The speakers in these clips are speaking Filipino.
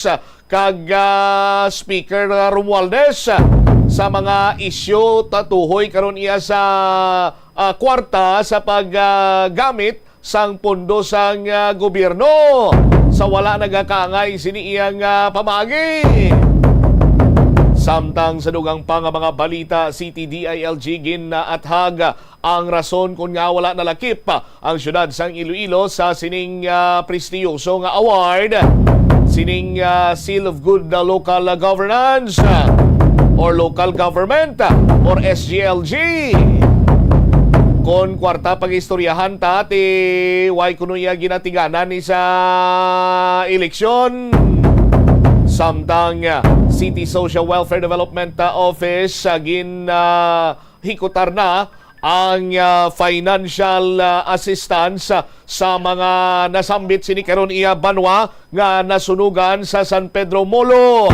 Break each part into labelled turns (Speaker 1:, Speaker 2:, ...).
Speaker 1: kag Speaker Romualdez sa mga isyu tatuhoy karon iya sa kwarta sa paggamit sang pondo sang gobyerno sa wala nagakaangay sini iyang pamagi. Samtang sa dugang pa nga mga balita, CTDILG ginaathag ang rason kung nga wala nalakip ang syudad sang Iloilo sa sining prestiyoso nga award, sining Seal of Good Local Governance or Local Government or SGLG. Kon kwarta pag-istoryahan ta ti way kuno iya ginatiganan ni sa eleksyon. Samtang City Social Welfare Development Office hikutar na ang financial assistance sa mga nasambit sini karon iya banwa nga nasunugan sa San Pedro Molo.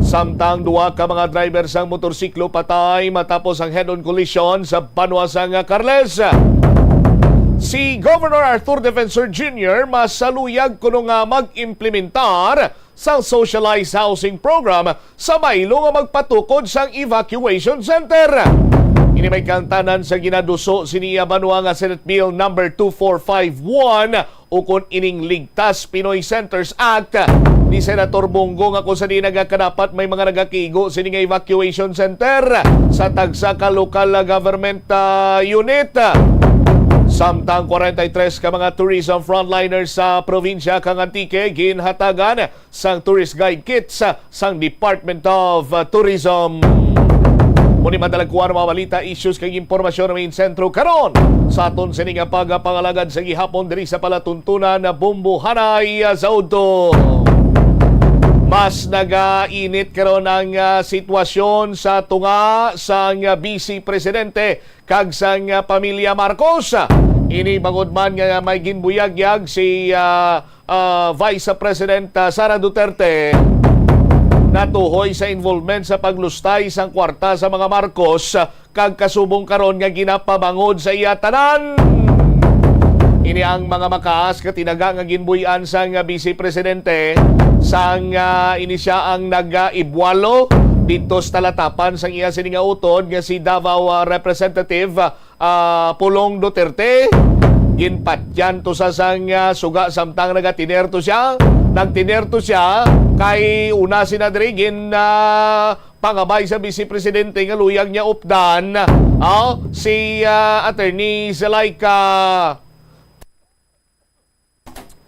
Speaker 1: Samtang duwa ka mga driver sang motorsiklo patay matapos ang head-on collision sa banwa sang Carles. Si Governor Arthur Defensor Jr. masaluyag kuno nga mag-implementar sa socialized housing program sa Mailo nga magpatukod sang evacuation center. Ini may kantanan sa ginaduso siniya banwa nga Senate Bill number 2451 ukon ining Ligtas Pinoy Centers Act ni Senator Bongo nga kung sa di nagakadapat may mga nagakigo sini nga evacuation center sa tagsa ka local government unit. Samtang 43 ka mga tourism frontliners sa probinsya kang Antique ginhatagan sang tourist guide kits sang Department of Tourism. Muni madalagkuan mga balita, issues kay impormasyon na may sentro karon sa aton sining pagapangalagad sa gihapon diri sa palatuntunan na Bumbuhanay sa Udto. Mas nagainit karon ang sitwasyon sa tunga sang Vice Presidente kag sang pamilya Marcos. Ini bangod man nga may ginbuyagyag si Vice President Sara Duterte natuhoy sa involvement sa paglustay sang kwarta sa mga Marcos kag kasubong karon nga ginapabangod sa iya tanan. Ini ang mga makaas katinaga nga ginbuyan sang Vice Presidente sang ini siya ang nag-ibwalo dito sa talatapan sang iya sining utod nga si Davao Representative Pulong Duterte. Ginpatyan to sa sang suga samtang nagtinerto siya kay una sinadrigin pangabay sa Vice Presidente nga luyag niya updan si Attorney Zelaika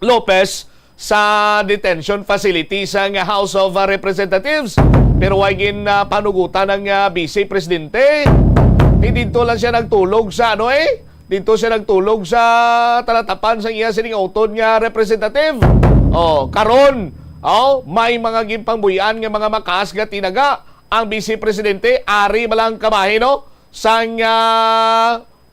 Speaker 1: Lopez sa detention facility sa House of Representatives. Pero way panugutan ng Vice Presidente. Dito lang siya nagtulog sa dito siya nagtulog sa talatapan sa iya sining utod nga representative. Karon, may mga gimpangbuyan nga mga makas nga tinaga ang Vice Presidente ari malang kamahe sang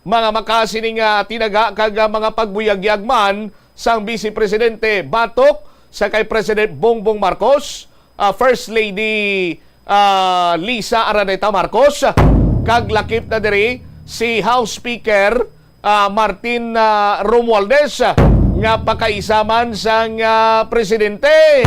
Speaker 1: mga makas sining tinaga kag mga pagbuyagyag man sang Vice Presidente batok sa kay President Bongbong Marcos, First Lady Lisa Araneta Marcos, kag lakip na diri si House Speaker Martin Romualdez nga pakaisaman sang presidente.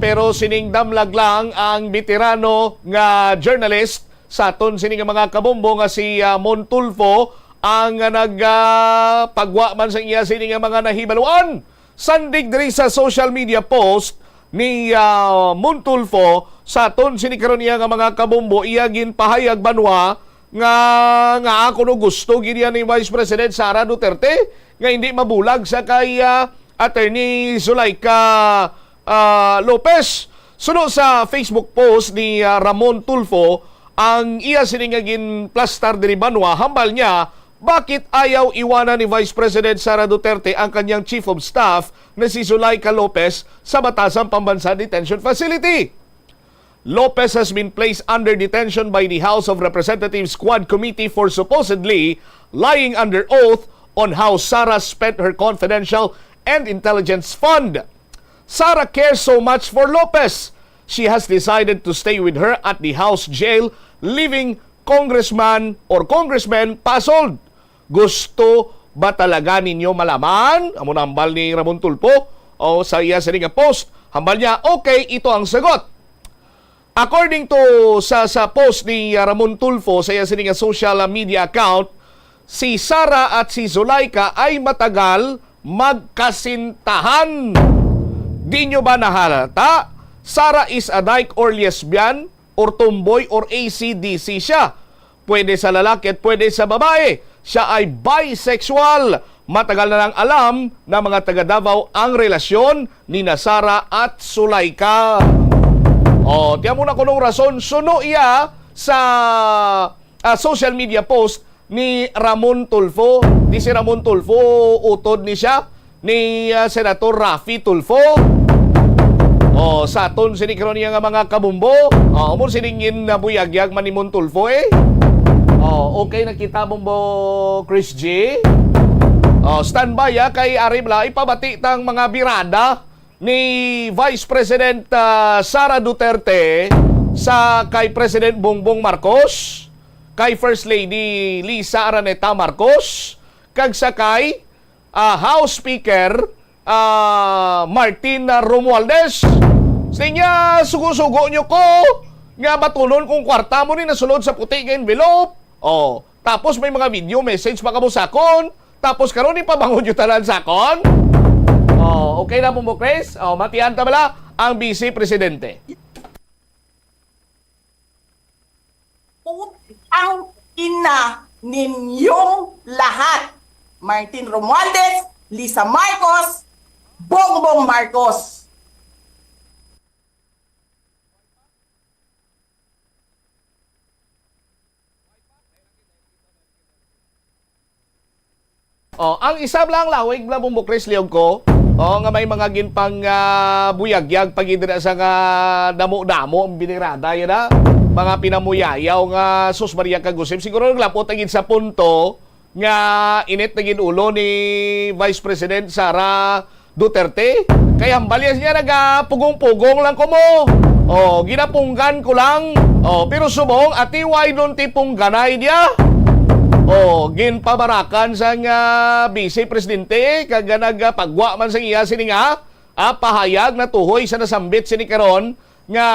Speaker 1: Pero siningdamlag lang ang veterano nga journalist sa aton sining mga kabombo nga si Montulfo ang nagpagwa man sa iya sining mga nahibaluan. Sandig diri sa social media post ni Montulfo sa aton sining karon niya nga mga kabombo iya ginpahayag banwa nga ako no gusto giniya ni Vice President Sara Duterte nga hindi mabulag sa kay Attorney Zulaika Lopez. Suno sa Facebook post ni Ramon Tulfo ang iya siningagin plastar diri banwa hambal niya bakit ayaw iwanan ni Vice President Sara Duterte ang kanyang Chief of Staff na si Zulaika Lopez sa Batasang Pambansa Detention Facility. Lopez has been placed under detention by the House of Representatives Quad Committee for supposedly lying under oath on how Sara spent her confidential and intelligence fund. Sara cares so much for Lopez. She has decided to stay with her at the House jail, leaving Congressman or Congressman puzzled. Gusto ba talaga ninyo malaman? Amo nambal ni Ramon Tulfo o sa iya sining nga post. Hambal niya, okay, ito ang sagot. According to sa post ni Ramon Tulfo sa iya sining nga social media account, si Sara at si Zulaika ay matagal magkasintahan. Di nyo ba nahalata? Sara is a dyke or lesbian or tomboy or ACDC siya. Pwede sa lalaki at pwede sa babae. Siya ay bisexual. Matagal na lang alam na mga taga Davao ang relasyon ni Sara at Zulaika. O, tiyan mo na kunong rason. Suno iya sa social media post ni Ramon Tulfo. Di si Ramon Tulfo, utod ni siya ni Senator Raffy Tulfo. O, sa aton sinikaroon niya nga mga kabumbo. O, umon siningin na buyagyag manimon Tulfo eh. O, okay na kita bumbo Chris G. O, standby kay Arimla, ipabati tang mga birada ni Vice President Sara Duterte sa kay President Bongbong Marcos, kay First Lady Lisa Araneta Marcos, kag sa kay House Speaker Martin Romualdez. Sinya, sugo-sugo nyo ko nga batunon kung kwarta mo ni nasulod sa puti nga envelope. Oh, tapos may mga video message pa kamo sakon. Tapos karon ni pabangon nyo tanan sakon. Oh, okay na po mo, Chris? Oh, matihan ta bala ang Vice Presidente.
Speaker 2: Ang ina ninyong lahat. Martin Romualdez, Lisa Marcos, Bongbong Marcos.
Speaker 1: Oh, ang isa lang lawig na bumbukres liyog ko. Oh, nga may mga ginpang buyagyag pagidira sa nga damo-damo ang binirada yan na. Mga pinamuyayaw nga Sus Maria Kagusip. Siguro naglapot agin sa punto nga init naging ulo ni Vice President Sara Duterte. Kaya hambalyas niya nagapugong-pugong lang ko mo. Oh, ginapunggan ko lang. Oh, pero subong ati why don't tipungganay dia? Oh, ginpabarakan sa nga Vice Presidente kaga nagpagwa man sa iya sini nga pahayag na tuhoy sa nasambit sini karon nga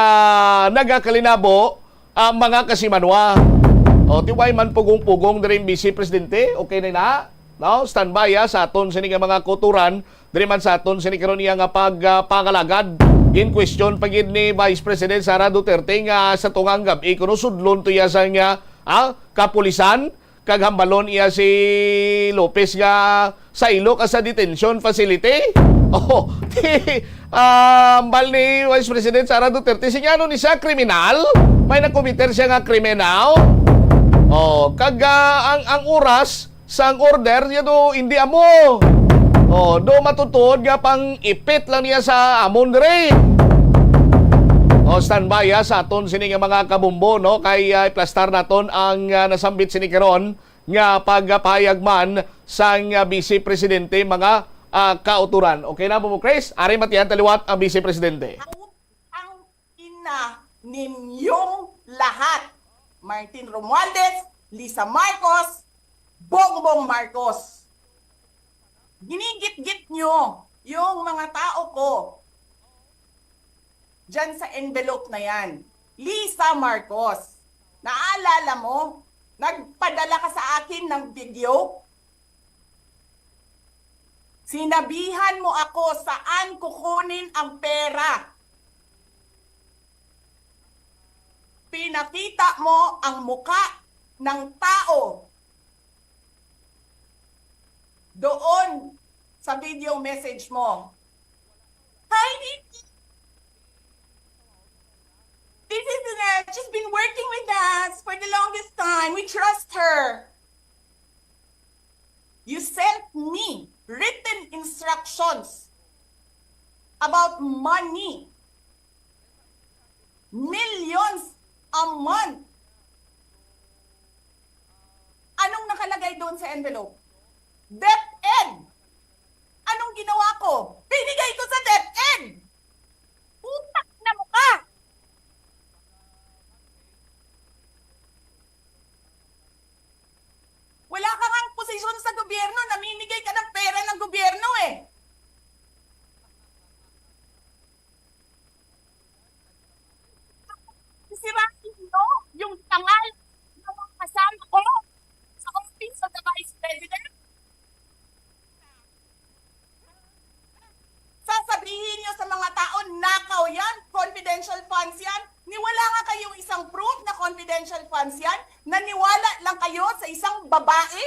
Speaker 1: nagakalinabo ang mga kasimanwa. O tiway man pugong-pugong diri Vice Presidente, okay na. No, standby sa aton sini nga mga kuturan diri man sa aton sini karon iya nga pagpangalagad in question pagid ni Vice President Sara Duterte nga sa tungang gabi kuno sudlon to iya sa nga kapulisan kag hambalon iya si Lopez nga sa ilo ka sa detention facility. Oh, hambal ni Vice President Sara Duterte sinyano ni siya kriminal. May nakomiter siya nga kriminal. Oh, kag ang oras sang order niya do hindi amo. Oh, do matutod nga pang ipit lang niya sa amon dre. O standby sa aton sini nga mga kabumbo no kay plastar naton ang nasambit sini karon nga pagpahayag man sang Vice Presidente mga kauturan. Okay na po mo Chris? Ari matiyan taliwat ang Vice Presidente.
Speaker 2: Ang ina ninyong lahat. Martin Romualdez, Lisa Marcos, Bongbong Marcos. Ginigit-git nyo yung mga tao ko diyan sa envelope na yan. Lisa Marcos, naalala mo? Nagpadala ka sa akin ng video? Sinabihan mo ako saan kukunin ang pera. Pinakita mo ang muka ng tao doon sa video message mo. Hi, this is she's been working with us for the longest time. We trust her. You sent me written instructions about money. Millions a month. Anong nakalagay doon sa envelope? DepEd. Anong ginawa ko? Binigay ko sa DepEd. Putak na mukha. Wala ka ngang posisyon sa gobyerno, namimigay ka ng pera ng gobyerno eh. confidential funds yan? Niwala nga kayong isang proof na confidential funds yan? Naniwala lang kayo sa isang babae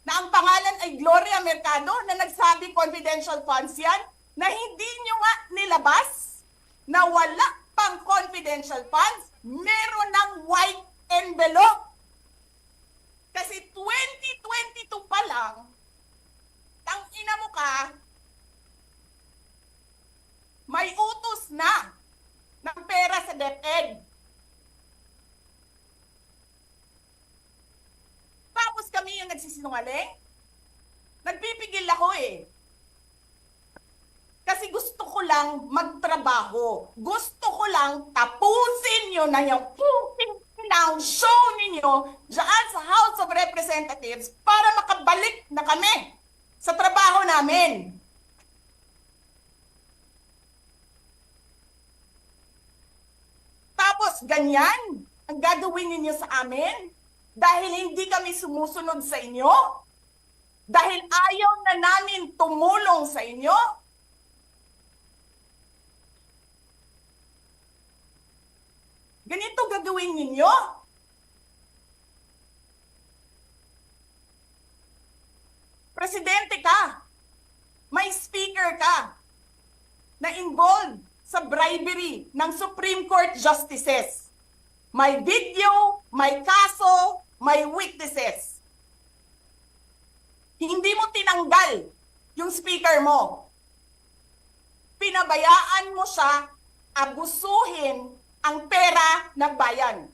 Speaker 2: na ang pangalan ay Gloria Mercado na nagsabi confidential funds yan? Na hindi nyo nga nilabas na wala pang confidential funds, meron ng white envelope. Kasi 2022 pa lang, tang ina mo ka, may utos na ng pera sa DepEd. Tapos kami yung nagsisinungaling? Nagpipigil ako eh. Kasi gusto ko lang magtrabaho. Gusto ko lang tapusin nyo na yung ng show ninyo dyan sa House of Representatives para makabalik na kami sa trabaho namin. Tapos ganyan ang gagawin ninyo sa amin dahil hindi kami sumusunod sa inyo? Dahil ayaw na namin tumulong sa inyo? Ganito gagawin ninyo? Presidente ka, may speaker ka na involved sa bribery ng Supreme Court justices. May video, may kaso, may witnesses. Hindi mo tinanggal yung speaker mo. Pinabayaan mo siya abusuhin ang pera ng bayan.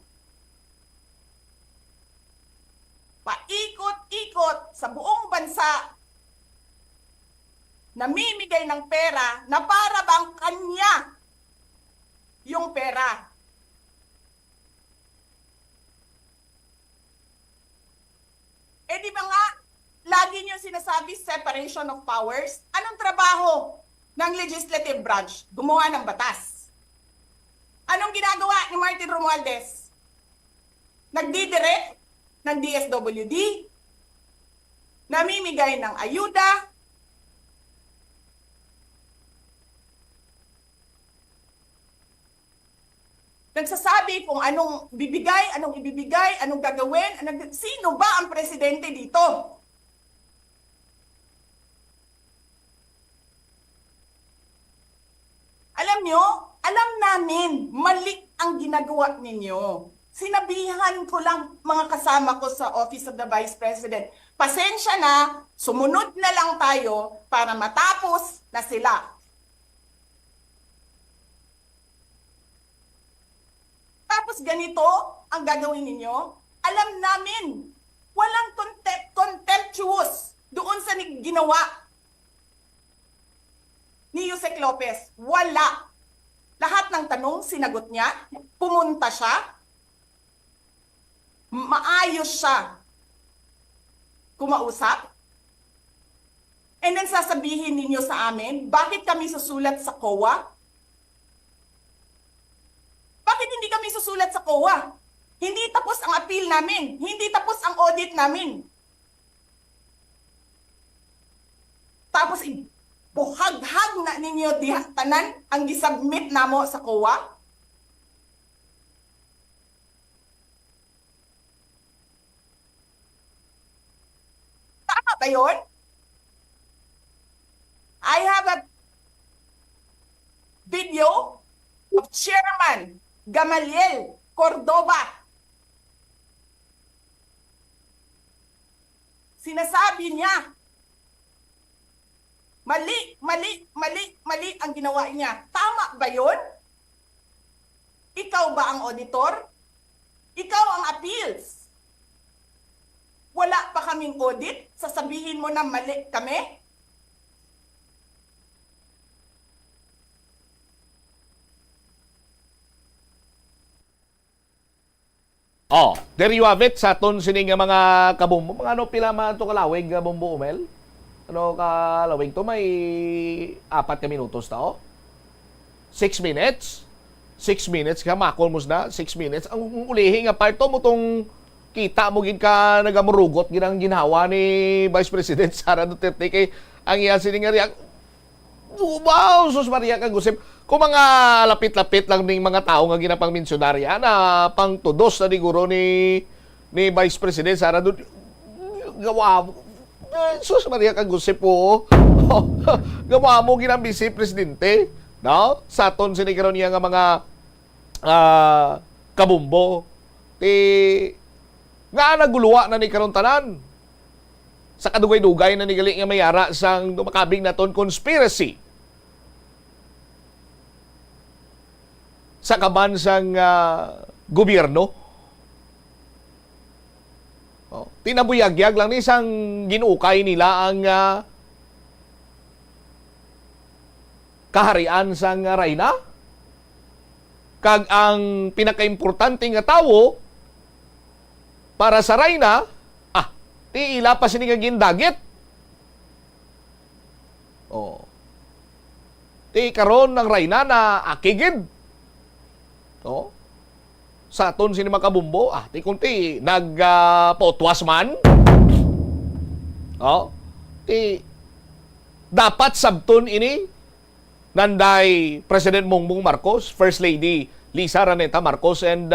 Speaker 2: Paikot-ikot sa buong bansa, namimigay ng pera na para bang kanya yung pera. Eh di ba nga, lagi niyo sinasabi separation of powers? Anong trabaho ng legislative branch? Gumawa ng batas. Anong ginagawa ni Martin Romualdez? Nagdidirect ng DSWD, namimigay ng ayuda, nagsasabi kung anong bibigay, anong ibibigay, anong gagawin, sino ba ang presidente dito? Alam nyo, alam namin, mali ang ginagawa ninyo. Sinabihan ko lang mga kasama ko sa Office of the Vice President, pasensya na, sumunod na lang tayo para matapos na sila. Tapos ganito ang gagawin ninyo? Alam namin, walang contemptuous doon sa ginawa ni Yusek Lopez. Wala. Lahat ng tanong, sinagot niya. Pumunta siya. Maayos siya kumausap. And then sasabihin ninyo sa amin, bakit kami susulat sa COA? Bakit hindi kami susulat sa COA? Hindi tapos ang appeal namin. Hindi tapos ang audit namin. Tapos buhaghag na ninyo tanan ang gisubmit namo sa COA? Tama ba yun? I have a video of Chairman Gamaliel Cordoba. Sinasabi niya, mali ang ginawa niya. Tama ba yun? Ikaw ba ang auditor? Ikaw ang appeals. Wala pa kaming audit? Sasabihin mo na mali kami?
Speaker 1: Oh, there you have it sa aton sining nga mga kabumbo. Mga ano pila man to kalawig bumbo umel? Ano kalawig to may 4 ka minutos ta oh. 6 minutes. 6 minutes ka makolmos na 6 minutes. Ang ulihi nga part to mo tong kita mo gid ka nagamurugot gid ang ginhawa ni Vice President Sara Duterte kay ang iya sining nga Wow, sus Maria kag usip. Kung mga lapit-lapit lang ning mga tao nga ginapang mensyonarya na pang tudos na diguro ni Vice President Sara Duterte. Gawa mo. Sus Maria kag usip po. Gawa mo ginang Vice Presidente, no? Sa aton sini karon niya nga mga kabumbo. Nga naguluwa na ni karon tanan. Sa kadugay-dugay na nigali nga mayara sang dumakabing naton conspiracy sa kabansang gobyerno. Tinabuyagyag lang ni sang ginukay nila ang kaharian sang Reyna. Kag ang pinakaimportante nga tawo para sa Reyna, ti ila pa sini nga gindagit. Ti karon ng Reyna na akigid. Sa aton sini makabumbo, ti kunti nagpotwas man. Ti dapat sabton ini nanday President Bongbong Marcos, First Lady Lisa Raneta Marcos, and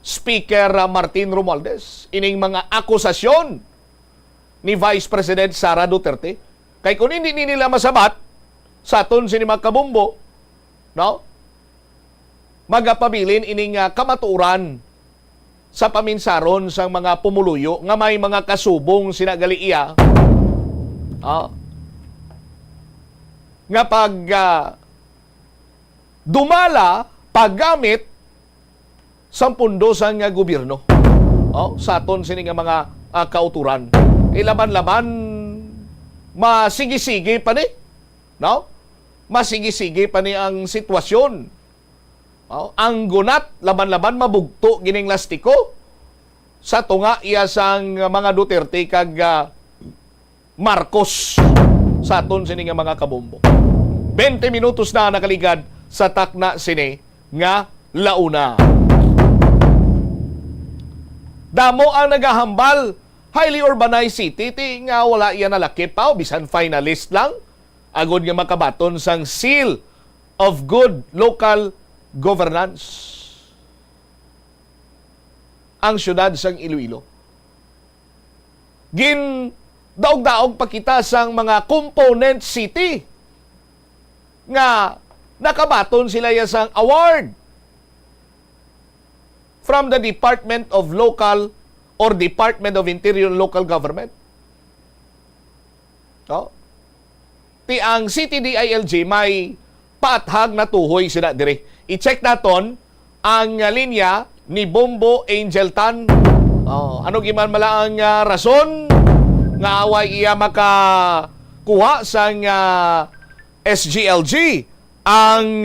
Speaker 1: Speaker Martin Romualdez ining mga akusasyon ni Vice President Sara Duterte. Kay kung hindi nila masabat sa aton sini magkabumbo, no? Magapabilin ining kamaturan sa paminsaron sang mga pumuluyo nga may mga kasubong sinagali iya. Nga pag dumala paggamit sa pundo sang gobyerno. Sa aton sini nga mga kauturan. Laban-laban masigi-sige pa ni, no? Masigi-sige pa ni ang sitwasyon. Ang gunat laban-laban mabugto gining lastiko sa tunga iya sang mga Duterte kag Marcos sa aton sini nga mga kabombo. 20 minutos na nakaligad sa takna sini nga launa. Damo ang nagahambal highly urbanized city, ti nga wala yan nalakip pa, bisan finalist lang, agod nga makabaton sang Seal of Good Local Governance. Ang syudad sang Iloilo. Gin daog-daog pa kita sang mga component city nga nakabaton sila ya sang award from the Department of Local or Department of Interior and Local Government. Ti ang CTDILG may paathag na tuhoy sila dire. I-check naton ang linya ni Bombo Angel Tan. Ano giman mala ang rason nga away iya makakuha sang SGLG ang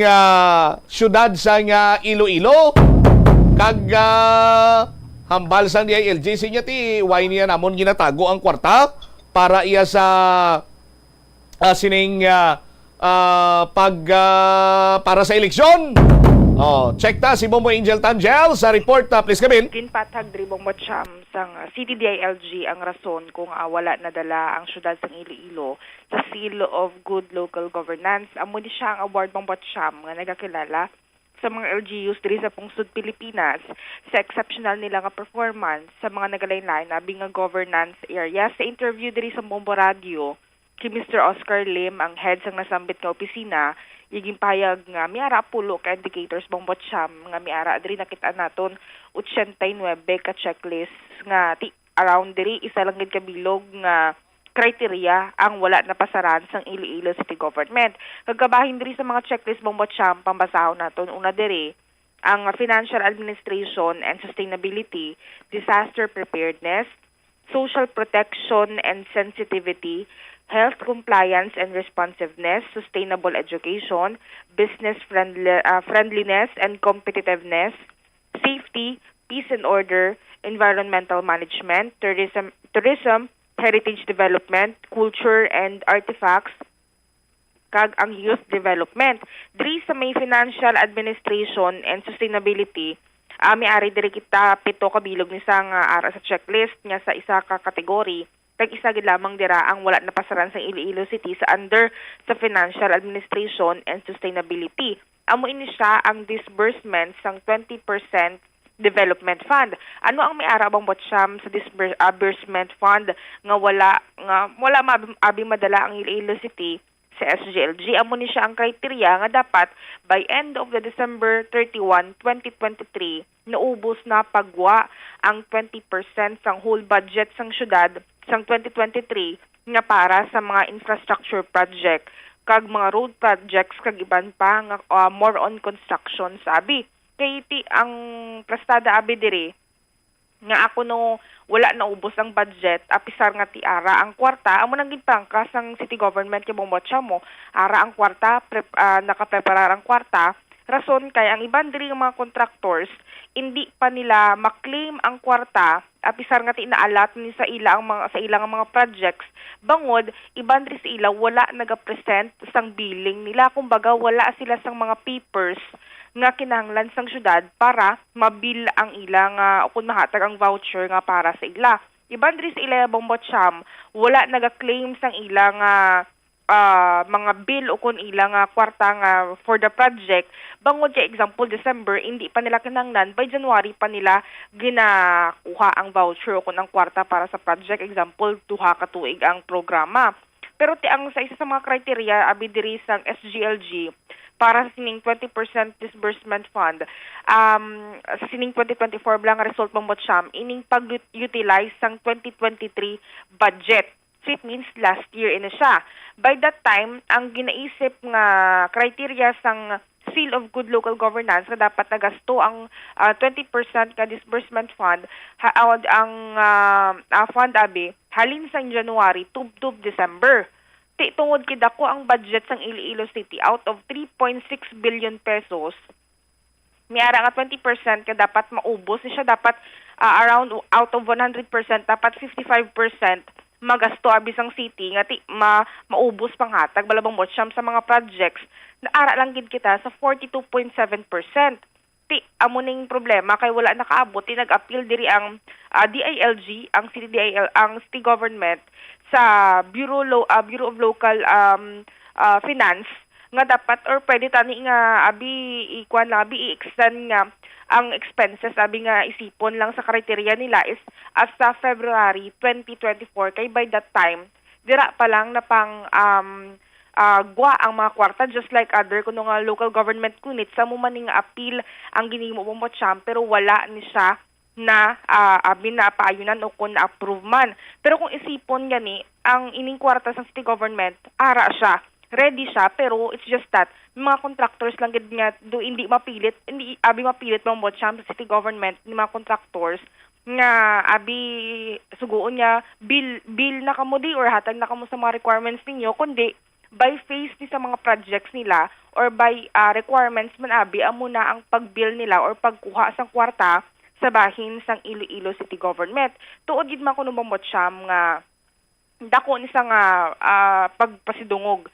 Speaker 1: syudad sang Iloilo kag hambal sa DILG sinya ti why niya namon ginatago ang kwarta para iya sa sining para sa eleksyon. Check ta si Bombo Angel Tangel sa report. Please come in.
Speaker 3: Ginpatag dribong matsyam sang CTDILG ang rason kung wala nadala ang syudad sang Iloilo sa Seal of Good Local Governance. Amo ni siya ang award mong matsyam nga nagakilala sa mga LGUs diri sa pungsod Pilipinas sa exceptional nila nga performance sa mga nagalain-lain na nga governance area. Sa interview diri sa Bombo Radio kay Mr. Oscar Lim, ang head sang nasambit nga opisina, iging payag nga miara pulo ka indicators Bombo Cham nga miara diri nakita naton 89 ka checklist nga around diri isa lang gid kabilog nga criteria ang wala na pasaran sang Iloilo City Government. Kagabahin diri sa mga checklist Bombo Cham, pambasahon naton una diri ang financial administration and sustainability, disaster preparedness, social protection and sensitivity, health compliance and responsiveness, sustainable education, business friendliness and competitiveness, safety, peace and order, environmental management, tourism, heritage development, culture and artifacts, kag ang youth development. Diri sa may financial administration and sustainability, may ari diri kita 7 kabilog ni sang ara sa checklist niya sa isa ka kategory tag-isa gid lamang dira ang wala napasaran sa Iloilo City sa under sa Financial Administration and Sustainability. Amo ini siya ang disbursement sang 20% Development Fund. Ano ang may ara bang botsyam sa disbursement fund nga wala maabi madala ang Iloilo City sa SGLG? Amo ni siya ang kriteriya nga dapat by end of the December 31, 2023 naubos na pagwa ang 20% sang whole budget sang syudad sang 2023 nga para sa mga infrastructure project kag mga road projects kag iban pa nga more on construction sabi. Kay iti ang plastada abi diri nga ako no wala na ubos ang budget apisar nga ti ara ang kwarta amo nang gipangkas ang city government kay bomotsa mo ara ang kwarta nakapreparar ang kwarta rason kay ang iban diri nga mga contractors hindi pa nila maklaim ang kwarta apisar nga ti inaalat ni sa ila ang mga projects bangod iban diri sa ila wala nagapresent sang billing nila kumbaga wala sila sang mga papers nga kinahanglan sang syudad para mabil ang ila nga o kun mahatag ang voucher nga para sa ila. Iban diri sa ila bombotsyam, wala naga-claim sang ila nga mga bill o kun ila nga kwarta nga for the project. Bangod kay example December, hindi pa nila kinahanglan by January pa nila ginakuha ang voucher o kun ang kwarta para sa project. Example, 2 ka tuig ang programa. Pero ti ang sa isa sa mga criteria abi diri sang SGLG para sa sining 20% disbursement fund, sa sining 2024 bilang result mong botsyam, ining pag-utilize sang 2023 budget. So it means last year ina siya. By that time, ang ginaisip nga criteria sang seal of good local governance na dapat nagasto ang 20% ka disbursement fund, ang fund abi, halin sang January, tub December. Tungod kid ako ang budget sang Iloilo City out of 3.6 billion pesos may ara nga 20% ka dapat maubos siya dapat around out of 100% dapat 55% magasto abi sang city nga maubos panghatag balabang botsyam sa mga projects na ara lang gid kita sa 42.7%. Amo ning problema kay wala nakaabot nag-appeal diri ang DILG ang city government sa Bureau of Local Finance nga dapat or pwede tani nga i-extend nga ang expenses abi nga isipon lang sa kriteria nila is as sa February 2024 kay by that time dira pa lang na pang gwa ang mga kwarta just like other kuno nga local government unit sa mo maning appeal ang ginimo mo pero wala ni siya na abi na paayunan o kung na-approve man. Pero kung isipon gani, ang ining kwarta sa city government, ara siya, ready siya, pero it's just that, mga contractors lang gid nga, hindi mapilit mong botsyam sa city government, ni mga contractors, nga abi suguon niya, bill na kamo di or hatag na kamo sa mga requirements ninyo, kundi by phase ni sa mga projects nila or by requirements man abi, amo na ang pag-bill nila or pagkuha sang kwarta sa bahin sang Iloilo City Government. Tuod gid man kuno mamotsyam nga dako ni sang pagpasidungog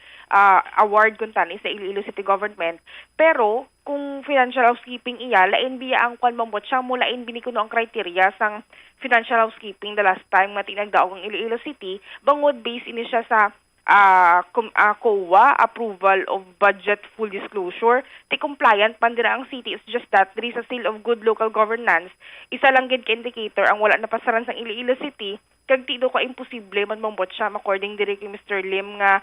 Speaker 3: award kun tani sa Iloilo City Government. Pero kung financial housekeeping iya lain biya ang kwan mamotsyam mo lain bini kuno ang criteria sang financial housekeeping the last time nga tinagdaog ang Iloilo City bangod base ini siya sa COA, approval of budget full disclosure. Compliant pandira ang city. It's just that there is a seal of good local governance. Isa lang gid ka indicator ang wala napasaran sang Iloilo City. Kag tido ka imposible man mambot siya according diri kay Mr. Lim nga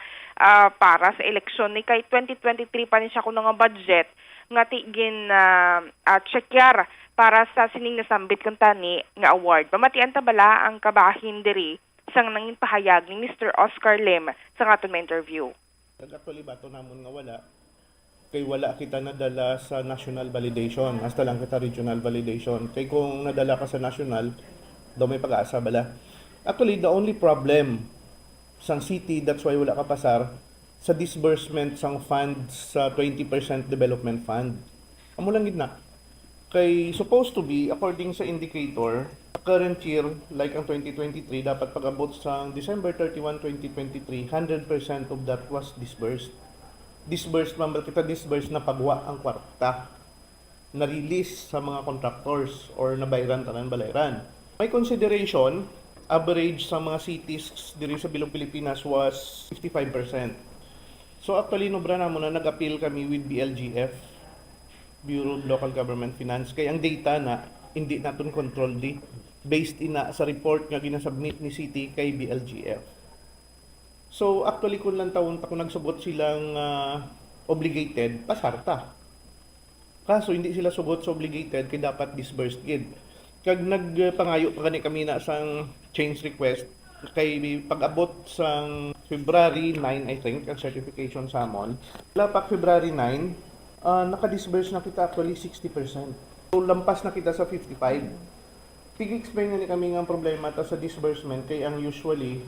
Speaker 3: para sa eleksyon ni kay 2023 pa ni siya kuno nga budget nga tigin checkar para sa sining nasambit kun tani nga award. Pamatian ta bala ang kabahin diri sang nanging pahayag ni Mr. Oscar Lim sa aton interview.
Speaker 4: Actually, bato namon nga wala. Kay wala kita nadala sa national validation. Hasta lang kita regional validation. Kay kung nadala ka sa national, daw may pag-asa bala. Actually, the only problem sang city, that's why wala ka pasar, sa disbursement sang fund sa 20% development fund. Amo lang gid na. Kay supposed to be, according sa indicator, current year, like ang 2023, dapat pag-abot sa December 31, 2023, 100% of that was disbursed. Disbursed, kita disbursed na pagwa ang kwarta. Na-release sa mga contractors or nabayran tanan balayran. May consideration average sa mga cities diri sa Bilog Pilipinas was 55%. So actually, nobra na mo na nag-appeal kami with BLGF, Bureau of Local Government Finance. Kaya ang data na, hindi natin control di. Based ina sa report nga ginasubmit ni City kay BLGF. So actually, kung lang taon kung nagsubot silang obligated, pasarta. Kaso hindi sila sugot sa obligated, kaya dapat disbursed gid. Kag nagpangayo pa kami na sang change request, kay pag-abot sang February 9, I think, ang certification sa amon. Lapak February 9, naka-disburse na kita actually 60%. So lampas na kita sa 55. Tig-explain na ni kami nga ang problema ta sa disbursement, kay ang usually,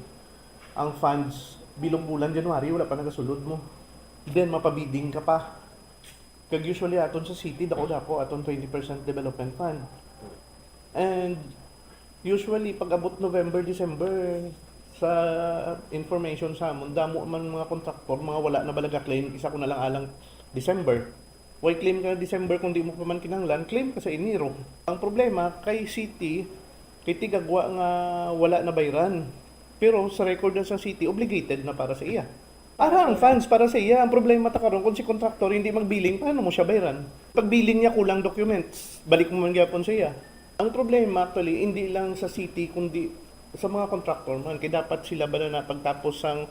Speaker 4: ang funds, bilong bulan January, wala pa nagasulod mo. Then mapabiding ka pa. Kag usually aton sa city, dako-dako aton 20% development fund. And usually pag abot November, December, sa information sa amon, damo man mga kontraktor, mga wala na balaga claim, isa ko na lang alang December. Why claim ka December kung di mo pa man kinahanglan, claim ka sa Enero. Ang problema kay city, kay tigagwa nga wala na bayran. Pero sa record na sa city, obligated na para sa iya. Para ang funds para sa iya. Ang problema ta karon kung si contractor hindi magbilling, paano mo siya bayaran? Pag billing niya kulang documents, balik mo man gyapon sa iya. Ang problema actually hindi lang sa city kundi sa mga contractor man, kay dapat sila bala na pagtapos ang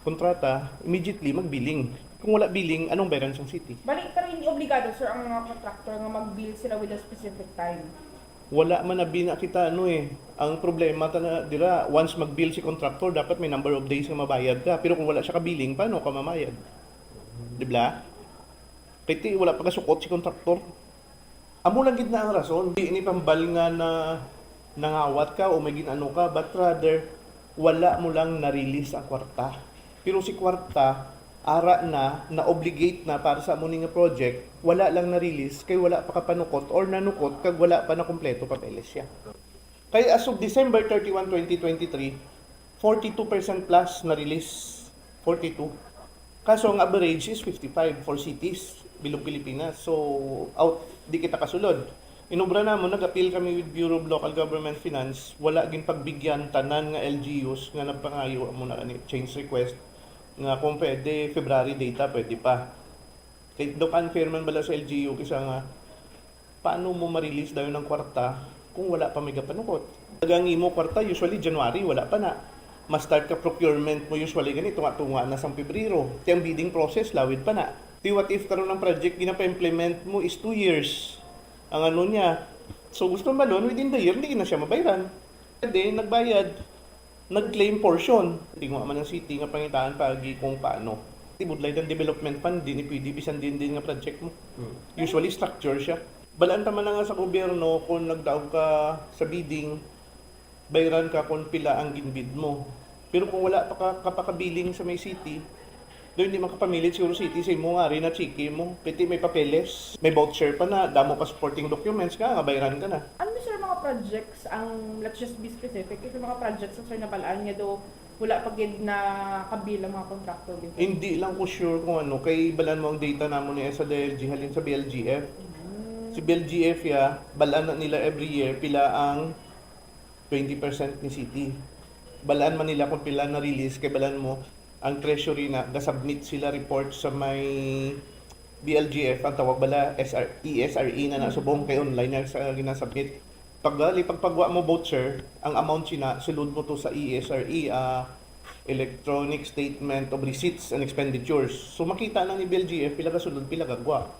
Speaker 4: kontrata, immediately magbilling. Kung wala billing, anong bayaran sa city?
Speaker 5: Balik pero hindi obligado sir ang mga contractor nga mag-bill sila with a specific time.
Speaker 4: Wala man na binakita Ang problema ta na dira, once mag-bill si contractor, dapat may number of days na mabayad ka. Pero kung wala siya ka-billing, paano ka mamayad? Di ba? Kaya wala pa kasukot si contractor. Amo lang gid na ang rason, di ini pambal nga na nangawat ka o may ginano ka, but rather wala mo lang na-release ang kwarta. Pero si kwarta ara na obligate na para sa amo nga project, wala lang na-release kay wala pa kapanukot or nanukot kag wala pa na kumpleto papeles siya. Kaya as of December 31, 2023, 42% plus na-release. 42. Kaso ang average is 55 for cities, Bilog Pilipinas. So, out, di kita kasulod. Inubra na mo, nag-appeal kami with Bureau of Local Government Finance. Wala gin pagbigyan tanan nga LGUs nga nagpangayo mo na change request nga kung pwede February data, pwede pa. Kaya do unfair man bala sa LGU kisa nga paano mo ma-release daw ng kwarta kung wala pa may kapanukot. Tagang imo kwarta usually January, wala pa na. Ma-start ka procurement mo usually ganito tunga na sa Pebrero. Tiyang bidding process lawid pa na. Di what if karon ng project ginapa-implement mo is 2 years. Ang ano niya. So gusto malon within the year hindi na siya mabayaran. Then nagbayad, nag-claim portion. Tingwa man ang city nga pangitaan pagi kung paano. Tibudlay ng development fund din pwede bisan din nga project mo. Usually structure siya. Balaan ta man na nga sa gobyerno kung nagdaog ka sa bidding, bayaran ka kung pila ang ginbid mo. Pero kung wala pa kapakabiling sa may city, doon hindi makapamilit siguro city sa imo nga rin na chiki mo. Piti may papeles, may voucher pa na, damo pa supporting documents ka, nga bayaran ka na.
Speaker 5: Ano sir mga projects ang, let's just be specific, if yung mga projects sir na balaan niya do wala pa gid na kabilang mga contractor dito?
Speaker 4: Hindi lang ko sure kung ano, kay balan mo ang data namo ni SADLG halin sa BLGF. Si BLGF balaan na nila every year pila ang 20% ni city. Balaan man nila kung pila na release, kay balaan mo ang treasury na submit sila report sa may BLGF, ang tawag bala ESRE na nasubong kay online na sa ginasubmit. Pagpagwa mo voucher, ang amount sina sulod mo to sa ESRE, Electronic Statement of Receipts and Expenditures. So makita na ni BLGF pila ka sulod pila kagwa.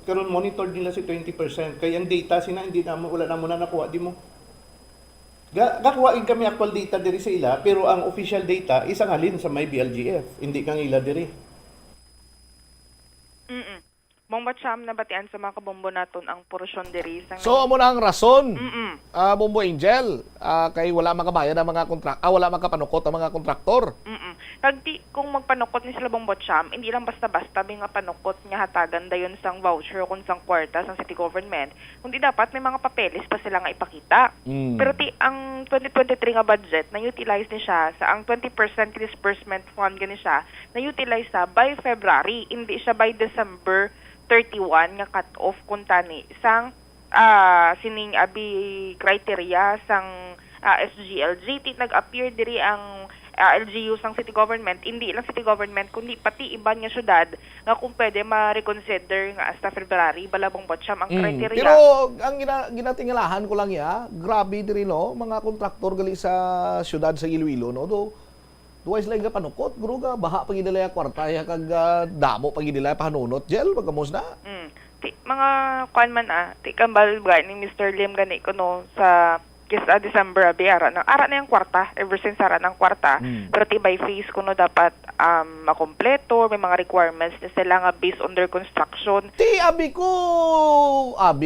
Speaker 4: Karon monitor nila si 20%, kaya ang data sina hindi na wala na mo na nakuha di mo. Gakuhain kami actual data diri sa ila, pero ang official data isang halin sa may BLGF, hindi kang ila diri.
Speaker 3: Mong batsyam na batian sa mga kabombo naton ang porsyon diri sang
Speaker 1: So amo na ang rason. Bombo Angel, kay wala makabayad ang mga wala makapanukot ang mga kontraktor.
Speaker 3: Kung magpanukot ni sila bong batsyam, hindi lang basta-basta nga panukot nga hatagan dayon sang voucher kung sang kwarta sang city government. Kundi dapat may mga papeles pa sila nga ipakita. Pero ang 2023 nga budget na-utilize ni siya sa ang 20% disbursement fund gani siya, na-utilize sa by February, hindi siya by December 31 nga cut-off kuntani sang sining abi criteria sang SGLG. Nag-appear diri ang LGUs ng city government, hindi lang city government, kundi pati iban nga syudad nga kung pwede ma-reconsider nga hasta February, balabang botsyam ang criteria.
Speaker 1: Pero ang ginatingalahan ko lang grabe diri no, mga kontraktor gali sa syudad sa Iloilo no, duway sila nga panukot, guro nga baha pagidala kwarta kag damo pagidala pahanunot gel pagkamos na.
Speaker 3: Mga kuan man ti kambal ni Mr. Lim gani ko no sa December ara na yung kwarta ever since ara ng kwarta pero ti by phase kuno dapat makompleto, may mga requirements na sila nga based on their construction.
Speaker 1: Abi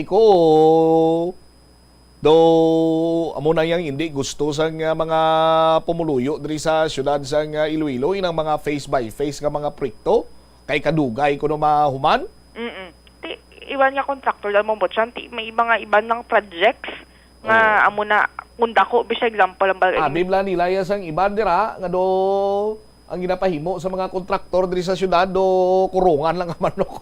Speaker 1: ko do amo na yang hindi gusto sa mga pumuluyo diri sa syudad sa Iloilo inang mga face by face nga mga proyekto kay kadugay kuno mahuman.
Speaker 3: Ti iban nga contractor dal mo botsan ti may mga iban ng projects nga amo na kunda ko bisa example ang
Speaker 1: bibla nilaya sang iban dira nga do ang ginapahimo sa mga kontraktor diri sa syudad do kurungan lang ang manok.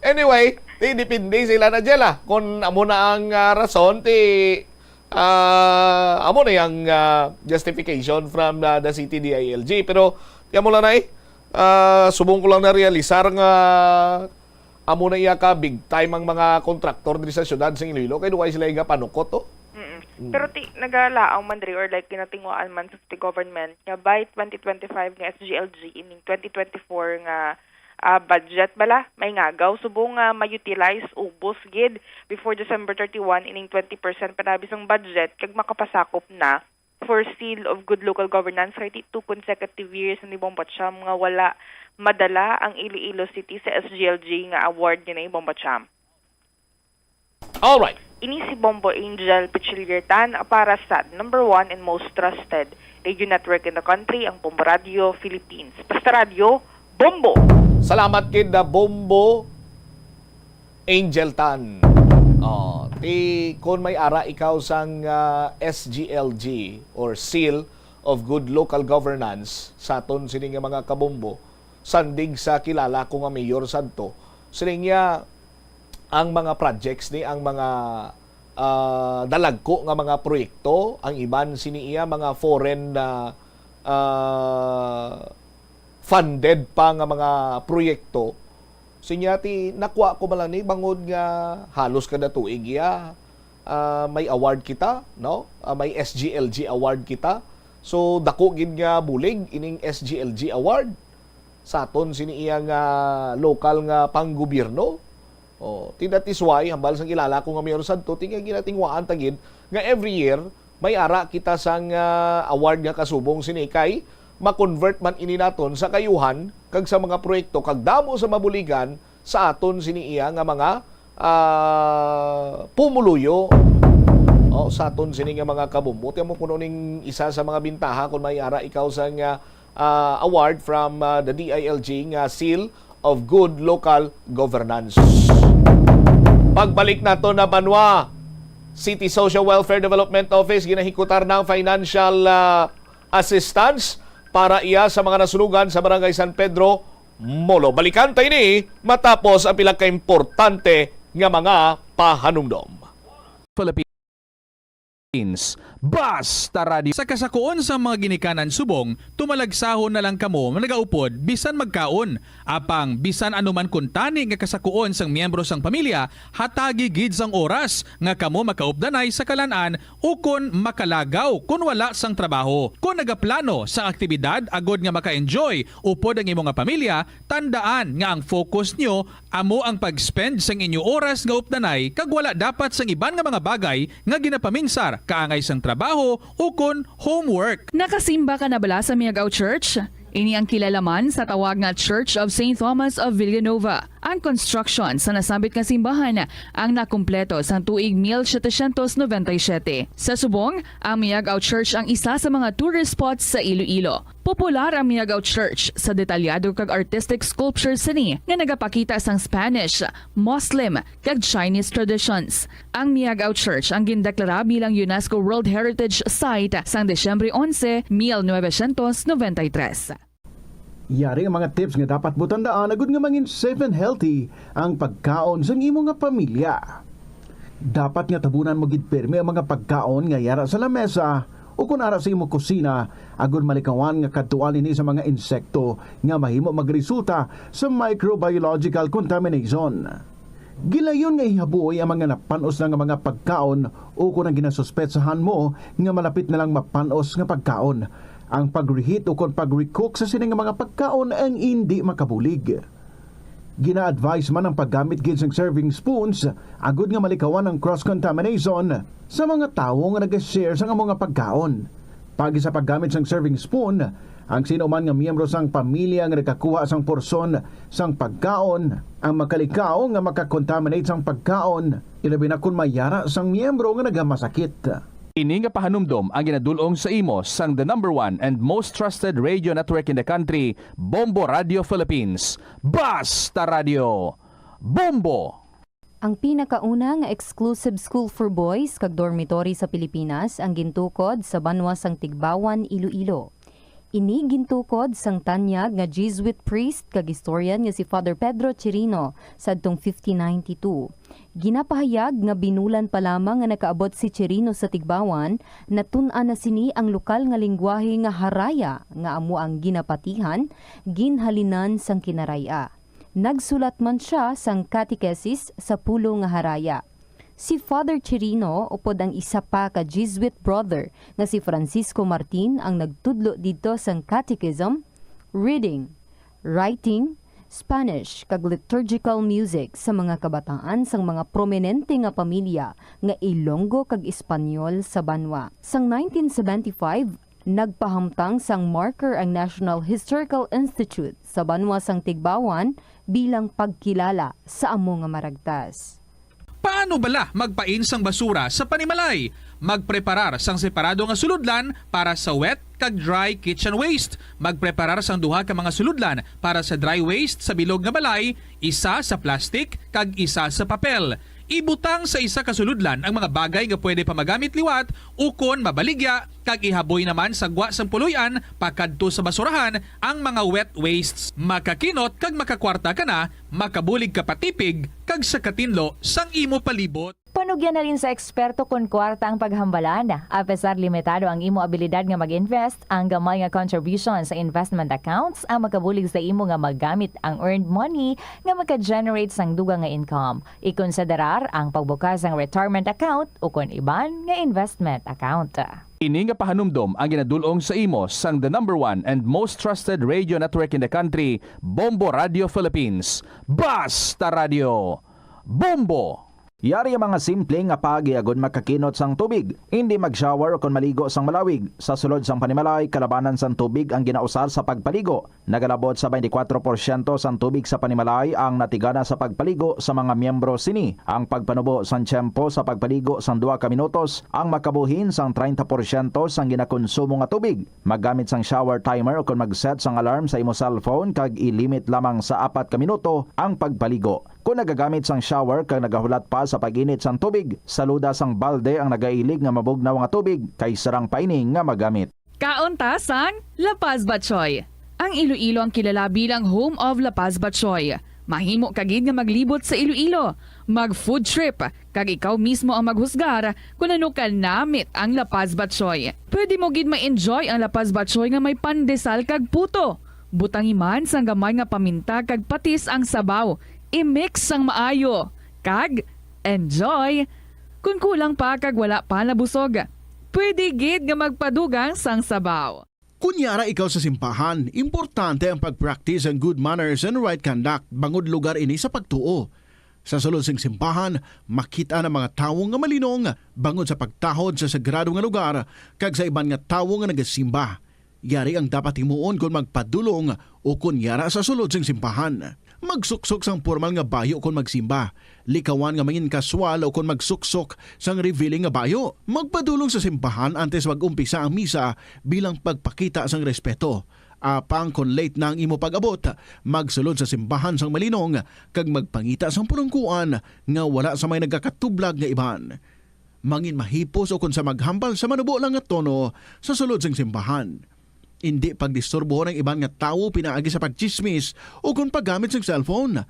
Speaker 1: Anyway, depende sila na dyan kung amo na ang rason amo na yung justification from the city DILG pero mo lang subong ko lang na realisar nga amo na iya ka big time ang mga kontraktor diri sa syudad sa Iloilo kay duway sila nga panukot to.
Speaker 3: Pero nagalaang man diri or like kinatingwaan man sa city government nga by 2025 nga SGLG ining 2024 nga budget bala may ngagaw subong ma-utilize ubos gid before December 31 ining 20% panabis ang budget kag makapasakop na for seal of good local governance 32 consecutive years ni Bombatsyam nga wala madala ang Iloilo City sa SGLG nga award ni Bombatsyam.
Speaker 1: All right.
Speaker 3: Ini si Bombo Angel Pichiliertan para sa number 1 and most trusted radio network in the country, ang Bombo Radio Philippines. Basta Radio, Bombo!
Speaker 1: Salamat kid na Bombo Angel Tan. Kung may ara ikaw sang SGLG or Seal of Good Local Governance sa aton sining mga kabombo, sandig sa kilala ko nga Mayor Santo, sining ang mga projects ni ang mga dalagko nga mga proyekto, ang iban siniya mga foreign na funded pa nga mga proyekto. Sinyati nakuha ko malang ni bangod nga halos kada tuig may award kita, no? May SGLG award kita. So dako gid nga bulig ining SGLG award sa aton siniya nga local nga panggobyerno. That is why hambal sang kilala ko nga Mayor Santo tinga ginatingwaan tagid nga every year may ara kita sang award nga kasubong sinikay ma-convert man ini naton sa kayuhan kag sa mga proyekto kag damo sa mabuligan sa aton siniiya nga mga pumuluyo sa aton sini nga mga kabumbo. Tiyan mo kuno ning isa sa mga bintaha kung may ara ikaw sang award from the DILG nga Seal of Good Local Governance. Pagbalik nato na Banwa City Social Welfare Development Office ginahikutar ng financial assistance para iya sa mga nasunugan sa Barangay San Pedro, Molo. Balikan tayo ni matapos ang pila ka-importante nga mga pahanumdom.
Speaker 6: Basta Radio. Sa kasakuon sa mga ginikanan subong, tumalagsahon na lang kamo nagaupod bisan magkaon. Apang bisan anuman kuntani nga kasakuon sang miyembro sang pamilya, hatagi gid sang oras nga kamo makaupdanay sa kalan-an ukon makalagaw kun wala sang trabaho. Kung nagaplano sa aktibidad agod nga maka-enjoy upod ang imong nga pamilya, tandaan nga ang focus nyo amo ang pag-spend sang inyo oras nga updanay kag wala dapat sang iban nga mga bagay nga ginapaminsar kaangay sang trabaho ukon homework.
Speaker 7: Nakasimba ka na bala sa Miagaw Church? Ini ang kilalaman sa tawag nga Church of St. Thomas of Villanueva. Ang construction sa nasabit nga simbahan ang nakumpleto sa tuig 1797. Sa subong, ang Miagaw Church ang isa sa mga tourist spots sa Iloilo. Popular ang Miagaw Church sa detalyado kag artistic sculptures sini nga nagapakita sang Spanish, Muslim kag Chinese traditions. Ang Miagaw Church ang gindeklara bilang UNESCO World Heritage Site sang Desyembre 11, 1993.
Speaker 8: Yari ang mga tips nga dapat mo tandaan agud nga mangin safe and healthy ang pagkaon sa imo nga pamilya. Dapat nga tabunan mo gid pirmi ang mga pagkaon nga yara sa lamesa o kung ara sa imo kusina agud malikawan nga kadtuan ini sa mga insekto nga mahimo magresulta sa microbiological contamination. Gilayon nga ihabuoy ang mga napanos na nga mga pagkaon o kung ang ginasuspetsahan mo nga malapit na lang mapanos nga pagkaon. Ang pag-reheat o kung pag-recook sa sining mga pagkaon ang hindi makabulig. Gina-advise man ang paggamit gid sang serving spoons agud nga malikawan ang cross-contamination sa mga tawo nga nag-share sa mga pagkaon. Pagi sa paggamit sang serving spoon, ang sino man nga miyembro sang pamilya nga nakakuha sang porsyon sang pagkaon ang makalikaw nga makakontaminate sang pagkaon ilabi na kung mayara sang miyembro nga nagamasakit.
Speaker 9: Ini nga pahanumdom ang ginadulong sa imo sang the #1 and most trusted radio network in the country, Bombo Radio Philippines. Basta Radio! Bombo!
Speaker 10: Ang pinakauna nga exclusive school for boys kag dormitory sa Pilipinas ang gintukod sa banwa sang Tigbawan, Iloilo. Ini gintukod sang tanyag nga Jesuit priest kag historian nga si Father Pedro Chirino sadtong 1592. Ginapahayag nga binulan pa lamang nga nakaabot si Chirino sa Tigbawan, natun-an na sini ang lokal nga lingwahe nga Haraya nga amo ang ginapatihan, ginhalinan sang Kinaraya. Nagsulat man siya sang catechesis sa pulo nga Haraya. Si Father Chirino upod ang isa pa ka Jesuit brother nga si Francisco Martin ang nagtudlo dito sang catechism, reading, writing, Spanish kag liturgical music sa mga kabataan sang mga prominente nga pamilya nga Ilonggo kag Espanyol sa banwa. Sang 1975, nagpahamtang sang marker ang National Historical Institute sa banwa sang Tigbawan bilang pagkilala sa amo nga maragtas.
Speaker 6: Paano bala magpain sang basura sa panimalay? Magpreparar sang separado nga suludlan para sa wet kag dry kitchen waste. Magpreparar sang duha ka mga suludlan para sa dry waste sa bilog nga balay, isa sa plastic kag isa sa papel. Ibutang sa isa ka suludlan ang mga bagay nga pwede pa magamit liwat ukon mabaligya kag ihaboy naman sa gwa sang puluyan pakadto sa basurahan ang mga wet wastes. Makakinot kag makakwarta ka na, makabulig ka patipig kag sa katinlo sang imo palibot.
Speaker 11: Panugyan na rin sa eksperto kung kwarta ang paghambalan. Apesar limitado ang imo abilidad nga mag-invest, ang gamay nga contribution sa investment accounts ang makabulig sa imo nga magamit ang earned money nga maka-generate sang dugang nga income. Ikonsiderar ang pagbukas ng retirement account o kung iban nga investment account.
Speaker 9: Ini nga pahanumdom ang ginadulong sa imo sang the #1 and most trusted radio network in the country, Bombo Radio Philippines. Basta Radio! Bombo!
Speaker 12: Yari ang mga simple nga pagiagon makakinot sang tubig, hindi mag-shower o kung maligo sang malawig. Sa sulod sang panimalay, kalabanan sang tubig ang ginausar sa pagpaligo. Nagalabot sa 24% sang tubig sa panimalay ang natigana sa pagpaligo sa mga miyembro sini. Ang pagpanubo sang tiyempo sa pagpaligo sang 2 ka minutos ang makabuhin sang 30% sang ginakonsumo nga tubig. Maggamit sang shower timer o kung mag-set sang alarm sa imo cellphone kag ilimit lamang sa 4 ka minuto ang pagpaligo. Kung nagagamit sang shower kag nagahulat pa sa pag-init sang tubig, saluda sang balde ang nagailig nga mabugnaw nga tubig kay sarang paining nga magamit.
Speaker 7: Kaunta sang La Paz Batchoy. Ang Iloilo ang kilala bilang home of La Paz Batchoy. Mahimo kagid nga maglibot sa Iloilo, mag-food trip, kag ikaw mismo ang maghusgar kung ano ka namit ang La Paz Batchoy. Pwede mo gid ma-enjoy ang La Paz Batchoy nga may pandesal kag puto. Butangi man sang gamay nga paminta kag patis ang sabaw. I-mix sang maayo, kag enjoy. Kung kulang pa kag wala pa nabusog, pwede gid nga magpadugang sang sabaw.
Speaker 8: Kunyara ikaw sa simbahan, importante ang pag-practice ang good manners and right conduct bangod lugar ini sa pagtuo. Sa sulod sing simbahan, makita ng mga tawo nga malinong bangod sa pagtahod sa sagrado nga lugar kag sa iban nga tawo nga nagasimba. Yari ang dapat himuon kung magpadulong o kunyara sa sulod sing simbahan. Magsuksok sang formal nga bayo kung magsimba. Likawan nga mangin kaswal o kung magsuksok sang revealing nga bayo. Magpadulong sa simbahan antes mag-umpisa ang misa bilang pagpakita sang respeto. Apang kung late na ang imo pag-abot, magsulod sa simbahan sang malinong kag magpangita sang purungkuan nga wala sa may nagakatublag nga iban. Mangin mahipos o kung sa maghambal sa manubo lang nga tono sa sulod sang simbahan. Hindi pagdisturbo ng ibang nga tao pinaagi sa pagchismis o kung paggamit ng cellphone.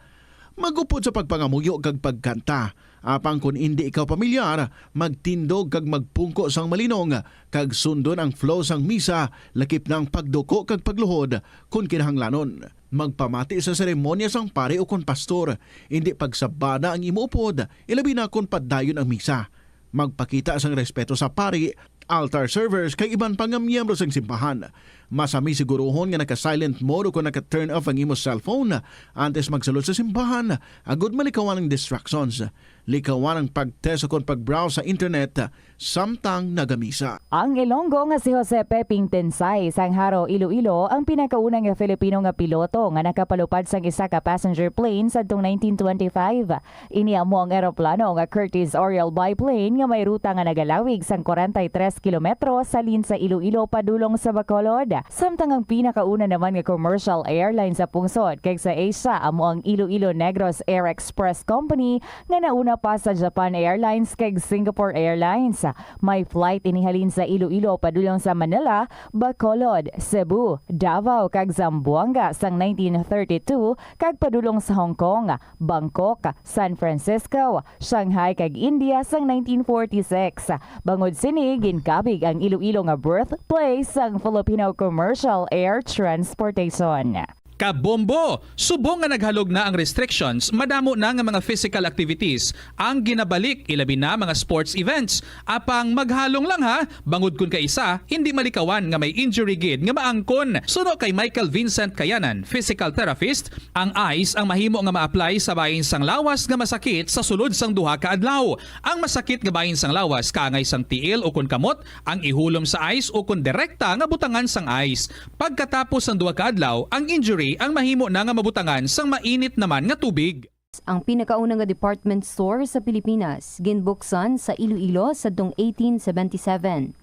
Speaker 8: magupod sa pagpangamuyo kag pagkanta. Apang kung hindi ikaw pamilyar, magtindog kag magpungko sang malinong kag sundon ang flow sang misa lakip ng pagduko kag pagluhod kung kinahanglanon. Magpamati sa seremonya sang pare o kon pastor, hindi pagsabada ang imuupod, ilabi na kung padayon ang misa. Magpakita sang respeto sa pari, altar servers kay iban pang miyembro sang simbahan. Masami siguruhon nga naka-silent mode o kung naka-turn off ang imong cellphone antes magsulod sa simbahan, agud malikawan ang distractions. Likawan ang pag-test o kung pag-browse sa internet samtang nagamisa.
Speaker 11: Ang Ilonggo nga si Jose Peping Tensay sang Haro, Iloilo ang pinakaunang nga Filipino nga piloto nga nakapalupad sang isa ka passenger plane sadtong 1925. Ini amo ang eroplano nga Curtiss Oriole biplane nga may ruta nga nagalawig sang 43 kilometro sa linsa Iloilo padulong sa Bacolod. Samtang ang pinakauna naman nga commercial airline sa pungsod kay sa Asia amo ang Iloilo Negros Air Express Company nga nauna pa sa Japan Airlines kay Singapore Airlines. May flight inihalin sa Iloilo padulong sa Manila, Bacolod, Cebu, Davao kag Zamboanga sang 1932 kag padulong sa Hong Kong, Bangkok, San Francisco, Shanghai kag India sang 1946. Bangod sini ginkabig ang Iloilo nga birthplace sang Filipino Commercial Air Transportation.
Speaker 6: Kabombo! Subong nga naghalog na ang restrictions, madamo na nga mga physical activities ang ginabalik, ilabi na mga sports events. Apang maghalong lang ha, bangod kun kay isa, hindi malikawan nga may injury gid nga maangkon. Suno kay Michael Vincent Kayanan, physical therapist, ang ice ang mahimo nga ma-apply sa bahin sang lawas nga masakit sa sulod sang duha ka adlaw. Ang masakit nga bahin sang lawas kaangay sang tiil o kun kamot, ang ihulom sa ice o kun direkta nga butangan sang ice. Pagkatapos sang duha ka adlaw, ang injury ang mahimo na nga mabutangan sang mainit naman nga tubig.
Speaker 10: Ang pinakaunang nga department store sa Pilipinas ginbuksan sa Iloilo sadtong 1877.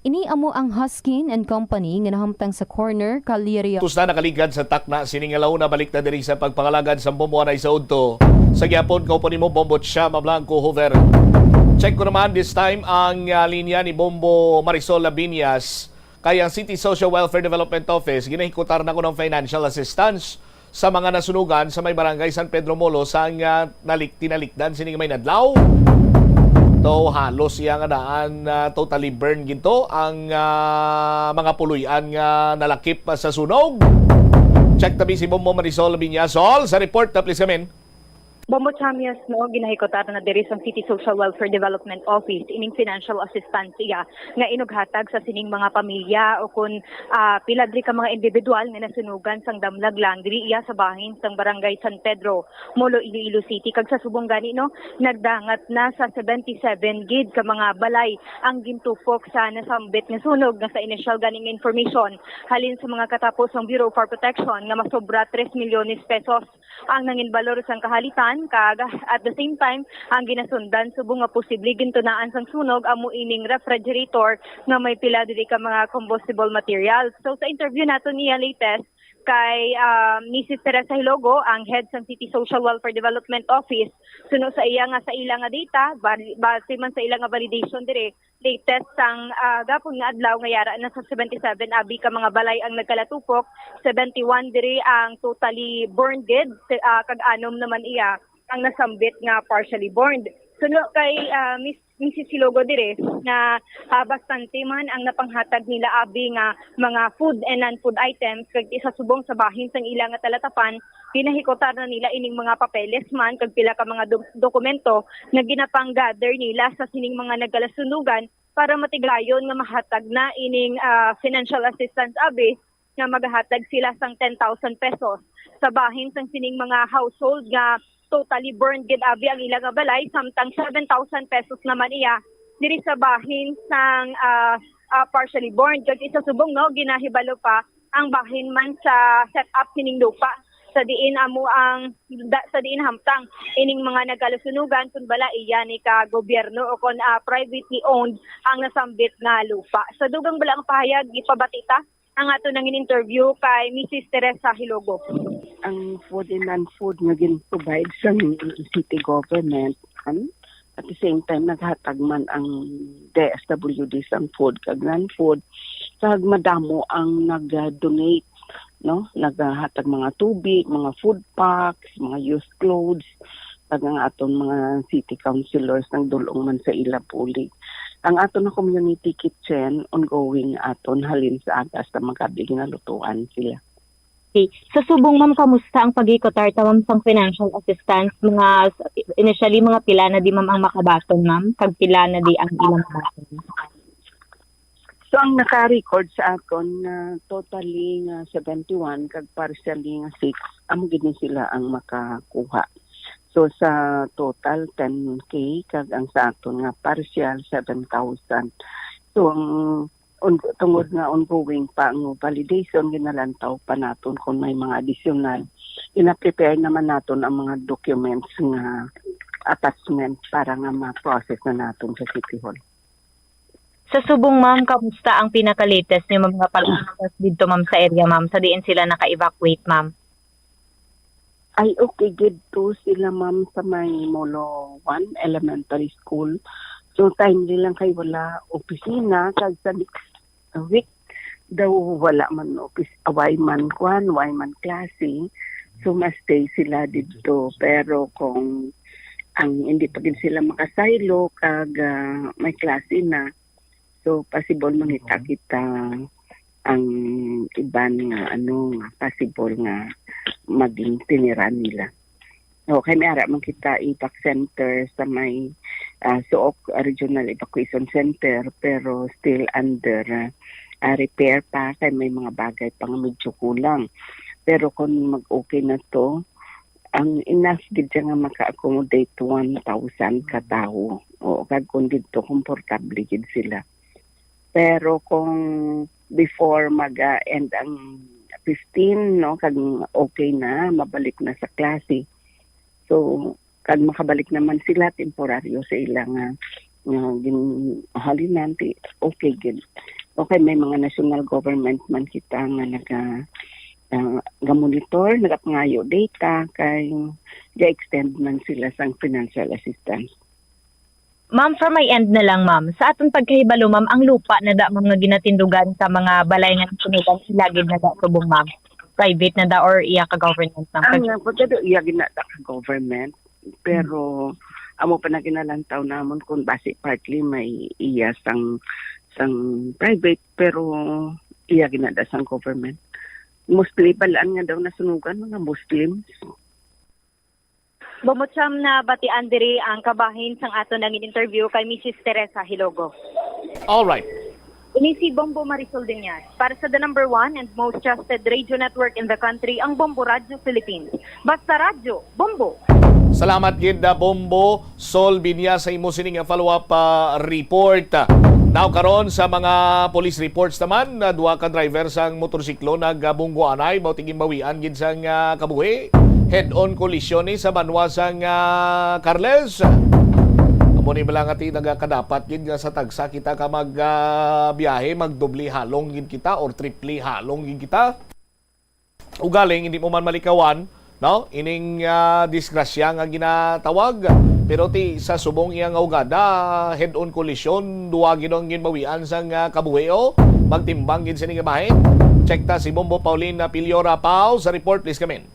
Speaker 10: Ini amo ang Huskin and Company nga nahamtang sa corner Calieria.
Speaker 1: Tusta nakaligad sa takna siningalaw na balik na diri sa pagpangalagad sa Bombo anay sa udto. Sa gyapon ko ni mo Bombo Cham Blanco Hoover. Check ko naman this time ang linya ni Bombo Marisol Labiñas. Kaya ang City Social Welfare Development Office, ginahikutar na ko ng financial assistance sa mga nasunugan sa may barangay San Pedro Molo sa tinalikdan sining may nadlaw. To halos iya nga daan totally burn ginto ang mga puluyan nga nalakip sa sunog. Check tabi si Bombo Marisol Binyasol sa report na please kamin.
Speaker 13: Bombo Chamias no ginahikotar na diri sa City Social Welfare Development Office ining financial assistance iya nga inughatag sa sining mga pamilya o kun pila diri ka mga individual nga nasunugan sang damlag lang diri iya sa bahin sang barangay San Pedro, Molo, Iloilo City. Kag sa subong gani no nagdangat na sa 77 gid ka mga balay ang gintupok sa nasambit nga sunog nga sa initial ganing information halin sa mga katapos ng Bureau for Protection nga masobra 3 milyones pesos ang nangin balor sang kahalitan. Kag at the same time ang ginasundan subong nga posible gintunaan sang sunog amo ining refrigerator nga may pila diri ka mga combustible materials. So sa interview nato niya latest kay Mrs. Teresa Hilogo, ang head ng City Social Welfare Development Office, suno sa iya nga sa ilang nga data, base man sa ilang nga validation dire, latest sang gapon nga adlaw nga yara na sa 77 abi ka mga balay ang nagkalatupok, 71 dire ang totally burned dead, kag anom naman iya ang nasambit nga partially burned. Suno kay Mrs. Hilogo dire na bastante man ang napanghatag nila abi nga mga food and non-food items kag isa subong sa bahin sang ilang nga talatapan pinahikotar na nila ining mga papeles man kag pila ka mga dokumento na ginapang-gather nila sa sining mga nagkalasunugan para matiglayon nga mahatag na ining financial assistance abi nga maghatag sila sang 10,000 pesos sa bahin sang sining mga household nga totally burned gid abi ang ilang nga balay samtang 7,000 pesos naman iya diri sa bahin sang partially burned kag isa subong no ginahibalo pa ang bahin man sa set up sining lupa sa diin amo ang sa diin hamtang ining mga nagkalusunugan kun bala iya ni ka gobyerno o kon privately owned ang nasambit nga lupa. Sa dugang bala ang pahayag ipabatita ang ato nang interview kay Mrs. Teresa Hilogo.
Speaker 14: Ang food and non-food nga gin-provide sa city government at the same time naghatag man ang DSWD sang food kag non-food kag madamo ang nag-donate no, naghatag mga tubig, mga food packs, mga used clothes, pag ang aton mga city councilors nang dulong man sa ila puli. Ang aton na community kitchen ongoing aton halin sa agas na magkabili na lutuan sila.
Speaker 13: Okay. Sa subong ma'am, kamusta ang pag-ikotarta ma'am sang financial assistance? Initially mga pila na di ma'am ang makabaton ma'am, kag pila na di ang ilang makabaton.
Speaker 14: So ang naka-record sa aton totally nga 71 kag partially nga 6 amo gid ni sila ang makakuha. So sa total 10K kag ang sa aton nga partial 7,000. So ang tungod nga ongoing pa ang validation ginalantaw pa naton kung may mga additional. Ina-prepare naman naton ang mga documents nga attachment para nga ma-process na naton sa City Hall.
Speaker 13: Sa subong ma'am, kamusta ang pinaka-latest niyo mga pag-akas dito ma'am sa area ma'am? Sa diin sila naka-evacuate ma'am?
Speaker 14: Ay okay, good to sila ma'am sa may Molo 1 Elementary School. So timely lang kay wala opisina kag sa week daw wala man office away man klase. So mas stay sila dito, pero kung ang hindi pa din sila makasaylo kag may klase na, so possible mangita kita ang iban nga possible nga maging tiniran nila. Okay, may ara man kita impact center sa may Suok Regional Evacuation Center, pero still under repair pa kay may mga bagay pang medyo kulang. Pero kung mag-okay na to, ang enough gid nga maka-accommodate 1,000 ka tawo. O kag kung dito komportable gid sila. Pero kung before mag-end ang 15, no, kag okay na, mabalik na sa klase. So, kag makabalik naman sila temporaryo sa ilang halinan, okay gid. Okay, may mga national government man kita nga monitor, nagapangayo data, kay ga-extend man sila sang financial assistance.
Speaker 13: Ma'am, from my end na lang ma'am, sa aton pagkahibalo ma'am, ang lupa na da mga ginatindugan sa mga balay nga tunugan silagid na da subong ma'am? Private na da or iya ka government ma'am?
Speaker 14: Ang pagkado iya ginada ka government, pero amo pa na ginalantaw namon kung basic partly may iya sang private, pero iya ginada sang government. Mostly balaan nga daw nasunugan mga Muslims.
Speaker 13: Bumutsam na batian diri ang kabahin sang ato nang interview kay Mrs. Teresa Hilogo.
Speaker 1: All right.
Speaker 13: Ini si Bombo Marisol Dinyas. Para sa the number 1 and most trusted radio network in the country, ang Bombo Radio Philippines. Basta radyo, Bombo!
Speaker 1: Salamat gid Bombo Sol Binya sa imo sining follow-up report. Now karon sa mga police reports naman, duha ka driver sang motorsiklo nagbunggoanay mao tingin bawian gid sang kabuhi. Head-on collision ni sa banwa sang Carles. Amo ni balangati nagakadapat gid nga sa tagsa kita ka magbiyahe, magdobli halong gid kita or triple halong gid kita. Ugaling hindi mo man malikawan, no? Ining disgrasya nga ginatawag. Pero sa subong iyang ugada, head-on collision, duwa ginong ginbawian sang kabuhi o magtimbang gid sining bahin. Check ta si Bombo Pauline Piliora Pau sa report, please come in.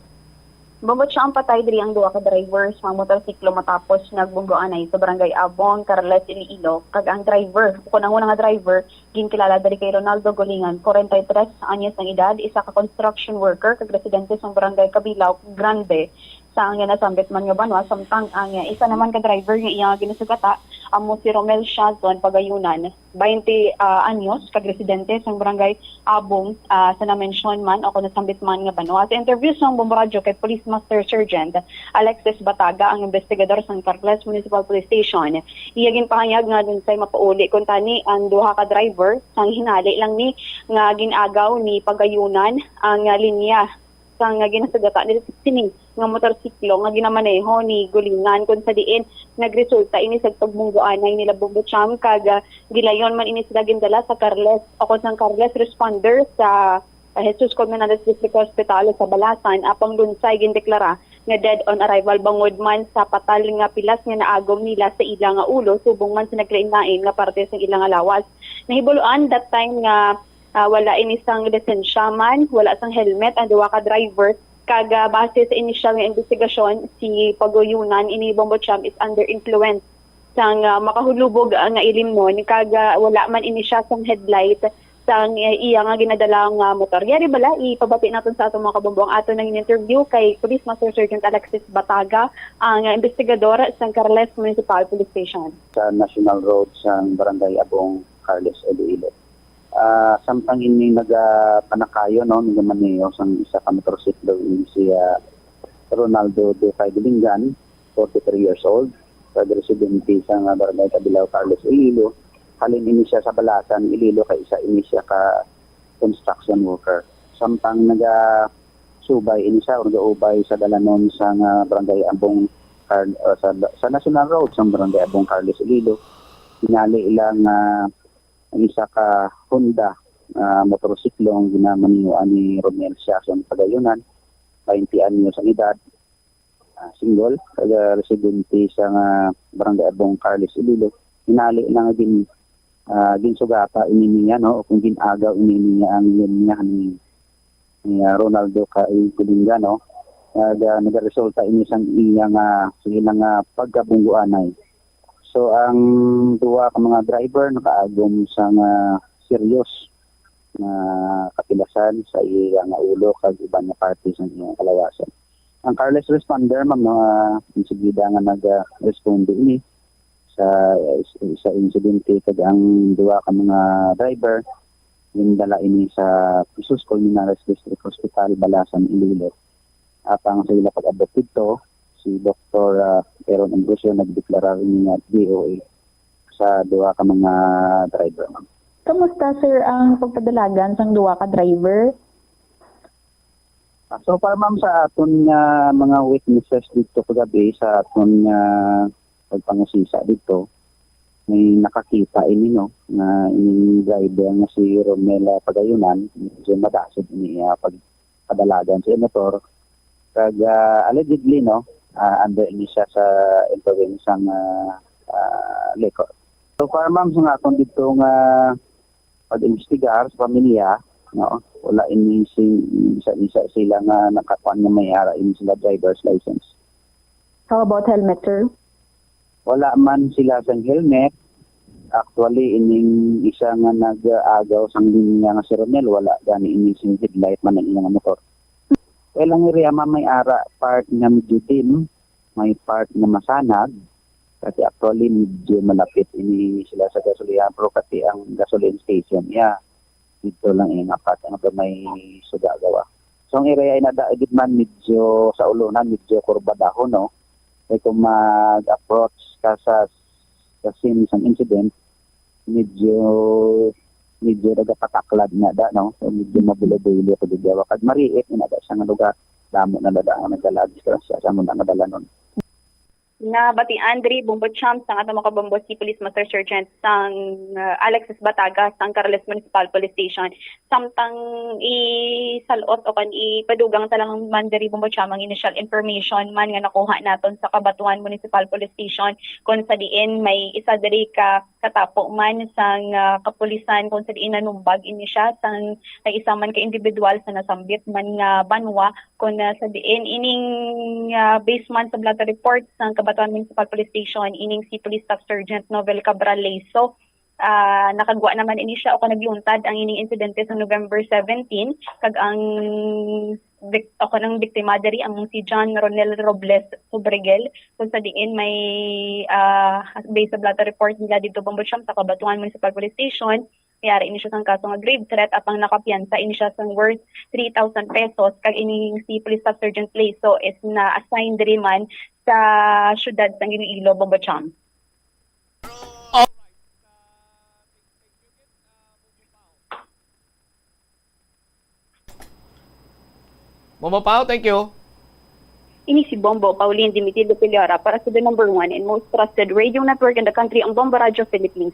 Speaker 15: Bumot siya ang patay diri ang duha ka driver sa motorsiklo matapos nagbunggoanay sa barangay Abon, Carles, Iloilo. Kag ang driver, kung ang unang driver, ginkilala diri kay Ronaldo Golingan, 43 anyos ng edad, isa ka construction worker kag residente sa barangay Kabilao Grande sa ang nasambit man nga banwa samtang ang isa naman ka driver nga iya ginasugata amo si Romel Shazon Pagayunan, 20 anyos kag residente sa barangay Abong sa na-mention man o kung nasambit man nga banwa. Sa interview sa Bombo Radio kay Police Master Sergeant Alexis Bataga, ang investigador sa Carles Municipal Police Station, iya ginpahayag nga dun say mapauli kung tani ang duha ka driver sang hinali lang ni nga ginagaw ni Pagayunan ang linya sa nga ginasugata ni sining nga motorsiklo nga ginamaneho ni Gulingan kung sa diin nagresulta ini sa pagbunggoanay nila Bumbucham kag gilayon man ini sila gindala sa Carles o kung sa Carles responder sa Jesus Comunidad District Hospital sa Balasan apang lunsay gindeklara nga dead on arrival bangod man sa patal nga pilas nga naagom nila sa ilang nga ulo subong man sa naglain-lain nga parte sa ilang nga lawas. Nahibuluan that time nga wala inisang lisensya man, wala sang helmet ang duwa ka driver. Kag base sa initial nga investigasyon, si paguyunan ini Bombo Champ is under influence sang makahulubog nga ilimnon kag wala man ini siya sang headlight sang iya nga ginadala nga motor. Yari bala ipabati naton sa atong mga kabombo ang ato nang interview kay Police Master Sergeant Alexis Bataga, ang investigador sa Carles Municipal Police Station.
Speaker 16: Sa National Road sa Barangay Abong, Carles, Iloilo. Samtang ini nagapanakayo no ng maniyo sang isa ka motorsiklo ini si Ronaldo de Faidelingan, 43 years old, residente sa Barangay Kabilao, Carles, Iloilo. Halin ini siya sa Balasan, Iloilo kay isa ini siya ka construction worker. Samtang nagasubay ini siya or gaubay sa dalanon sa Barangay Abong sa National Road sa Barangay Abong, Carles, Iloilo. Pinali ilang ang isa ka Honda motorsiklo ang ginamaniuan ni Romel Siason Pagayunan, 20 anyos ang edad, single, kaya residente sa Barangay Abong, Carles, Iloilo. Hinali lang din ginsugata ininiya no, kung ginagaw ininiya ang niya ni Ronaldo kay Kulinga no. Nagaresulta ini sang iyang silang pagkabungguanay. So ang duwa ka mga driver nakaagom sa serious na kapilasan sa iyang ulo kag iban nga parte sa iyang kalawasan. Ang Carles responder ma'am insigida nga nag-responde ini sa insidente kag ang duwa ka mga driver dala ini sa Jesus Colmenares District Hospital Balasan, Iloilo. Apang sa ila pag-abot dito si Dr. Peron Ambrosio nagdeklara ini nga DOA sa duwa ka mga driver ma'am.
Speaker 15: Kamusta sir ang pagpadalagan sang duwa ka driver?
Speaker 16: So para ma'am sa aton nga mga witnesses dito kagabi sa aton nga pagpangasisa dito, may nakakita ini no na ining driver nga si Romela Pagayunan, medyo madasig ini pagpadalagan sa motor. Kag allegedly no under ini siya sa influence ng liquor. So para ma'am sa aton dito nga pag-investigar sa pamilya, no, wala ini isa sila nga nakakuan nga may-ara ini sila driver's license.
Speaker 15: How about helmet sir?
Speaker 16: Wala man sila sang helmet. Actually ining isa nga nag-agaw sang linya nga si Ronel, wala gani ini sing headlight man ang ilang motor. Kailang area may ara part nga medyo dim, may part nga masanag, kasi actually medyo malapit ini sila sa gasolina pero kasi ang gasoline station dito lang yung apat ang may suga gawa. So ang area ay nadaigid man medyo sa ulunan, medyo kurbadahon no. Kaya kung mag-approach ka sa scene ng incident, medyo nagapataklad na da, no? So, medyo mabulo-bulo ko digawa. Kag mariit, inada siya nga lugar, damo na dada ang nagdalagis ka siya sa muna nga dala nun.
Speaker 15: Na bati Andre Bombo Champ sang ato mga kabombo si Police Master Sergeant sang Alexis Bataga sang Carles Municipal Police Station samtang isalot o kan ipadugang talang man diri Bombo Champ ang initial information man nga nakuha naton sa Kabatuan Municipal Police Station kung sa diin may isa diri ka katapo man sang kapulisan kung sa diin nanumbag ini siya sang isa man ka individual sa nasambit man nga banwa kung sa diin ining based man sa blood report sang Kabatuan Municipal Police Station ining si Police Staff Sergeant Novel Cabral Leso. Nakagwa naman ini siya o nagluntad ang ining insidente sa November 17 kag ang biktima diri ang si John Ronel Robles Sobregel kung sa diin may based sa blood report nila dito Bombo Champ sa Kabatuan Municipal Police Station. Kayari ini siya sang kaso nga grave threat apang nakapiyansa ini siya sang worth 3,000 pesos kag ini si Police Staff Sergeant Leso is na assign diri man sa syudad sang Iloilo Bombo Champ.
Speaker 1: Bombo Pao, thank you.
Speaker 15: Ini si Bombo Pauline Dimitido Piliora para sa the number 1 and most trusted radio network in the country, ang Bombo Radio Philippines.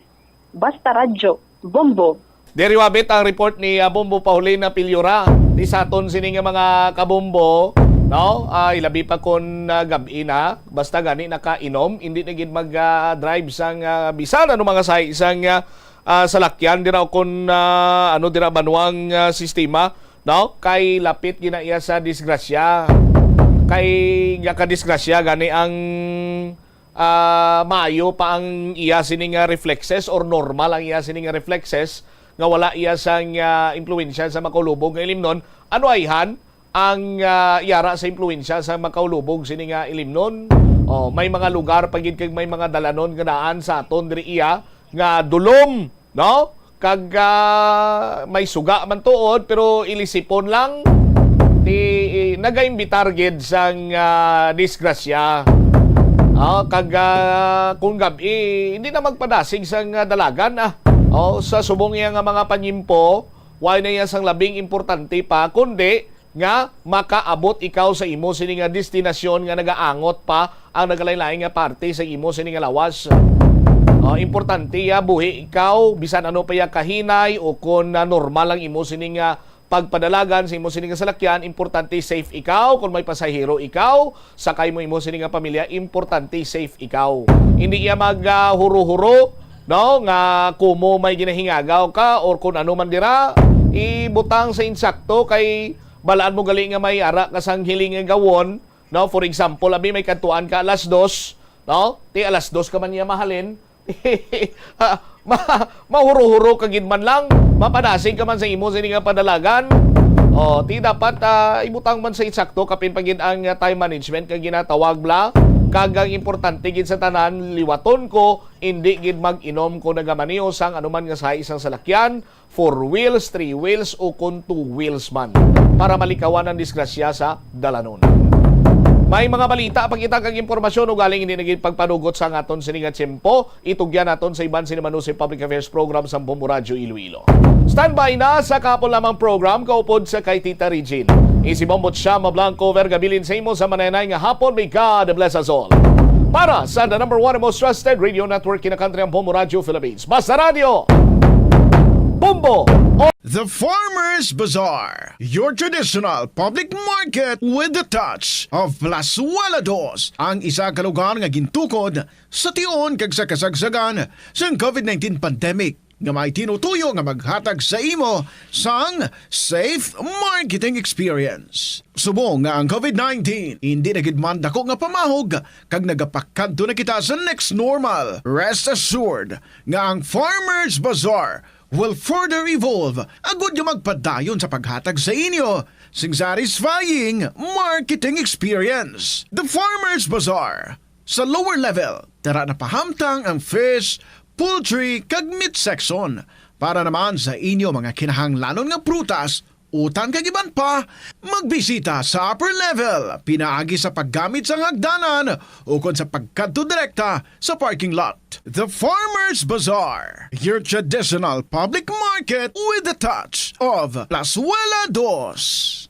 Speaker 15: Basta radyo, Bombo.
Speaker 1: Diri wabit ang report ni Bombo Paulina Piliora. Di sa aton sini nga mga kabombo, no? Ilabi pa kon gabi na, basta gani nakainom, hindi na gid mag-drive sang bisan ano mga say isang salakyan dira kun ano dira manuang sistema, no? Kay lapit gina iya sa disgrasya. Kay nga ka disgrasya gani ang maayo pa ang iya sining reflexes or normal ang iya sining reflexes nga wala iya sang impluwensya sa makaulubog nga ilimnon. Ano ayhan ang yara sa impluwensya sa makaulubog sini nga ilimnon? May mga lugar pagid kay may mga dalanon nga daan sa aton diri iya nga dulom, no? Kag may suga man tuod pero ilisipon lang ti nagaimbitar gid sang disgrasya. Kag kung gabi hindi na magpadasig sang dalagan sa subong iya nga mga panyimpo, why na iya sang labing importante pa kundi nga makaabot ikaw sa imo sini nga destinasyon nga nagaangot pa ang nagalain-lain nga parte sa imo sini nga lawas. Importante ya buhi ikaw bisan ano pa ya kahinay o kun normal ang imo sini nga pagpadalagan sa imo sini nga salakyan, importante safe ikaw. Kung may pasahero ikaw, sakay mo imo sini nga pamilya, importante safe ikaw. Hindi iya maghuro-huro, no, nga kumo may ginahingagaw ka or kung ano man dira, ibutang sa insakto kay balaan mo gali nga may ara kasang hiling nga gawon, no? For example, abi may kantuan ka alas 2, no? Ti alas 2 ka man niya mahalin. Mahuro-huro ka gid man lang, mapadasig ka man sa imo sini nga padalagan. Ti dapat ibutang man sa insakto kapin pagid ang time management kag ginatawag bla. Kagang importante gid sa tanan liwaton ko, hindi gid mag-inom ko nagamaniho sang anuman nga sa isang salakyan, 4 wheels, 3 wheels o kun 2 wheels man para malikawan ang disgrasya sa dalanon. May mga balita pagkita kag impormasyon o galing hindi naging pagpanugot sa aton sininga tiyempo, itugyan naton sa iban sinimanusay Public Affairs Program sa Bombo Radio Iloilo. Standby na sa kapon lamang program kaupod sa kay Tita Regine. Isibombot siya Blanco vergabilin sa imo sa mananay nga hapon. May God bless us all. Para sa the number one and most trusted radio network in the country ang Bombo Radio Philippines. Basta Radio! Bombo!
Speaker 17: The Farmers Bazaar, your traditional public market with the touch of Plazuela Dos, ang isa ka lugar nga gintukod sa tion kag sa kasagsagan sa COVID-19 pandemic nga may tinutuyo nga maghatag sa imo sang safe marketing experience. Subong nga ang COVID-19 hindi na gid man dako nga pamahog kag nagapakadto na kita sa next normal. Rest assured nga ang Farmers Bazaar will further evolve agud nga magpadayon sa paghatag sa inyo sing satisfying marketing experience. The Farmers Bazaar sa lower level tara na pahamtang ang fish, poultry kag meat section para naman sa inyo mga kinahanglanon nga prutas, utan kag iban pa, magbisita sa upper level pinaagi sa paggamit sa hagdanan o kon sa pagkadto direkta sa parking lot. The Farmers Bazaar, your traditional public market with the touch of Plazuela Dos.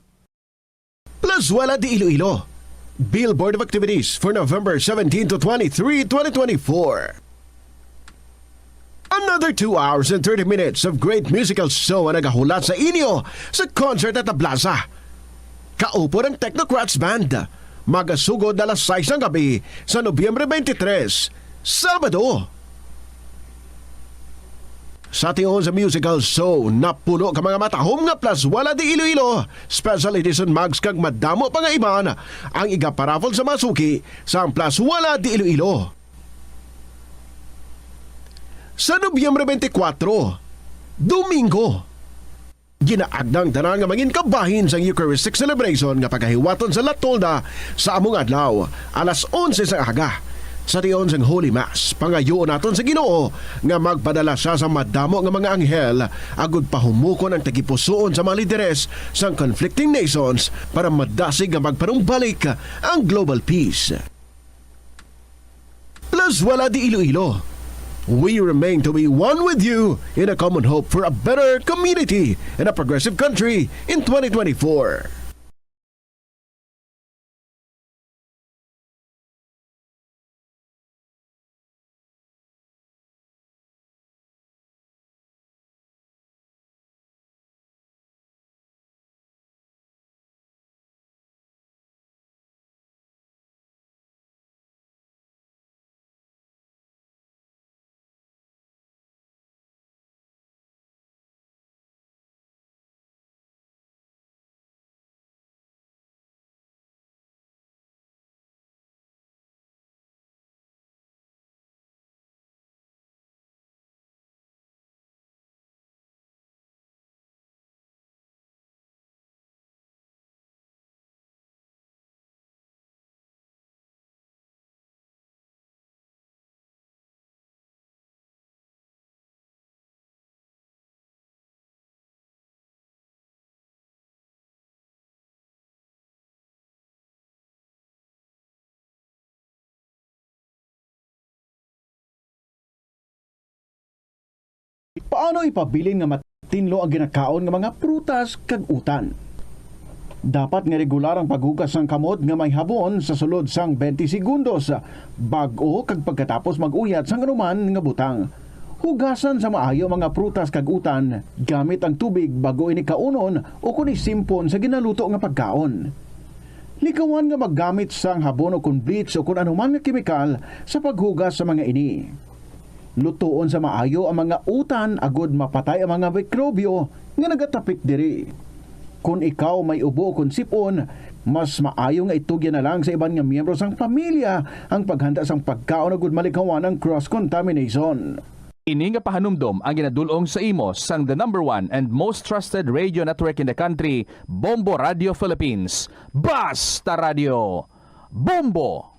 Speaker 17: Plazuela de Iloilo, Billboard of Activities for November 17 to 23, 2024. Another 2 hours and 30 minutes of great musical show ang nagahulat sa inyo sa concert at the Plaza. Kaupo ng Technocrats Band. Magasugod alas 6 ng gabi sa Nobyembre 23, Sabado. Sa tion sa musical show, napuno ka mga matahom nga Plazuela de Iloilo. Special edition mags kag madamo pa nga iban ang igaparafol sa masuki sa Plazuela de Iloilo. Sa Nobyembre 24, Domingo, ginaagdang tanan nga mangin kabahin sa Eucharistic celebration nga pagkahiwaton sa Latolda sa among adlaw alas 11 sa aga. Sa tiyon sang Holy Mass, pangayoon naton sa Ginoo nga magpadala siya sa madamo nga mga anghel agud pahumukon ang tagipusoon sa mga lideres sang conflicting nations para madasig nga magpanumbalik ang global peace. Plazuela de Iloilo, we remain to be one with you in a common hope for a better community and a progressive country in 2024.
Speaker 8: Paano ipabilin nga matinlo ang ginakaon nga mga prutas kag utan? Dapat nga regular ang paghugas ng kamot nga may habon sa sulod sang 20 segundos bag-o kag pagkatapos mag-uyat sang anuman nga butang. Hugasan sa maayo mga prutas kag utan gamit ang tubig bago ini kaunon o kun isimpon sa ginaluto nga pagkaon. Likawan nga maggamit sang habon o kun bleach o kun anuman nga kemikal sa paghugas sa mga ini. Lutoon sa maayo ang mga utan agod mapatay ang mga mikrobyo nga nagatapik diri. Kung ikaw may ubo kung sipon, mas maayo nga itugyan na lang sa iban nga miyembro sang pamilya ang paghanda sang pagkaon agud malikawan ng cross-contamination.
Speaker 9: Ini nga pahanumdom ang ginadulong sa imo sang the #1 and most trusted radio network in the country, Bombo Radio Philippines. Basta Radio! Bombo!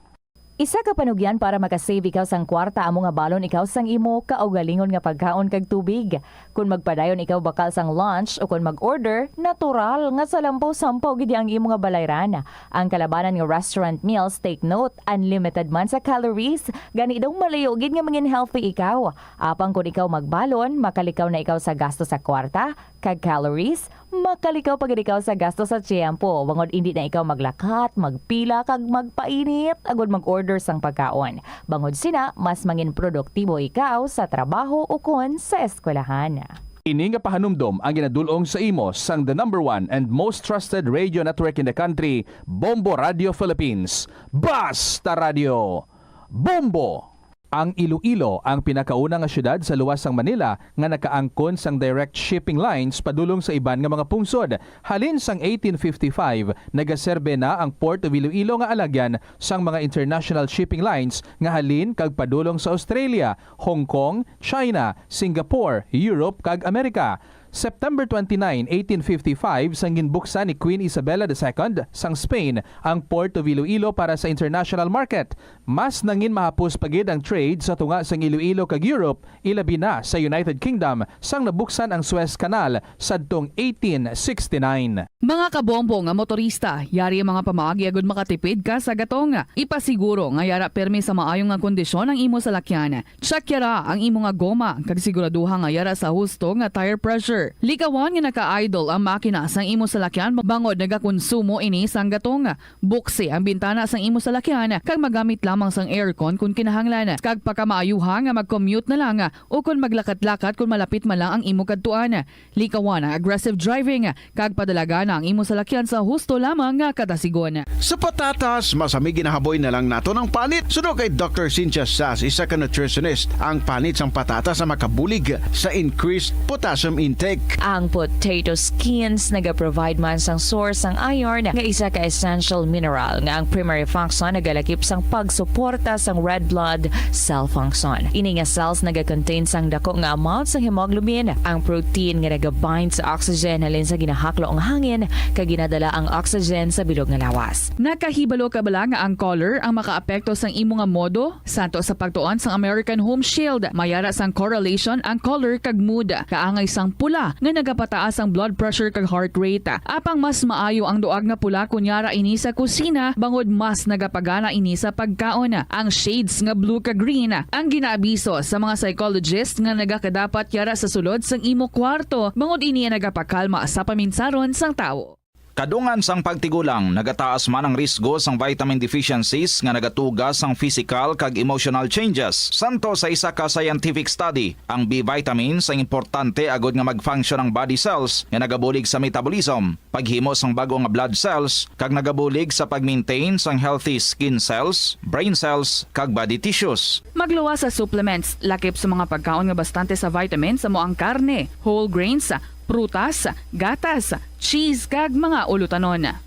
Speaker 11: Isa ka panugyan para makasave ikaw sang kwarta amo nga balon ikaw sang imo kaugalingon nga pagkaon kag tubig. Kung magpadayon ikaw bakal sang lunch o kung mag-order, natural nga sa lampaw-sampaw gid ang imo nga balayran. Ang kalabanan nga restaurant meals, take note, unlimited man sa calories, gani daw malayo gid nga mangin healthy ikaw. Apang kung ikaw magbalon, makalikaw na ikaw sa gasto sa kwarta, kag calories, makalikaw pag ikaw sa gasto sa tiyempo. Bangod hindi na ikaw maglakat, magpila, kag magpainit, agod mag-order sang pagkaon. Bangod sina, mas mangin produktibo ikaw sa trabaho o kon sa eskwelahan.
Speaker 9: Ini nga pahanumdom ang ginadulong sa imo sang the #1 and most trusted radio network in the country, Bombo Radio Philippines. Basta Radio! Bombo! Ang Iloilo ang pinakauna nga syudad sa luwas sang Manila nga nakaangkon sang direct shipping lines padulong sa iban nga mga pungsod. Halin sang 1855, nagaserbe na ang Port of Iloilo nga alagyan sang mga international shipping lines nga halin kag padulong sa Australia, Hong Kong, China, Singapore, Europe kag Amerika. September 29, 1855, sang ginbuksan ni Queen Isabella II sang Spain ang Port of Iloilo para sa international market. Mas nangin mahapos pagid ang trade sa tunga sang Iloilo kag Europe, ilabi na sa United Kingdom sang nabuksan ang Suez Canal sadtong 1869.
Speaker 7: Mga kabombo nga motorista, yari ang mga pamaagi agud makatipid ka sa gatong. Ipasiguro nga yara permi sa maayong nga kondisyon ang imo salakyan. Check yara ang imo nga goma kag siguraduha nga yara sa husto nga tire pressure. Likawan nga naka-idle ang makina sang imo salakyan bangod nagakonsumo ini sang gatong. Buksi ang bintana sang imo salakyan kag magamit lamang sang aircon kung kinahanglan. Kag pakamaayuha nga mag-commute na lang o kung maglakat-lakat kung malapit man lang ang imo kadtuan. Likawan ang aggressive driving kag padalaga na ang imo salakyan sa husto lamang nga katasigon.
Speaker 17: Sa patatas, masami ginahaboy na lang nato ng panit. Suno kay Dr. Cynthia Sass, isa ka nutritionist, ang panit sang patatas sa makabulig sa increased potassium intake.
Speaker 11: Ang potato skins nagaprovide man sang source sang iron nga isa ka essential mineral nga ang primary function nagalakip sang pagsuporta sang red blood cell function. Ini nga cells nagakontain sang dako nga amount sang hemoglobin. Ang protein nga nagabind sa oxygen halin sa ginahaklo ang hangin kag ginadala ang oxygen sa bilog nga lawas.
Speaker 7: Nakahibalo ka bala nga ang color ang makaapekto sang imo nga modo? Santo sa pagtuon sang American Home Shield, mayara sang correlation ang color kag mood. Kaangay sang pula nga nagapataas ang blood pressure kag heart rate. Apang mas maayo ang duag nga pula kunyara ini sa kusina bangod mas nagapagana ini sa pagkaon. Ang shades nga blue kag green ang ginaabiso sa mga psychologist nga nagakadapat yara sa sulod sang imo kwarto bangod ini nagapakalma sa paminsaron sang tawo.
Speaker 18: Kadungan sang pagtigulang, nagataas man ang risgo sang vitamin deficiencies nga nagatugas sang physical kag emotional changes. Santo sa isa ka scientific study, ang B vitamins ang importante agod nga mag-function ang body cells nga nagabulig sa metabolism, paghimo sang bago nga blood cells kag nagabulig sa pag-maintain sang healthy skin cells, brain cells kag body tissues.
Speaker 7: Magluwas sa supplements, lakip sa mga pagkaon nga bastante sa vitamins sa moang karne, whole grains, prutas, gatas, cheese kag mga ulutanon.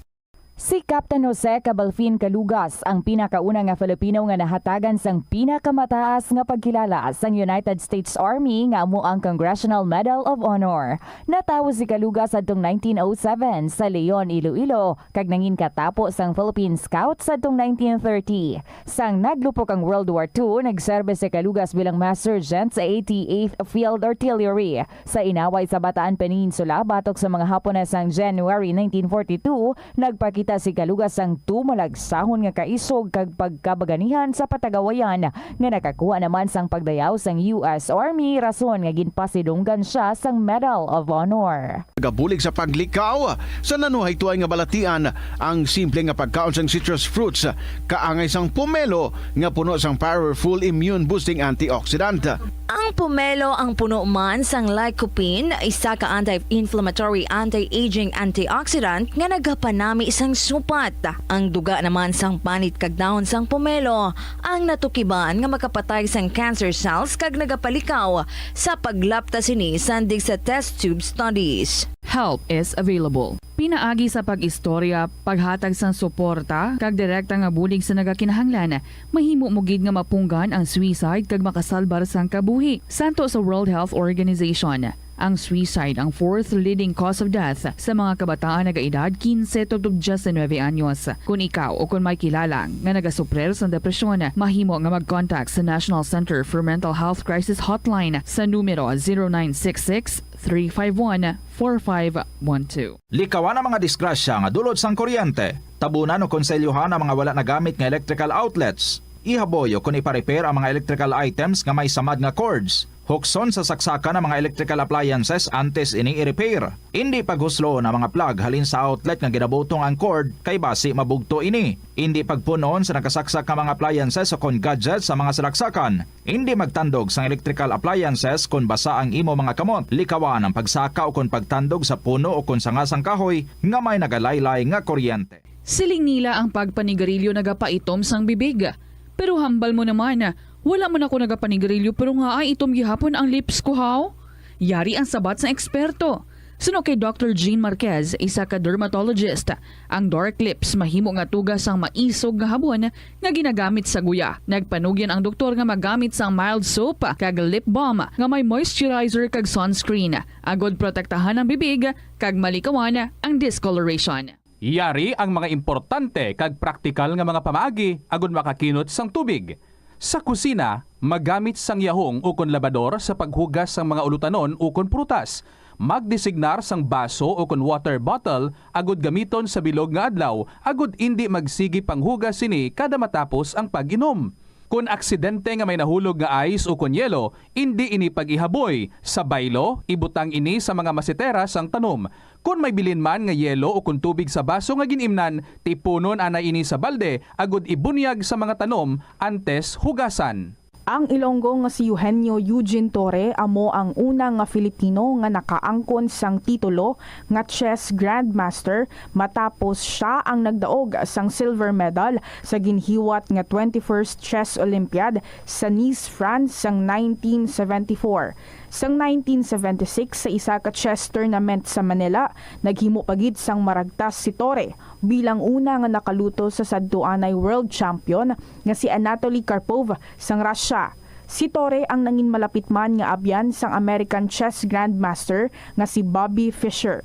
Speaker 11: Si Captain Jose Cabalfin Calugas ang pinakauna nga Filipino nga nahatagan sang pinakamataas nga pagkilala sang United States Army nga amo ang Congressional Medal of Honor. Natawo si Calugas adtong 1907 sa Leon, Iloilo kag nangin katapo sang Philippine Scouts adtong 1930. Sang naglupok ang World War II, nagserbe si Calugas bilang Master Sergeant sa 88th Field Artillery. Sa inaway sa Bataan Peninsula batok sa mga Hapones sang January 1942, nagpakita resulta si kalugas ang tumalagsahon nga kaisog kag pagkabaganihan sa patagawayan nga nakakuha naman sang pagdayaw sang US Army rason nga ginpasidunggan siya sang Medal of Honor.
Speaker 17: Gabulig sa paglikaw sa nanuhay tuay nga balatian ang simple nga pagkaon sang citrus fruits kaangay sang pomelo nga puno sang powerful immune boosting antioxidant.
Speaker 19: Ang pomelo ang puno man sang lycopene, isa ka anti-inflammatory, anti-aging antioxidant nga nagapanami isang supat. Ang duga naman sang panit kag dahon sang pomelo ang natukiban nga makapatay sang cancer cells kag nagapalikaw sa paglapta sini sandig sa test tube studies.
Speaker 7: Help is available. Pinaagi sa pag-istorya, paghatag sang suporta, kag direkta nga bulig sa nagakinahanglan, mahimo mo gid nga mapunggan ang suicide kag makasalbar sang kabuhi. Santo sa World Health Organization, ang suicide ang fourth leading cause of death sa mga kabataan nagaedad 15 to 19 anyos. Kung ikaw o kung may kilala nga nagasuprer sa depresyon, mahimo nga mag-contact sa National Center for Mental Health Crisis Hotline sa numero 0966-351-4512.
Speaker 18: Likawan ang mga disgrasya nga dulot sang kuryente. Tabunan o konselyuhan ang mga wala nagamit nga electrical outlets. Ihaboy o kung ipa-repair ang mga electrical items nga may samad nga cords. Hukson sa saksakan ng mga electrical appliances antes ini i-repair. Hindi paghuslo na mga plug halin sa outlet nga ginabutong ang cord kay basi mabugto ini. Hindi pagpunon sa nakasaksak ng mga appliances o kon gadgets sa mga salaksakan. Hindi magtandog sa electrical appliances kung basa ang imo mga kamot. Likawan ang pagsaka o kon pagtandog sa puno o kon sangasang kahoy nga may nagalaylay nga kuryente.
Speaker 7: Siling nila ang pagpanigarilyo nagapaitom sang bibig. Pero hambal mo naman, wala man ako nagapanigarilyo pero nga ay itom gihapon ang lips ko haw. Yari ang sabat sa eksperto. Suno kay Dr. Jean Marquez, isa ka dermatologist, ang dark lips mahimo nga tugas ang maisog nga habon nga ginagamit sa guya. Nagpanugyan ang doktor nga magamit sang mild soap kag lip balm nga may moisturizer kag sunscreen. Agod protektahan ang bibig kag malikawan ang discoloration.
Speaker 9: Yari ang mga importante kag praktikal nga mga pamaagi agud makakinot sang tubig. Sa kusina, magamit sang yahong o kon labador sa paghugas sang mga ulutanon o kon prutas. Magdesignar sang baso o kon water bottle agud gamiton sa bilog nga adlaw agud indi magsigi panghugas sini kada matapos ang pag-inom. Kung aksidente nga may nahulog nga ice o kon yelo, hindi ini pag-ihaboy. Sa baylo, ibutang ini sa mga masitera sang tanom. Kung may bilin man nga yelo o kung tubig sa baso nga ginimnan, tipunon anay ini sa balde, agud ibunyag sa mga tanom antes hugasan.
Speaker 5: Ang Ilonggo nga si Eugenio Eugene Torre amo ang unang nga Filipino nga nakaangkon sang titulo nga chess grandmaster matapos siya ang nagdaog sang silver medal sa ginhiwat nga 21st Chess Olympiad sa Nice, France sang 1974. Sang 1976 sa isa ka chess tournament sa Manila, naghimo pagid sang maragtas si Torre bilang una nga nakaluto sa sadtuanay world champion nga si Anatoly Karpov sang Russia. Si Torre ang nangin malapit man nga abyan sang American chess grandmaster nga si Bobby Fischer.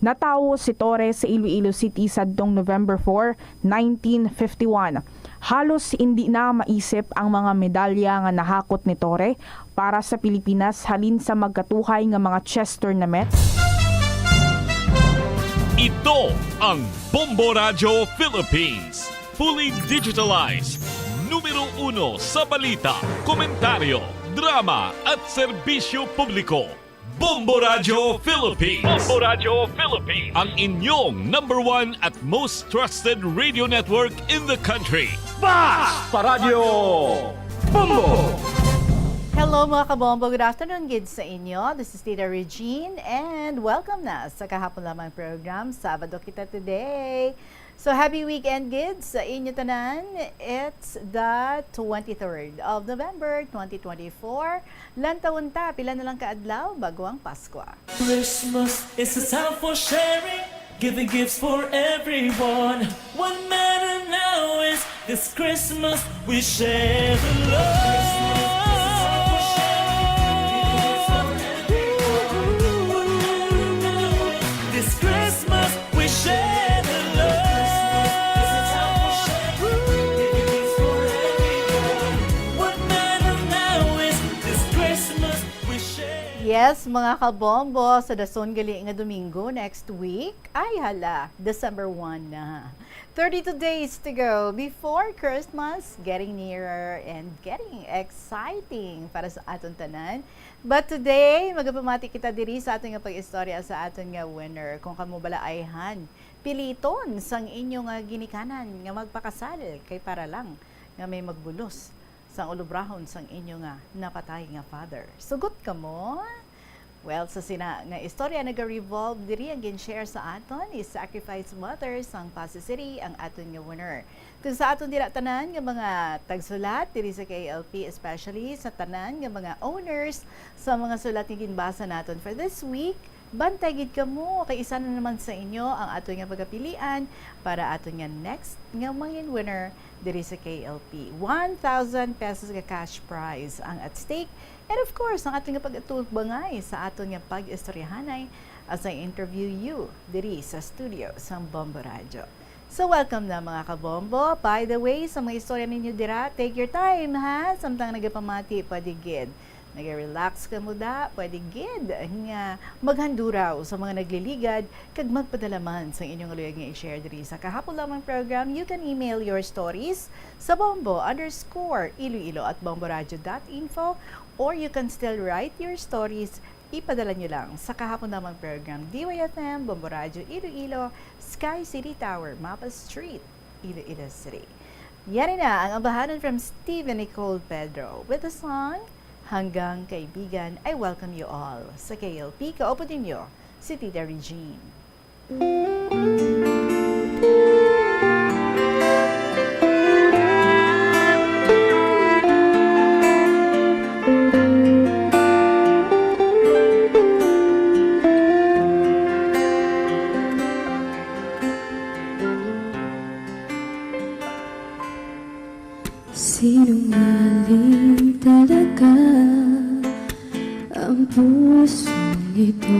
Speaker 5: Natawo si Torre sa Iloilo City sadtong November 4, 1951. Halos hindi na maisip ang mga medalya nga nahakot ni Torre para sa Pilipinas halin sa magkatuhay nga mga chess tournament.
Speaker 20: Ito ang Bombo Radio Philippines. Fully digitalized. Numero 1 sa balita, komentaryo, drama at serbisyo publiko. Bombo Radio Philippines. Bombo Radio Philippines. Ang inyong number 1 at most trusted radio network in the country.
Speaker 9: Basta Radio Bombo!
Speaker 21: Hello mga kabombo, good afternoon kids sa inyo. This is Tita Regine and welcome na sa kahapon lamang program, Sabado Kita Today. So happy weekend kids sa inyo tanan. It's the 23rd of November 2024. Lantawon ta, pila na lang kaadlaw bago ang Pasko.
Speaker 22: Christmas is a time for sharing, giving gifts for everyone. What matter now is this Christmas we share the love.
Speaker 21: Yes, mga kabombo, sa dason gali nga Domingo next week, ay hala, December 1 na. 32 days to go before Christmas, getting nearer and getting exciting para sa aton tanan. But today, magapamati kita diri sa aton nga pag-istorya sa aton nga winner. Kung kamo bala ayhan, piliton sang inyo nga ginikanan nga magpakasal kay para lang nga may magbulos sang ulubrahon sang inyo nga napatay nga father. Sugot ka mo? Well, sa sina nga istorya nag-revolve diri ang gin-share sa aton is Sacrifice Mothers sang Pasig City ang aton nga winner. Kung sa aton dira tanan nga mga tagsulat diri sa KLP, especially sa tanan nga mga owners sa mga sulat nga ginbasa naton for this week, bantay gid kamo kay isa na naman sa inyo ang aton nga pagapilian para aton nga next nga mangin winner diri sa KLP. 1,000 pesos nga cash prize ang at stake. And of course, ang ating pag-atubangay sa aton nga pag-istoryahanay as I interview you diri sa studio sa Bombo Radio. So welcome na mga kabombo. By the way, sa mga istorya ninyo dira, take your time ha. Samtang nagapamati, pwede gid. Nag-relax ka muda, pwede gid nga maghanduraw sa mga nagliligad kag magpadalaman sa inyong luyag nga i-share diri sa kahapon lamang program. You can email your stories sa bombo_iloilo@bomboradio.info or you can still write your stories. Ipadala nyo lang sa kahapon lamang program DYFM, Bombo Radio Iloilo, Sky City Tower, Mapa Street, Iloilo City. Yan na ang ambahanan from Stephen Nicole Pedro with the song Hanggang Kaibigan. I welcome you all sa KLP. Kaupo ninyo si Tita Regine.
Speaker 2: Sinungaling talaga ang pusong ito.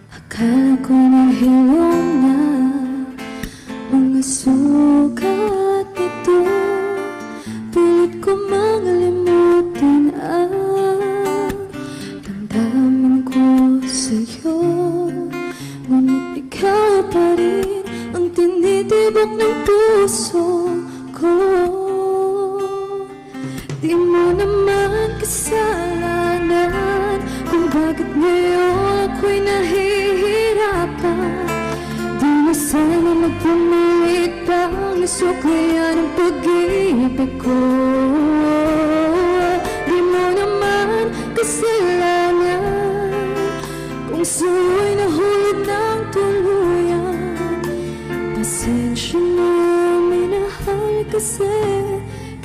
Speaker 2: Akala ko nahilong na mga sugat nito. Pilit ko makalimutan ang damdamin ko sa'yo. Ngunit ikaw pa rin ang tinitibok ng puso ko. Di mo naman kasalanan kung bakit ngayon ako'y nahihirapan. Di na sana magpumilit pang nasuklayan ang pag-ibig ko. Di mo naman kasalanan kung sa'yo'y nahulog ng tuluyan. Pasensya na, minahal kasi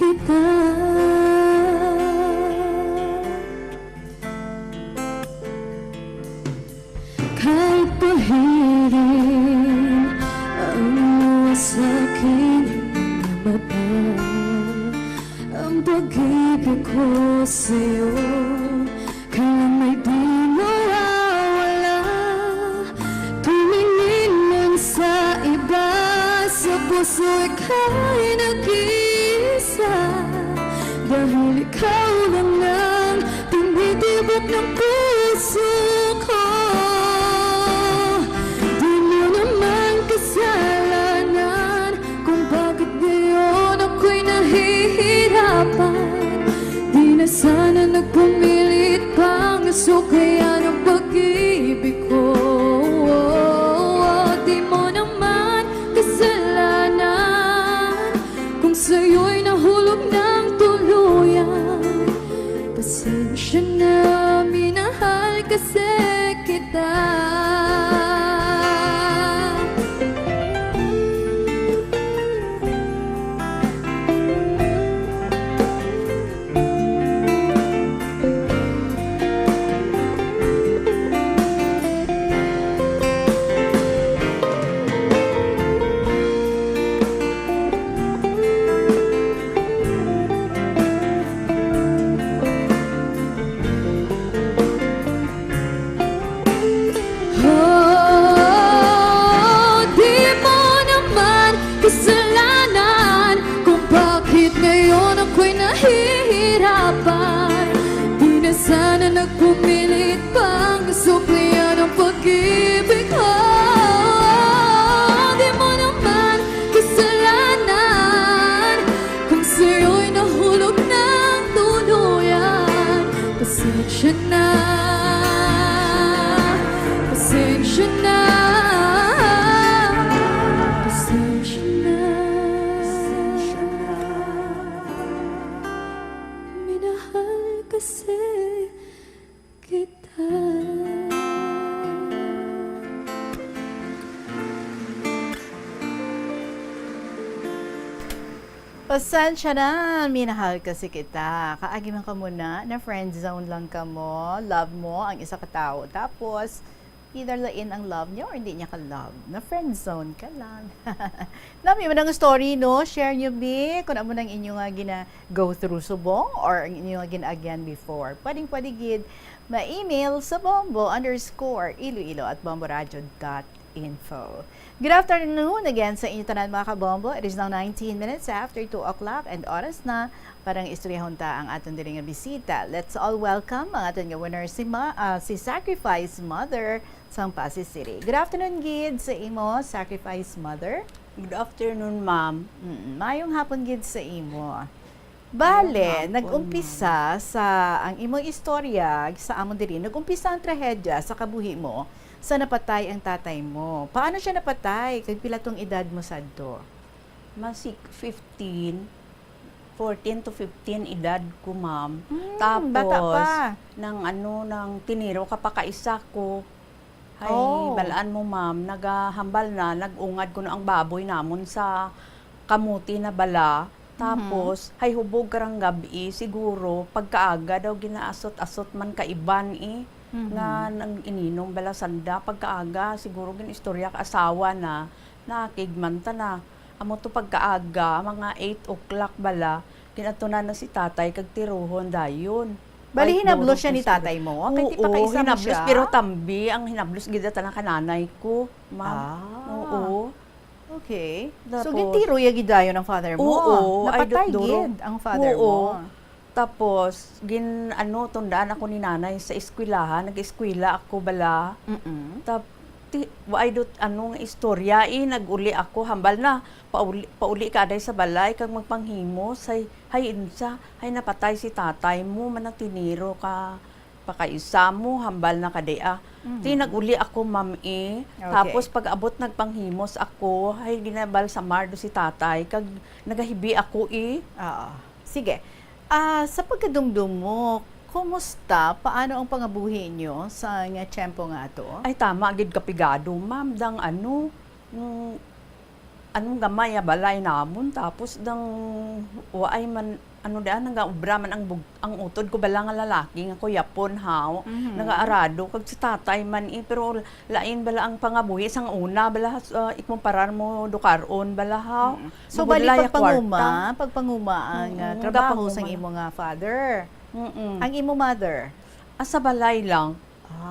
Speaker 2: kita. Kahit pahirin ang mga sa'king mata, ang pag-ibig ko sa'yo kailan may di mawawala. Tumingin man sa iba, sa puso ika'y nag-iisa. Dahil ikaw lang ang tinitibok ng puso ko. Di mo naman kasalanan kung bakit ngayon ako'y nahihirapan. Di na sana nagpumilit pang nasuklayan ang pag-ibig ko. Di mo naman kasalanan kung sa'yo'y nahulog ng tuluyan. Pasensya na, minahal kasi kita. Nagpumilit pang suklayan ang pag-ibig ko. Di mo na
Speaker 21: Pasensya na, minahal kasi kita. Kaagi man ka muna, na friend zone lang ka mo, love mo ang isa ka tao. Tapos, either lain ang love niya or hindi niya ka love. Na friend zone ka lang. Nami mo ng story, no? Share niyo, bi, kung ano nang inyo nga gina-go through subong or ang inyo nga gina-again before. Pwedeng gid ma-email sa bombo_iloilo@bomboradio.info. Good afternoon again sa inyo tanan mga kabombo. It is now 19 minutes after 2 o'clock and oras na parang istoryahon ta ang aton diri nga bisita. Let's all welcome ang aton nga winner si Sacrifice Mother sa Pasig City. Good afternoon, Gid, sa imo, Sacrifice Mother.
Speaker 3: Good afternoon, ma'am.
Speaker 21: Mayong hapon, Gid, sa imo. Bale, nag-umpisa sa ang imong istorya sa amon diri. Nag-umpisa ang trahedya sa kabuhi mo sa napatay ang tatay mo. Paano siya napatay? Kag pila tong edad mo sadto?
Speaker 3: Masik 14 to 15 edad ko, ma'am.
Speaker 21: Tapos, bata pa.
Speaker 3: Nang tiniro kapag kaisa ko. Ay,
Speaker 21: Oh.
Speaker 3: balaan mo, ma'am. Nagahambal na, nag-ungad ko na ang baboy namon sa kamuti na bala. Tapos, hay hubog karang gabi, siguro, pagkaaga daw ginaasot-asot man kaiban nga nang ininom bala sanda pagkaaga siguro gin istorya ka asawa na nakigmanta na amo to pagkaaga mga 8 o'clock bala kinatunan na si tatay kag tiruhon dayon.
Speaker 21: Bali hinablos siya ni tatay mo? Kay ti pa kaisa mo
Speaker 3: hinablos
Speaker 21: siya?
Speaker 3: pero tambi ang hinablos gid ta kananay ko, ma'am. Oo.
Speaker 21: Okay. So,
Speaker 3: Tapos-
Speaker 21: gintiro ya gidayon ng father mo.
Speaker 3: Oo,
Speaker 21: Napatay
Speaker 3: ay, duduro.
Speaker 21: gid ang father
Speaker 3: Oo.
Speaker 21: mo.
Speaker 3: Tapos, tundaan ako ni nanay sa eskwelahan, nag-eskwela ako bala. Nga istorya, nag-uli ako, hambal na, pauli ka aday sa balay, kag magpanghimos, hay insa, hay napatay si tatay mo, manang tiniro ka, pakaisa mo, hambal na kadea. Nag-uli ako, ma'am
Speaker 21: Okay.
Speaker 3: Tapos, pag abot nagpanghimos ako, hay ginabal sa mardo si tatay, kag nagahibi ako
Speaker 21: Oo. Sige. Sa pagkadumdum mo, kumusta? Paano ang pangabuhi nyo sa nga tiyempo nga to?
Speaker 3: Ay tama gid kapigado, ma'am, dang anong gamay balay namon tapos dang waay man nagaubra man ang utod ko bala nga lalaki nga kuyapon haw nagaarado kag si tatay man pero lain bala ang pangabuhi sang una bala ikmomparar mo dukaron bala haw.
Speaker 21: So bali pagpanguma ang trabaho sang imo nga father. Ang imo mother
Speaker 3: asa balay lang.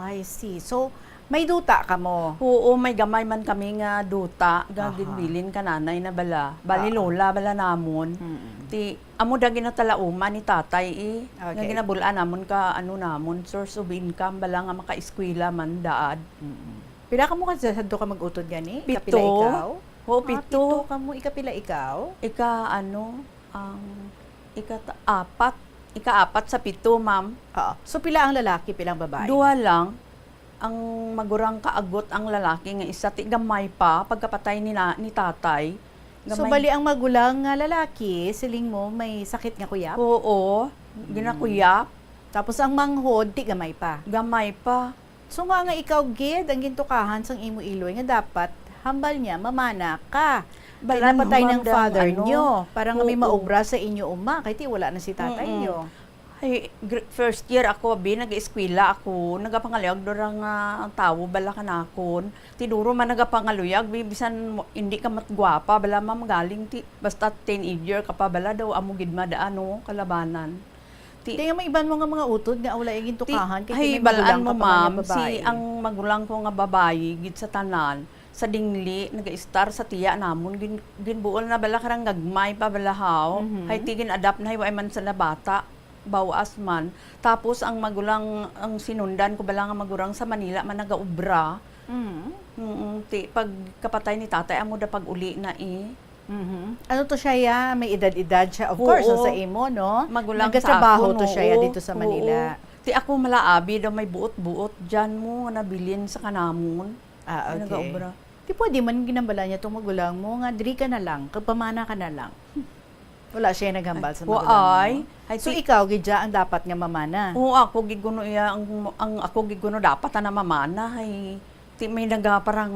Speaker 21: I see. So may duta ka mo?
Speaker 3: Oo, may gamay man kami nga duta, gagilbilin kananay na bala. Bali lola bala namon. Ti amo da ginatalauman ni tatay nga ginabulaan namon ka namon source of income bala nga maka-eskwela man daad.
Speaker 21: Pila ka mo ka sadto ka mag-utod gani?
Speaker 3: Pito.
Speaker 21: Kapila ikaw?
Speaker 3: Oo, pito.
Speaker 21: Pito ka mo, ikapila ikaw?
Speaker 3: Ika-apat sa pito, ma'am.
Speaker 21: Oo. So pila ang lalaki, pilang babae?
Speaker 3: Dua lang. Ang magurang kaagot ang lalaki nga isa ti gamay pa pagkapatay ni tatay.
Speaker 21: So bali ang magulang nga lalaki, siling mo may sakit nga kuyap?
Speaker 3: Oo, ginakuyap.
Speaker 21: Tapos ang manghod, ti gamay pa?
Speaker 3: Gamay pa.
Speaker 21: So nga ikaw, Gid, ang gintukahan sang imo iloy nga dapat hambal niya, mamana ka.
Speaker 3: Balan,
Speaker 21: Pinapatay ng
Speaker 3: humandang
Speaker 21: father nyo. Para nga may
Speaker 3: Oo.
Speaker 21: maobra sa inyo kay ti wala na si tatay nyo.
Speaker 3: Ay, first year ako, nag-eskwela ako, nagapangaluyag dorang ang tawo, bala kanakon. Tiduro man nagapangaluyag, bisan hindi ka matgwapa, bala galing, basta teenager ka pa, bala daw, amugid madaan, kalabanan.
Speaker 21: Kaya may iban mo nga mga utod nga wala yung gintukahan,
Speaker 3: Ay,
Speaker 21: may
Speaker 3: balaan mo,
Speaker 21: magulang ka pa nga
Speaker 3: ma'am,
Speaker 21: babae.
Speaker 3: ang magulang ko nga babae, gid sa tanan, sa dingli, nag-star sa tiya namon, ginbuol na bala karang gagmay pa balahaw, hay tigin adapt na hiwa man sa na bata, bawas man. Tapos ang magulang, ang sinundan ko bala nga magurang sa Manila, man nagaubra. Pag kapatay ni tatay, amo da pag uli na
Speaker 21: Ano to siya ya? May edad-edad siya. Of course, sa imo, no?
Speaker 3: Magulang
Speaker 21: Nagkatrabaho
Speaker 3: sa
Speaker 21: to siya ya dito sa Manila.
Speaker 3: Ti ako malaabi daw may buot-buot dyan mo nabilin sa kanamon.
Speaker 21: Okay.
Speaker 3: Nagaubra.
Speaker 21: Di pwede man ginambala niya itong magulang mo nga, diri ka na lang, kapamana ka na lang. Wala siya naghambal sa magulang mo. So ikaw, Gidja, ang dapat nga mamana.
Speaker 3: Oo, ako giguno iya ang ako giguno dapat na mamana hay Ti may parang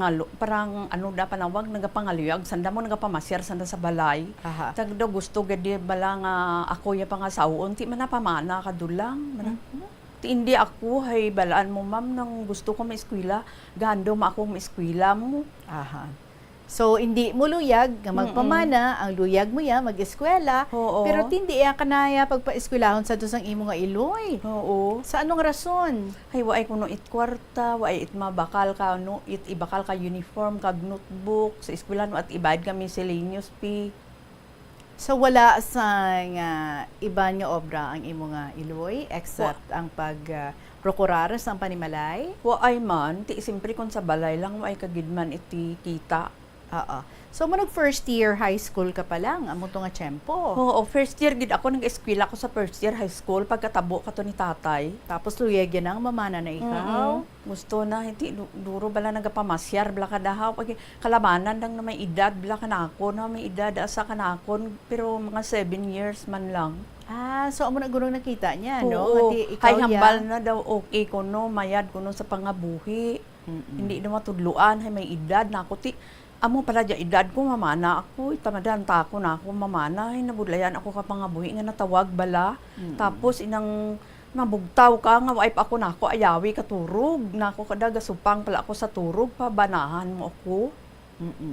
Speaker 3: ano da panawag nagapangaluyag sanda mo nagapamasyar sanda sa balay.
Speaker 21: Aha.
Speaker 3: Tag daw gusto gadi bala nga ako ya pangasawon ti man napamana kadulang. Ti hindi ako hay balaan mo ma'am nang gusto ko maeskwela gando ma ako maeskwela mo.
Speaker 21: Aha. So, hindi mo luyag nga magpamana, ang luyag mo ya mag-eskwela,
Speaker 3: Oo.
Speaker 21: pero hindi ya kanaya pagpa-eskwelahon sa dusang imo nga iloy.
Speaker 3: Oo.
Speaker 21: Sa anong rason?
Speaker 3: Hay waay kuno it kwarta, waay it mabakal ka no, it ibakal ka uniform kag notebook sa eskwelahan at ibayad ka miscellaneous fee.
Speaker 21: So, wala sa nga iba nga obra ang imo nga iloy, except ang prokurar sa panimalay?
Speaker 3: Waay man, ti simpre kung sa balay lang waay kagidman iti kita.
Speaker 21: Oo. So, mo first year high school ka pa lang, amo to nga tiyempo.
Speaker 3: Oo, first year gid ako nag-eskwela ko sa first year high school pagkatabo ka to ni tatay.
Speaker 21: Tapos luyag yan ang mamana na ikaw.
Speaker 3: Gusto na hindi duro bala nagapamasyar bala kadahaw pag kalabanan lang na may edad bala kanako na may edad asa kanakon pero mga 7 years man lang.
Speaker 21: Ah, so amo na gurong nakita niya, no?
Speaker 3: Oo,
Speaker 21: Hindi ikaw
Speaker 3: hay hambal na daw okay ko no, mayad ko no sa pangabuhi. Hindi na matudluan hay may edad na ako ti amo pala dya edad ko mamana ako itamadan ta ako na ako mamana hay nabudlayan ako ka pangabuhi nga natawag bala. Tapos inang mabugtaw ka nga wipe ako nako ayawi ka turog nako kada gasupang pala ako sa turog pabanahan mo ako.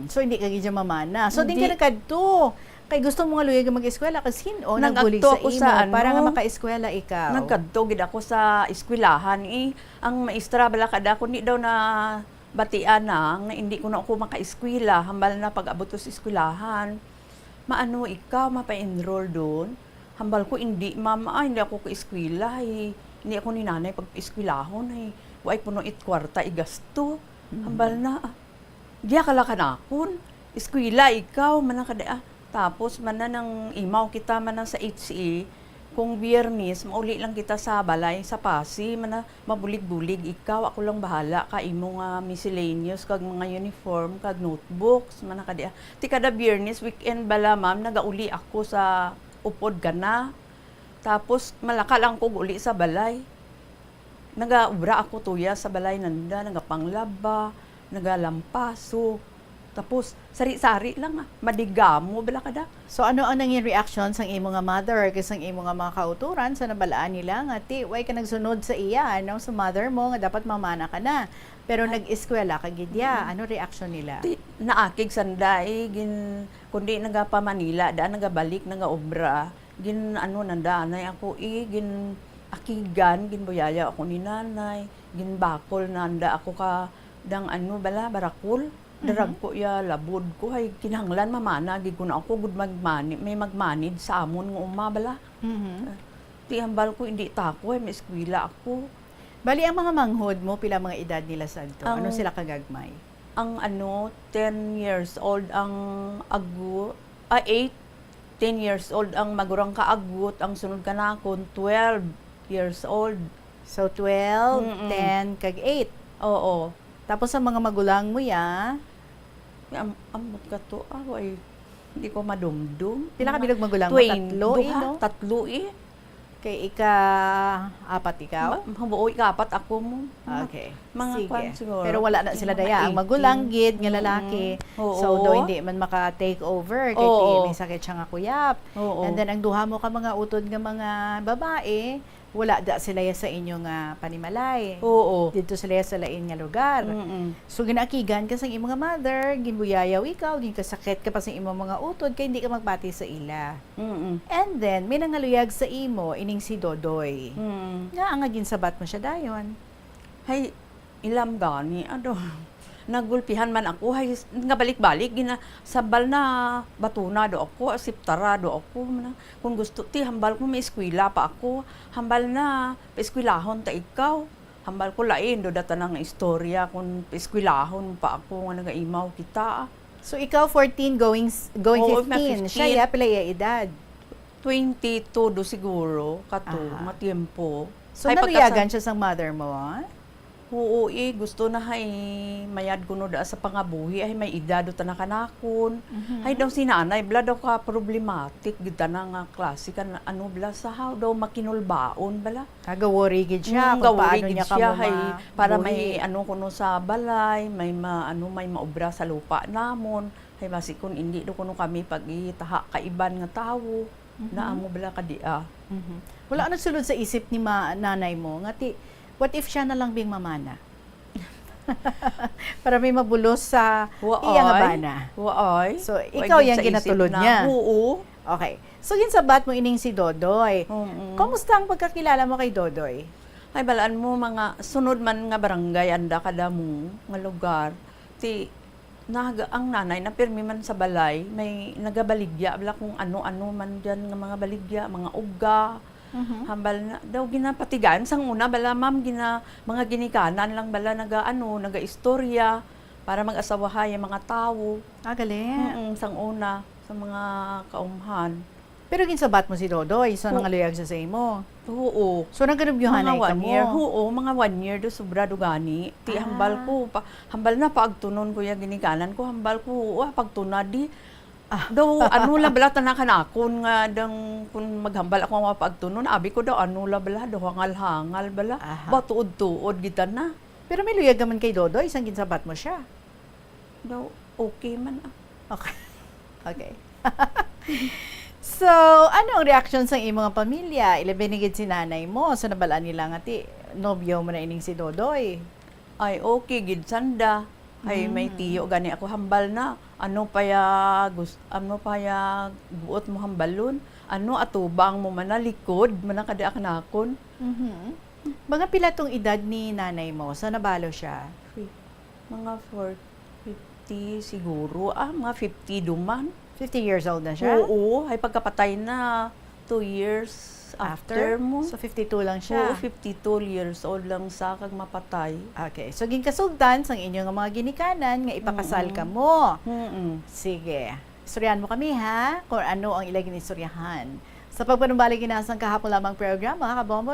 Speaker 21: So hindi ka gidya mamana. So din
Speaker 3: Hindi.
Speaker 21: ka nagkadto. Kay gusto mo nga luyag mag-eskwela kasi sino nagbulig
Speaker 3: Nag-adto
Speaker 21: sa
Speaker 3: ako
Speaker 21: imo
Speaker 3: sa ano,
Speaker 21: para nga maka-eskwela ikaw.
Speaker 3: Nagkadto gid ako sa eskwelahan ang maestra bala kada kundi daw na batian na nga hindi ko na ako maka-eskwela hambal na pag-abot ko sa eskwelahan. Maano ikaw mapa-enroll doon? Hambal ko hindi mama hindi ako ka-eskwela hindi ako ni nanay pag-eskwelahon way puno it kwarta igasto. Hambal na diya kala kanakon eskwela ikaw man kada tapos man na nang imaw kita man na sa HCA kung Biyernes mauli lang kita sa balay sa Pasi man na mabulig-bulig ikaw ako lang bahala ka imo nga miscellaneous kag mga uniform kag notebooks man na kada ti kada Biyernes weekend bala ma'am nagauli ako sa upod gana tapos malaka lang ko uli sa balay nagaubra ako tuya sa balay nanda nagapanglaba nagalampaso tapos sari-sari lang madigamo bala kada.
Speaker 21: So ano ang nanging reaction sang imo nga mother kasi sang imo nga mga kauturan sa nabalaan nila nga ti way ka nagsunod sa iya ano sa mother mo nga dapat mamana ka na pero nag-eskwela ka gidya ano reaction nila?
Speaker 3: Naakig sanday gin kundi nagapa Manila daan nagabalik nagaobra gin ano nanda anay ako gin akigan gin buyaya ako ni nanay gin bakol nanda ako ka dang ano bala barakul darag ko ya labod ko hay kinahanglan mamana gid ko na ako gud may magmanid sa amon nga umabala. Ti hambal ko hindi ta ako may eskwela ako.
Speaker 21: Bali ang mga manghod mo pila mga edad nila sadto? Ano sila kagagmay?
Speaker 3: Ang 10 years old ang 8 10 years old ang magurang kaagot ang sunod kanakon 12 years old.
Speaker 21: So 12, 10 kag 8.
Speaker 3: Oo.
Speaker 21: Tapos sa mga magulang mo ya,
Speaker 3: amot ka to, hindi ko madumdum.
Speaker 21: Pila ka bilang magulang mo?
Speaker 3: Tatlo
Speaker 21: Kay ika-apat ikaw?
Speaker 3: Mabuoy ka-apat ako mo.
Speaker 21: Okay.
Speaker 3: Mga
Speaker 21: sige.
Speaker 3: kwan siguro.
Speaker 21: Pero wala na sila daya. Ang magulang gid nga lalaki. So, do hindi man maka-take over. Kay may sakit siya nga kuyap. And then, ang duha mo ka mga utod nga mga babae, wala da sila ya sa inyo nga panimalay.
Speaker 3: Oo.
Speaker 21: Dito sila ya sa lain nga lugar. So ginaakigan ka sa imong nga mother, ginbuyayaw ikaw, ginkasakit ka pa sa imong mga utod kay hindi ka magpati sa ila. And then may nangaluyag sa imo ining si Dodoy. Nga ang ginsabat mo siya dayon.
Speaker 3: Hay ilam gani nagulpihan man ako hay nga balik-balik gina sabal na batuna do ako asiptara do ako kung gusto ti hambal ko may eskwela pa ako hambal na eskwelahon ta ikaw hambal ko lain do data nang istorya kung eskwelahon pa ako nga nagaimaw kita.
Speaker 21: So ikaw 14 going 15 siya ya pila ya edad
Speaker 3: 22 do siguro kato matiempo.
Speaker 21: So naluyagan siya sa mother mo
Speaker 3: Oo, gusto na hay mayad ko no da sa pangabuhi ay may edad do ta nakanakon. Hay daw si nanay bla daw ka problematic gid ta na nga klase kan ano bla sa how daw makinulbaon bala.
Speaker 21: Kagawori gid siya kung
Speaker 3: Gawari
Speaker 21: paano
Speaker 3: gid
Speaker 21: niya
Speaker 3: siya,
Speaker 21: kamo
Speaker 3: hay, para
Speaker 21: mabuhi.
Speaker 3: may ano kuno sa balay, may may maobra sa lupa namon. Hay basi kun hindi do kuno kami pag itaha kaiban nga tawo na amo bala kadia.
Speaker 21: Wala na sulod sa isip ni nanay mo nga what if siya na lang bing mamana? Para may mabulos sa iya nga bana.
Speaker 3: Waay.
Speaker 21: So,
Speaker 3: Waay
Speaker 21: ikaw
Speaker 3: gid
Speaker 21: yung
Speaker 3: sa isip
Speaker 21: ginatulod
Speaker 3: na,
Speaker 21: niya.
Speaker 3: Oo.
Speaker 21: Okay. So, ginsabat mo ining si Dodoy. Kamusta ang pagkakilala mo kay Dodoy?
Speaker 3: Ay balaan mo mga sunod man nga barangay anda kada mo nga lugar. Ang nanay na pirmi man sa balay, may nagabaligya bala kung ano-ano man diyan nga mga baligya, mga uga. Hambal na daw ginapatigan sang una bala ma'am mga ginikanan lang bala naga istorya para mag-asawahay ang mga tao.
Speaker 21: Galing.
Speaker 3: Sang una sa mga kaumhan.
Speaker 21: Pero ginsabat mo si Dodoy, so nangaluyag siya sa imo.
Speaker 3: Oo.
Speaker 21: So nagkanubyuhan na
Speaker 3: mga 1 year.
Speaker 21: mo.
Speaker 3: Oo, mga 1 year do sobra do gani. Hambal ko hambal na pagtunon ko ya ginikanan ko hambal ko pagtunad di daw ano la bala tanakanakon nga dang kun maghambal ako nga pagtunon abi ko daw ano la bala daw hangal-hangal bala ba tuod-tuod kita na.
Speaker 21: Pero may luyag naman kay Dodoy, isang ginsabat mo siya.
Speaker 3: Daw okay man.
Speaker 21: Okay. Okay. So, ano ang reaction sa imong mga pamilya? Ilabinigid si nanay mo, so nabalaan nila nga nobyo mo na ining si Dodoy.
Speaker 3: Ay okay gid sanda. Ay may tiyo gani ako hambal na. Ano pa ya buot mo hambalon? Ano atubang mo man likod man kada akanakon.
Speaker 21: Mga pila tong edad ni nanay mo? Sa nabalo siya?
Speaker 3: Mga 50 siguro. Mga 50 duman.
Speaker 21: 50 years old na siya?
Speaker 3: Oo, ay pagkapatay na 2 years after mo.
Speaker 21: So 52 lang siya?
Speaker 3: Oo, 52 years old lang sa kag mapatay.
Speaker 21: Okay, so ginkasugdan sang inyong mga ginikanan nga ipakasal ka mo. Sige. Istoryahan mo kami ha, kung ano ang ilang ginistoryahan. Sa pagpanumbalik ginasang kahapon lamang program, mga kabombo,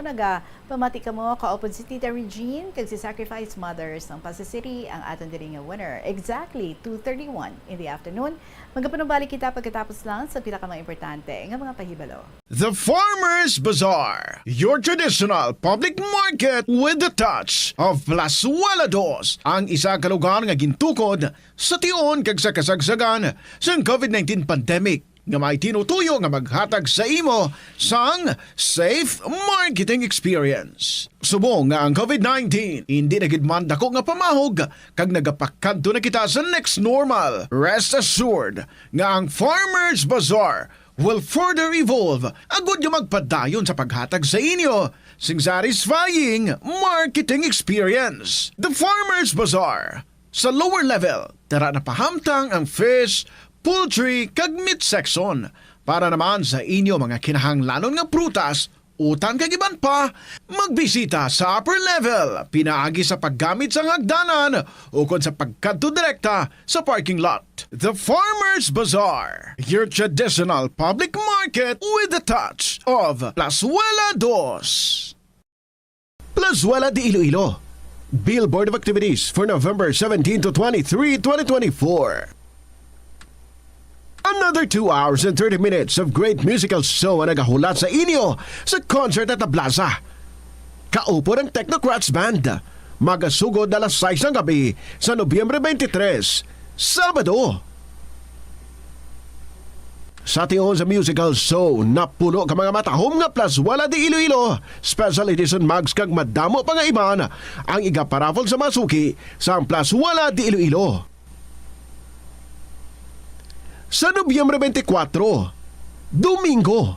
Speaker 21: pamati ka mo, kaupod si Tita Regine, kag si Sacrifice Mothers ng Pasay City, ang aton diri nga winner. Exactly, 2:31 in the afternoon. Magpanumbalik kita pagkatapos lang sa pinakamang importante nga mga pahibalo.
Speaker 17: The Farmer's Bazaar, your traditional public market with the touch of Plasualados, ang isa ka lugar nga gintukod sa tion kag sa kasagsagan sa COVID-19 pandemic nga may tinutuyo nga maghatag sa imo sang safe marketing experience. Subong nga ang COVID-19 hindi nagidman dako nga pamahog kag nagapakadto na kita sa next normal. Rest assured nga ang Farmer's Bazaar will further evolve agud nga magpadayon sa paghatag sa inyo sing satisfying marketing experience. The Farmer's Bazaar sa lower level tara na pahamtang ang fish, poultry kag meat section para naman sa inyo mga kinahanglanon nga prutas, utang kag iban pa, magbisita sa upper level pinaagi sa paggamit sa hagdanan o kon sa pagkadto direkta sa parking lot. The Farmer's Bazaar, your traditional public market with the touch of Plazuela Dos. Plazuela de Iloilo, Billboard of Activities for November 17 to 23, 2024. Another 2 hours and 30 minutes of great musical show ang nagahulat sa inyo sa concert at the Plaza. Kaupo ng Technocrats Band. Magasugod na alas 6 ng gabi sa Nobyembre 23, Sabado. Sa tion sa musical show, napuno ka mga matahom nga Plazuela de Iloilo. Special edition mags kag madamo pa nga iban ang igaparafol sa masuki sa Plazuela de Iloilo. Sa Nobyembre 24, Domingo,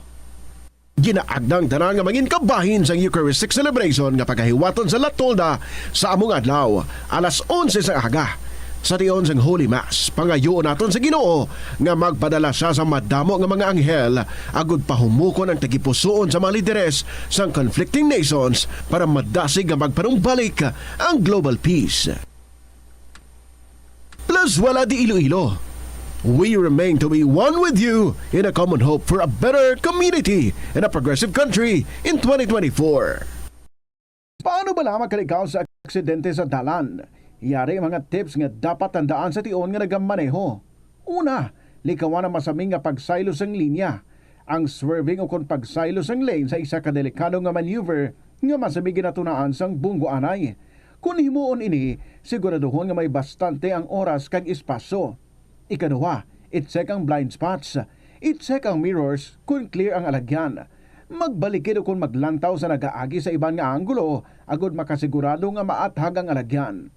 Speaker 17: ginaagdang tanan nga mangin kabahin sa Eucharistic celebration nga pagkahiwaton sa Latolda sa among adlaw, alas 11 sa aga. Sa tiyon sang Holy Mass, pangayoon naton sa Ginoo nga magpadala siya sa madamo nga mga anghel agud pahumukon ang tagipusoon sa mga lideres sang conflicting nations para madasig nga magpanumbalik ang global peace. Plazuela de Iloilo, we remain to be one with you in a common hope for a better community and a progressive country in 2024. Paano ba lamang kalikaw sa
Speaker 8: aksidente sa dalan. Yari mga tips nga dapat tandaan sa tion nga nagamaneho. Una, likawan ang masaming nga pagsaylo sang linya. Ang swerving o kung pagsaylo sang lane sa isa ka delikado nga maneuver nga masamig ginatunaan sang bunggo anay. Kung himuon ini, siguraduhon nga may bastante ang oras kag espasyo. Ikaduha, i-check ang blind spots. I-check ang mirrors kung clear ang alagyan. Magbalikid o kung maglantaw sa nagaagi sa ibang nga anggulo agud makasigurado nga maathag ang alagyan.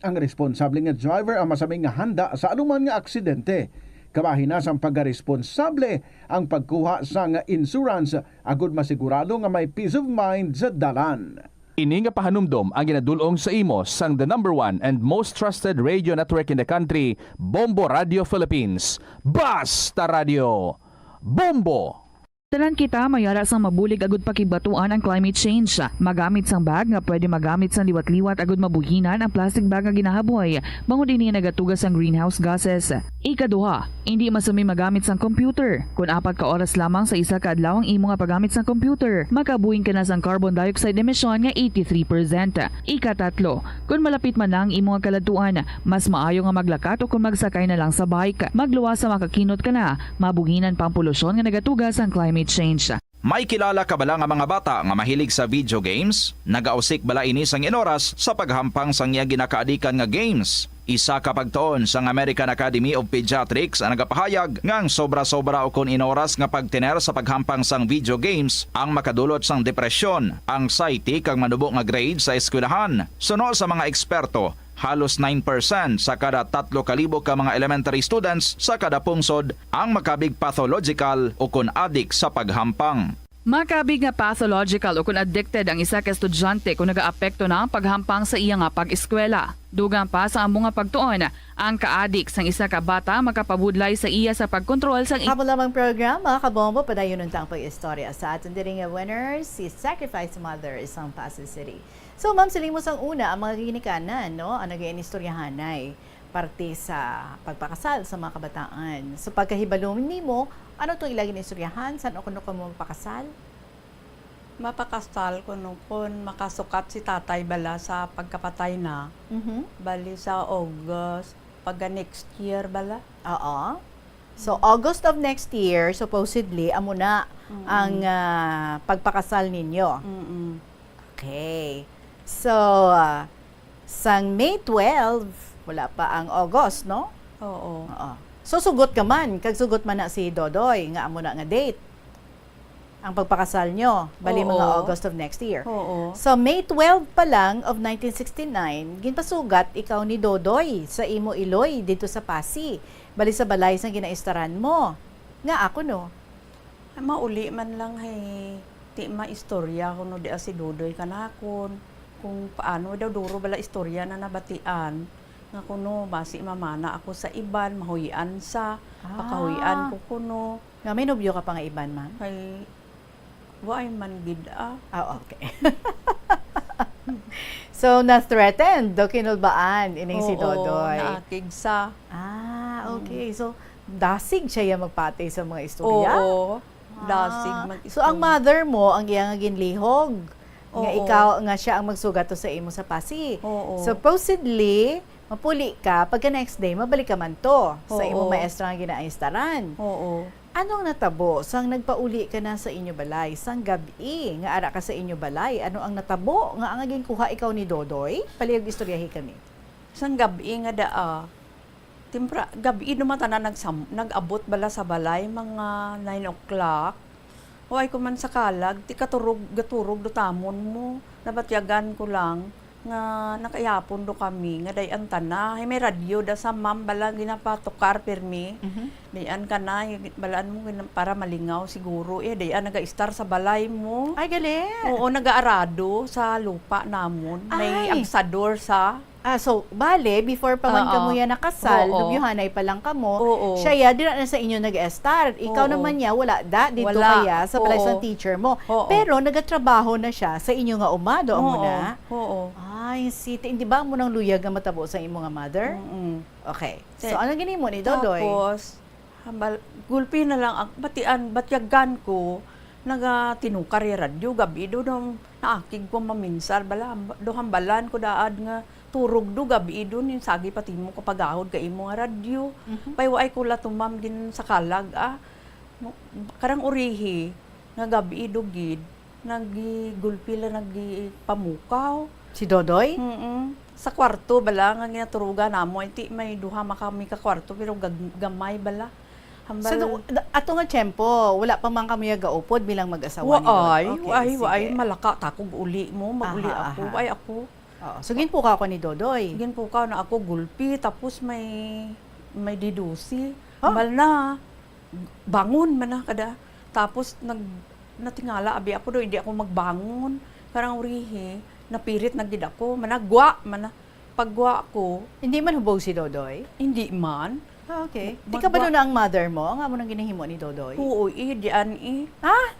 Speaker 8: Ang responsable nga driver ang masaming nga handa sa anuman nga aksidente. Kabahin na sang pagkaresponsable ang pagkuha sa nga insurance agud masigurado nga may peace of mind sa dalan.
Speaker 9: Ini nga pahanumdom ang ginadulong sa imo sang the number 1 and most trusted radio network in the country, Bombo Radio Philippines. Basta Radio Bombo!
Speaker 7: Tanan kita mayara sang mabulig agud pakibatuan ang climate change. Magamit sang bag nga pwede magamit sang liwat-liwat agud mabuhinan ang plastic bag nga ginahaboy. Bangod ini nagatugas ang greenhouse gases. Ikaduha, hindi masumi magamit sang computer. Kung 4 ka oras lamang sa isa ka adlaw ang imo nga paggamit sang computer, makabuhing ka na sang carbon dioxide emission nga 83%. Ikatatlo, kung malapit man lang imo nga kaladuan, mas maayo nga maglakat o kung magsakay na lang sa bike. Magluwas sa makakinot ka na, mabuhinan pang polusyon nga nagatugas ang climate change.
Speaker 18: May kilala ka bala nga mga bata nga mahilig sa video games? Nagausik bala ini sang inoras sa paghampang sang iya ginakaadikan nga games. Isa ka pagtuon sang American Academy of Pediatrics ang nagapahayag ngang sobra-sobra o kun inoras nga pagtiner sa paghampang sang video games ang makadulot sang depresyon, anxiety kag manubo nga grade sa eskwelahan. Suno sa mga eksperto, halos 9% sa kada 3,000 ka mga elementary students sa kada pungsod ang makabig pathological o kun addict sa paghampang.
Speaker 7: Makabig nga pathological o kung addicted ang isa ka estudyante kung nagaapekto na ang paghampang sa iya nga pag-eskwela. Dugang pa sa among nga pagtuon, ang ka-addict sang isa ka bata makapabudlay sa iya sa pagkontrol sang
Speaker 21: Habang lamang program, mga kabombo, padayon ang pag-istorya sa atin din nga winners, si Sacrifice Mother isang Pasig City. So ma'am, silimos ang una ang mga ginikanan, no? Ang nag-iistoryahanay parte sa pagpakasal sa mga kabataan. So pagkahibalo nimo, ano itong ilagin istoryahan? Saan o kuno ka mo mapakasal?
Speaker 3: Mapakasal ko nung kun makasukat si tatay bala sa pagkapatay na. Bali sa August, pagka next year bala.
Speaker 21: Oo. So August of next year, supposedly, amo na ang pagpakasal ninyo. Okay. So, sang May 12, wala pa ang August, no?
Speaker 3: Oo.
Speaker 21: So, sugot ka man. Kag sugot man na si Dodoy, nga amo na nga date. Ang pagpakasal nyo, bali mga August of next year.
Speaker 3: Oo.
Speaker 21: So, May 12 pa lang of 1969, ginpasugat ikaw ni Dodoy sa imo Iloy dito sa Pasig. Bali sa balay sa ginaistaran mo. Nga ako, no?
Speaker 3: Mauli man lang ti maistorya kuno di si Dodoy kanakon kung paano daw duro bala istorya na nabatian nga kuno basi mamana ako sa iban mahuyan sa pakahuyan ko kuno
Speaker 21: nga may nobyo ka pa nga iban man
Speaker 3: kay why man gid
Speaker 21: okay. So na-threatened do kinulbaan ining si Dodoy
Speaker 3: naakig sa
Speaker 21: okay. So dasig siya magpatay sa mga istorya.
Speaker 3: Dasig
Speaker 21: so ang mother mo ang iyang ginlihog nga ikaw nga siya ang magsugat to sa imo sa Pasig. Supposedly mapuli ka pagka next day mabalik ka man to sa imo maestra nga ginaistaran. Anong natabo sang nagpauli ka na sa inyo balay sang gabi nga ara ka sa inyo balay? Ano ang natabo nga ang ginkuha ikaw ni Dodoy? Palihog istoryahi kami.
Speaker 3: Sang gabi nga timpra gabi naman tanan nag-abot bala sa balay mga 9 o'clock. Huwag ko man sa kalag, ti gaturog do tamon mo. Nabatyagan ko lang nga nakayapon do kami nga dayan tana. May radyo da sa ma'am bala ginapatukar permi. Dayan ka na balaan mo para malingaw siguro. Dayan naga-star sa balay mo.
Speaker 21: Ay galing.
Speaker 3: Oo, nag-aarado sa lupa namon. May agsador sa
Speaker 21: so, bale, before pa man kamo yan nakasal, lubyuhanay pa lang kamo, siya ya, di na sa inyo nag-start. Ikaw naman niya, wala dito kaya sa balay sa teacher mo. Pero, nagatrabaho na siya sa inyo nga umado, amo na. Ay, hindi ba mo nang luyag nga matabo sa imo nga mother? Okay. So, ano gini mo ni Dodoy?
Speaker 3: Tapos, gulpi na lang, batyagan ko, naga tinukar yung radyo gabi do nung naakig ko maminsal bala do hambalan ko daad nga turog do gabi do nin sagi pati mo kapag ahod ka imo nga radyo paywa ay kula tumam din sa kalag karang urihi nga gabi do gid nagigulpila nagipamukaw
Speaker 21: si Dodoy
Speaker 3: sa kwarto bala nga ginaturugan namo iti may duha makami ka kwarto pero gamay bala hambal
Speaker 21: So, ato nga tiyempo, wala pa man kami gaupod bilang mag-asawa ni Dodoy.
Speaker 3: Waay, malaka takog uli mo, maguli ako, ay ako.
Speaker 21: So, ginpukaw ko ni Dodoy.
Speaker 3: Ginpukaw na ako gulpi, tapos may didusi. Hambal na, bangon man na kada. Tapos natingala, abi ako do, hindi ako magbangon. Karang urihi, napirit nagdid ako, managwa, pagwa ko.
Speaker 21: Hindi man hubog si Dodoy?
Speaker 3: Hindi man.
Speaker 21: Okay. Di ka ba doon ang mother mo? Nga mo nang ginahimo ni Dodoy?
Speaker 3: Oo, diyan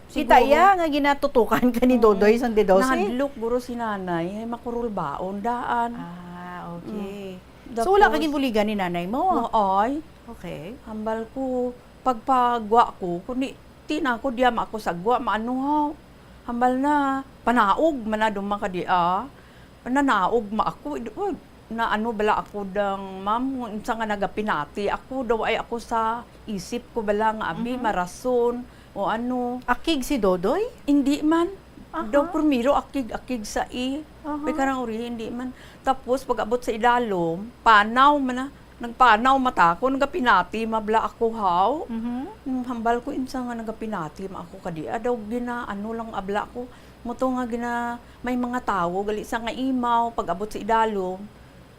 Speaker 21: Kita iya nga ginatutukan ka ni Dodoy sang dedosi?
Speaker 3: Nahadlok guro si nanay, ay makurul baon daan.
Speaker 21: Okay. So wala kaging buligan ni nanay mo?
Speaker 3: Ay.
Speaker 21: Okay.
Speaker 3: Hambal ko, pagpagwa ko, kundi tina ko diya ako sagwa, maano ha. Hambal na, panaog man na dumang kadia. Nanaog ma ako, na ano bala ako dang ma'am unsa nga nagapinati ako daw ay ako sa isip ko bala nga abi marason o ano
Speaker 21: akig si Dodoy
Speaker 3: hindi man daw primero akig sa may karang uri hindi man tapos pag abot sa idalom panaw man na nagpanaw mata ko nagapinati mabla ako haw hambal ko insa nga nagapinati ma ako kadia daw gina ano lang abla ko moto nga gina may mga tawo gali sa nga imaw pag abot sa idalom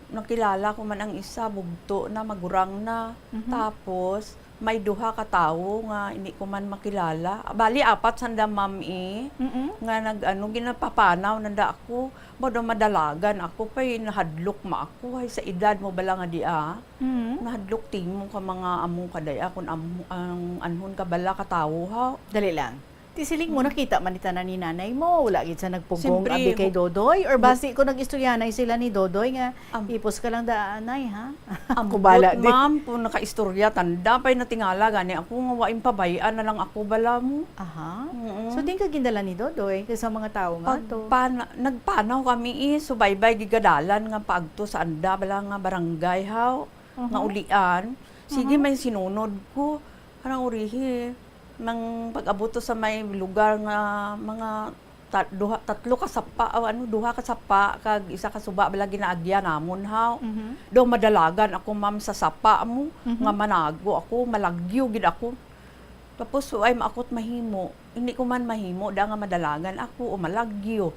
Speaker 3: nakilala ko man ang isa, bugto na, magurang na. Tapos, may duha ka tawo nga hindi ko man makilala. Bali, 4 sanda mami, nga ginapapanaw, nanda ako, modo madalagan ako, pa'y nahadlok ma ako, ay sa edad mo bala nga dia, nahadlok ting mo ka mga among kadaya, kung ang anhon ka bala ka tawo ha.
Speaker 21: Dali lang. Tisiling mo nakita man ita na ni nanay mo, wala gid sa nagpugong abi kay Dodoy or basi ko nagistoryanay sila ni Dodoy nga ipos ka lang daanay ha.
Speaker 3: Ako bala ma'am po nakaistorya tanda pay natingala gani ako nga wain pabayaan na lang ako bala mo.
Speaker 21: So din ka gindala ni Dodoy kay sa mga tawo nga to.
Speaker 3: Nagpanaw kami subaybay gigadalan nga paagto sa anda bala nga barangay haw nga ulian. Sige may sinunod ko parang urihi nang pag-abot sa may lugar nga mga tatlo ka sapa duha ka sapa kag isa ka suba bala ginaagya namon haw do madalagan ako ma'am sa sapa mo nga manago ako malagyo gid ako tapos ay maakot mahimo hindi ko man mahimo da nga madalagan ako o malagyo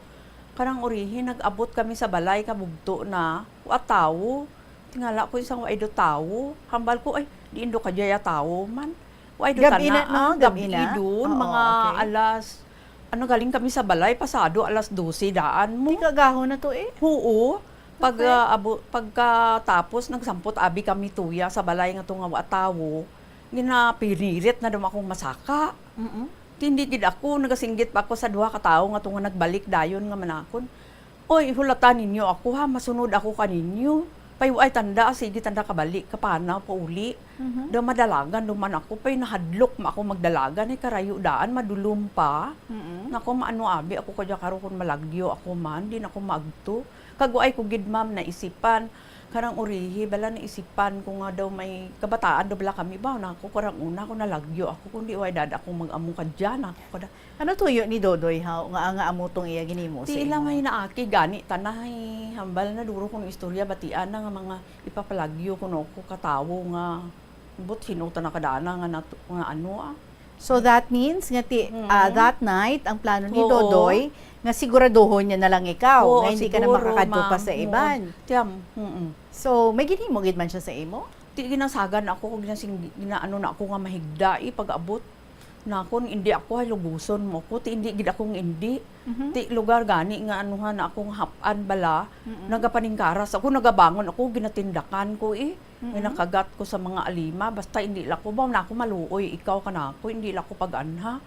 Speaker 3: karang urihi nag-abot kami sa balay kabugto na wa tawo tingala ko isang wa do tawo hambal ko ay di indo ka jaya tawo man
Speaker 21: gabi na,
Speaker 3: gabi doon, mga alas, galing kami sa balay, pasado, alas 12 daan mo.
Speaker 21: Di kagaho na to
Speaker 3: Oo. Pagkatapos, nagsampot abi kami tuya sa balay nga itong tawo, ginapiririt na akong masaka. Hindi gid ako, nagasinggit pa ako sa duha ka tawo nga itong nagbalik dayon nga manakon. Oy, hulatan ninyo ako ha, masunod ako kaninyo. Pay tanda, sige tanda kabalik, kapana, pauli. Daw madalagan, duman ako, pay nahadlok ma ako magdalagan, karayo daan, madulum pa. Nako, maano abi, ako kadya karo kung malagyo ako man, di na ako maagto. Kaguay ko gid ma'am, naisipan, karang urihi, bala naisipan ko nga daw may kabataan, daw bala kami ba, na ako karang una, ako nalagyo ako, kundi way dada akong mag-among kadyan, ako kada.
Speaker 21: Ano tuyo ni Dodoy ha? Nga amutong iya ginimo sa
Speaker 3: imo? Di lang may naaki gani tanay hambal na duro kong istorya batian na nga mga ipapalagyo kuno ko katawo nga but sinuta na kadana nga ano
Speaker 21: So that means nga that night ang plano ni Dodoy nga siguraduhon niya na lang ikaw nga hindi ka na makakadto pa sa iban. So may ginhimo gid man siya sa imo?
Speaker 3: Ti ginasagan ako kung ginaano na ako nga mahigda pag-abot na kung hindi ako luguson mo ko ti hindi gid akong hindi ti lugar gani nga anuhan na akong hapan bala nagapaningkaras ako nagabangon ako ginatindakan ko may nakagat ko sa mga alima basta hindi la ko ba na ako maluoy ikaw kanako hindi la ko pag-anha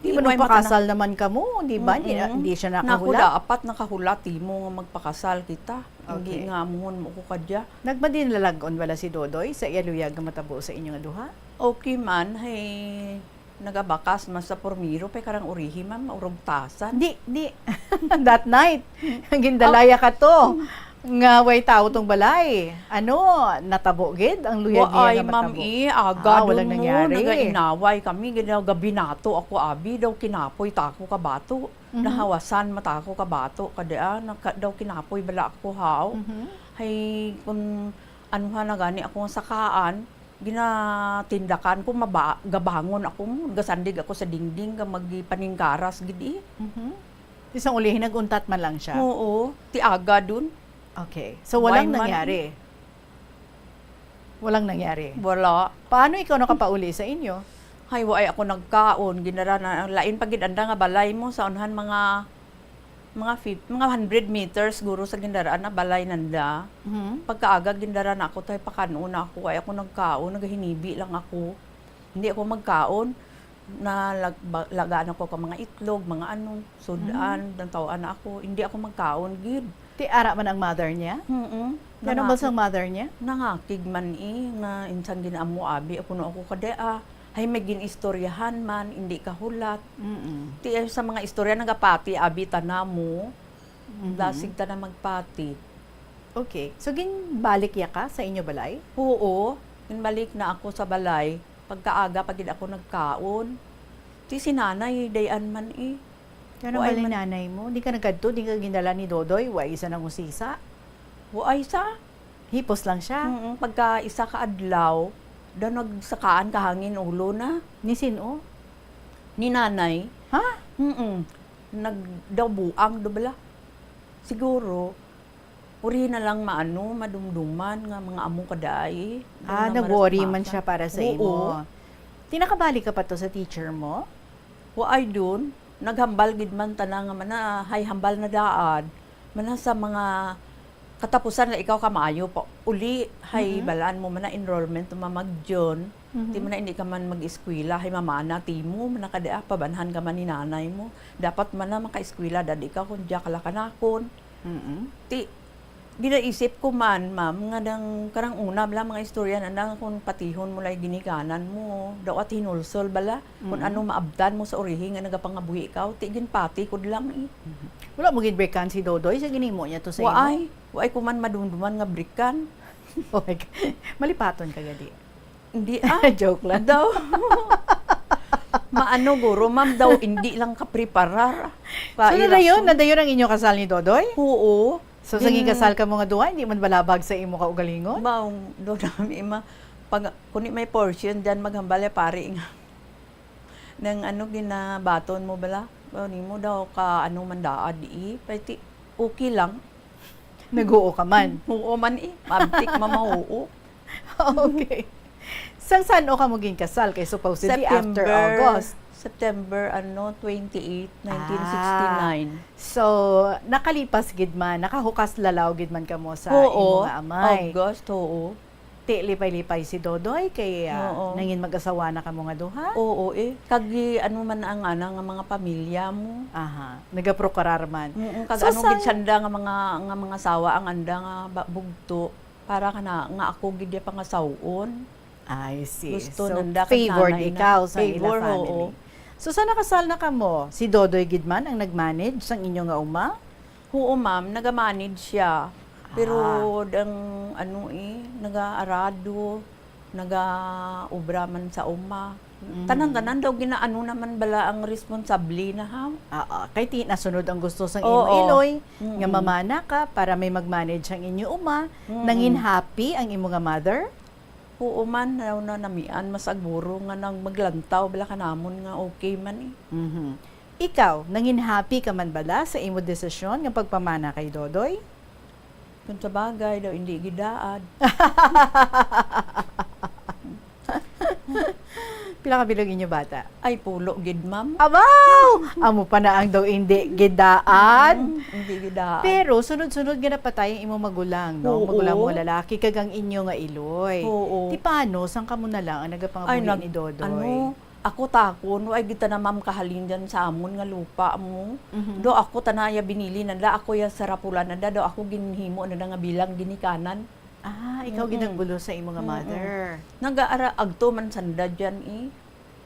Speaker 21: di mo pakasal naman kamo di ba hindi siya nakahula
Speaker 3: apat nakahula timo nga magpakasal kita hindi nga amuhon mo ko kadya
Speaker 21: nagmadin lalagon wala si Dodoy sa iyaluyag nga matabo sa inyo nga duha
Speaker 3: okay man hey nagabakas mas sa pormiro pa karang urihi ma'am urog tasan.
Speaker 21: Di. That night, gindalaya ka to. Nga way tao tong balay. Ano, natabo gid ang luyag
Speaker 3: Ay,
Speaker 21: niya nga
Speaker 3: ma'am,
Speaker 21: matabo.
Speaker 3: aga
Speaker 21: walang
Speaker 3: dun mo,
Speaker 21: nangyari.
Speaker 3: nagainaway kami, gabi nato ako abi, daw kinapoy tako kabato.
Speaker 21: Mhm.
Speaker 3: Nahawasan matako kabato, kada daw kinapoy bala ako haw. Hay, kung anuhan na gani ako sa sakaan, ginatindakan ko, gabangon ako, gasandig ako sa dingding, magpaningkaras, gidi.
Speaker 21: Isang ulihin, naguntat man lang siya.
Speaker 3: Oo, ti aga dun.
Speaker 21: Okay. So, walang
Speaker 3: Why man?
Speaker 21: nangyari? Walang nangyari?
Speaker 3: Wala.
Speaker 21: Paano ikaw nakapauli sa inyo?
Speaker 3: Hay, ay ako nagkaon, ginara na, lain pagid anda nga balay mo, sa unhan mga 100 meters guro sa gindaraan na balay nanda. Pagkaaga gindara na ako, tayo pakanon na ako, ay ako nagkaon, naghinibi lang ako. Hindi ako magkaon, lagaan ako ka mga itlog, mga anong, sudan, tawaan na ako, hindi ako magkaon, gid.
Speaker 21: Ti ara man ang mother niya? Ganun ba sang mother niya?
Speaker 3: Nangakig man nga insang ginamo abi, ako no ako kadea. Hay may ginistoryahan man, hindi kahulat. Ti sa mga istorya nagapati abi tanamo. Lasig ta na magpati.
Speaker 21: Okay. So ginbalik ya ka sa inyo balay?
Speaker 3: Oo. Ginbalik na ako sa balay. Pagkaaga pagid ako nagkaon. Ti si nanay dayan man
Speaker 21: Ganun ba yung nanay mo? Di ka nagkadto, di ka gindala ni Dodoy, wa isa nang usisa?
Speaker 3: Wa isa.
Speaker 21: Hipos lang siya?
Speaker 3: Pagka isa ka adlaw, daw nagsakaan kahangin ulo na.
Speaker 21: Ni sino?
Speaker 3: Ni nanay.
Speaker 21: Ha?
Speaker 3: Daw buang, daw bala. Siguro, uri na lang madumduman nga mga among kaday.
Speaker 21: Nag-worry man siya para sa
Speaker 3: Oo.
Speaker 21: imo. Tinakabalik ka pa to sa teacher mo?
Speaker 3: Wa ay dun, naghambal gid man tana nga mana hay hambal na daan. Mana sa mga katapusan na ikaw ka maayo pa uli hay balaan mo man na enrollment mamagjon. Di man na hindi ka man mag-eskwela hay mamana timo man kada pabanhan ka man ni nanay mo. Dapat man na maka-eskwela dad ikaw kun diya kala kanakon. Ti ginaisip ko man, ma'am, nga dang karang una bala mga istorya nandang kung patihon mo lay ginikanan mo, daw at hinulsol bala, kung ano maabdan mo sa orihi nga nagapangabuhi ikaw, tigin pati kud lang
Speaker 21: Wala mo gid-breakan si Dodoy, sa ginimo niya to sa imo?
Speaker 3: Waay kuman madumduman nga breakan.
Speaker 21: Malipaton ka gadi.
Speaker 3: Hindi
Speaker 21: Joke lang.
Speaker 3: Daw. Maano guro, ma'am, daw hindi lang ka-preparar.
Speaker 21: So nadayon ang inyo kasal ni Dodoy?
Speaker 3: Oo.
Speaker 21: So, sa kasal ka mo nga duwa, hindi man balabag sa imo kaugalingon?
Speaker 3: Baong, doon namin, kung may portion dyan, maghambal pari nga. Nang ginabaton mo bala, ni mo daw ka anong mandaad pati okay lang.
Speaker 21: Nag-oo ka man?
Speaker 3: Oo man mabtik mamauo.
Speaker 21: Okay. Saan o ka mo kasal kay supposedly after August?
Speaker 3: September 28, 1969.
Speaker 21: So, nakalipas gid man, nakahukas lalaw gid man kamo sa imong amay.
Speaker 3: August, oo.
Speaker 21: Ti lipay-lipay si Dodoy kay nangin mag-asawa na kamo nga duha?
Speaker 3: Oo kagi man ang nga mga pamilya mo.
Speaker 21: Nagaprokurar man.
Speaker 3: Kag gid sanda nga mga sawa ang anda nga bugto para kana nga ako gid ya pangasawon.
Speaker 21: I see.
Speaker 3: Gusto
Speaker 21: so,
Speaker 3: nanda
Speaker 21: favored ikaw sa
Speaker 3: favor,
Speaker 21: ila family. So, sa nakasal na ka mo, si Dodoy Gidman ang nag-manage sang inyo nga uma?
Speaker 3: Oo, ma'am. Nag-manage siya. Pero, nag-aarado, nag-ubra man sa uma. Tanan-tanan daw ginaano naman bala ang responsable na ha?
Speaker 21: Kay nasunod ang gusto sang imo Iloy, nga mamana ka para may mag-manage ang inyo uma. Nangin happy ang imo nga mother?
Speaker 3: Oo man, na namian, masaguro nga nang maglantaw, bala ka namon nga okay man
Speaker 21: Ikaw, nangin happy ka man bala sa imo desisyon nga pagpamana kay Dodoy?
Speaker 3: Kung sa bagay daw, hindi gidaad.
Speaker 21: Pila ka bilog inyo bata?
Speaker 3: Ay, pulo gid, ma'am.
Speaker 21: Abaw! Amo pa na ang daw hindi gidaan.
Speaker 3: Hindi gidaan.
Speaker 21: Pero sunod-sunod gina pa tayong imo magulang, no? Magulang mo lalaki kagang inyo nga Iloy.
Speaker 3: Oo.
Speaker 21: Ti paano sang kamo na lang ang nagapangabuhi ni Dodoy?
Speaker 3: Ako takon, ay gita na ma'am kahalin dyan sa amon nga lupa mo. Do ako tanaya binili nanda, ako ya sarapulan nanda, do ako ginhimo nanda nga bilang ginikanan.
Speaker 21: Ikaw ginagbulo sa imo nga mother.
Speaker 3: Nag-aara agto man sanda dyan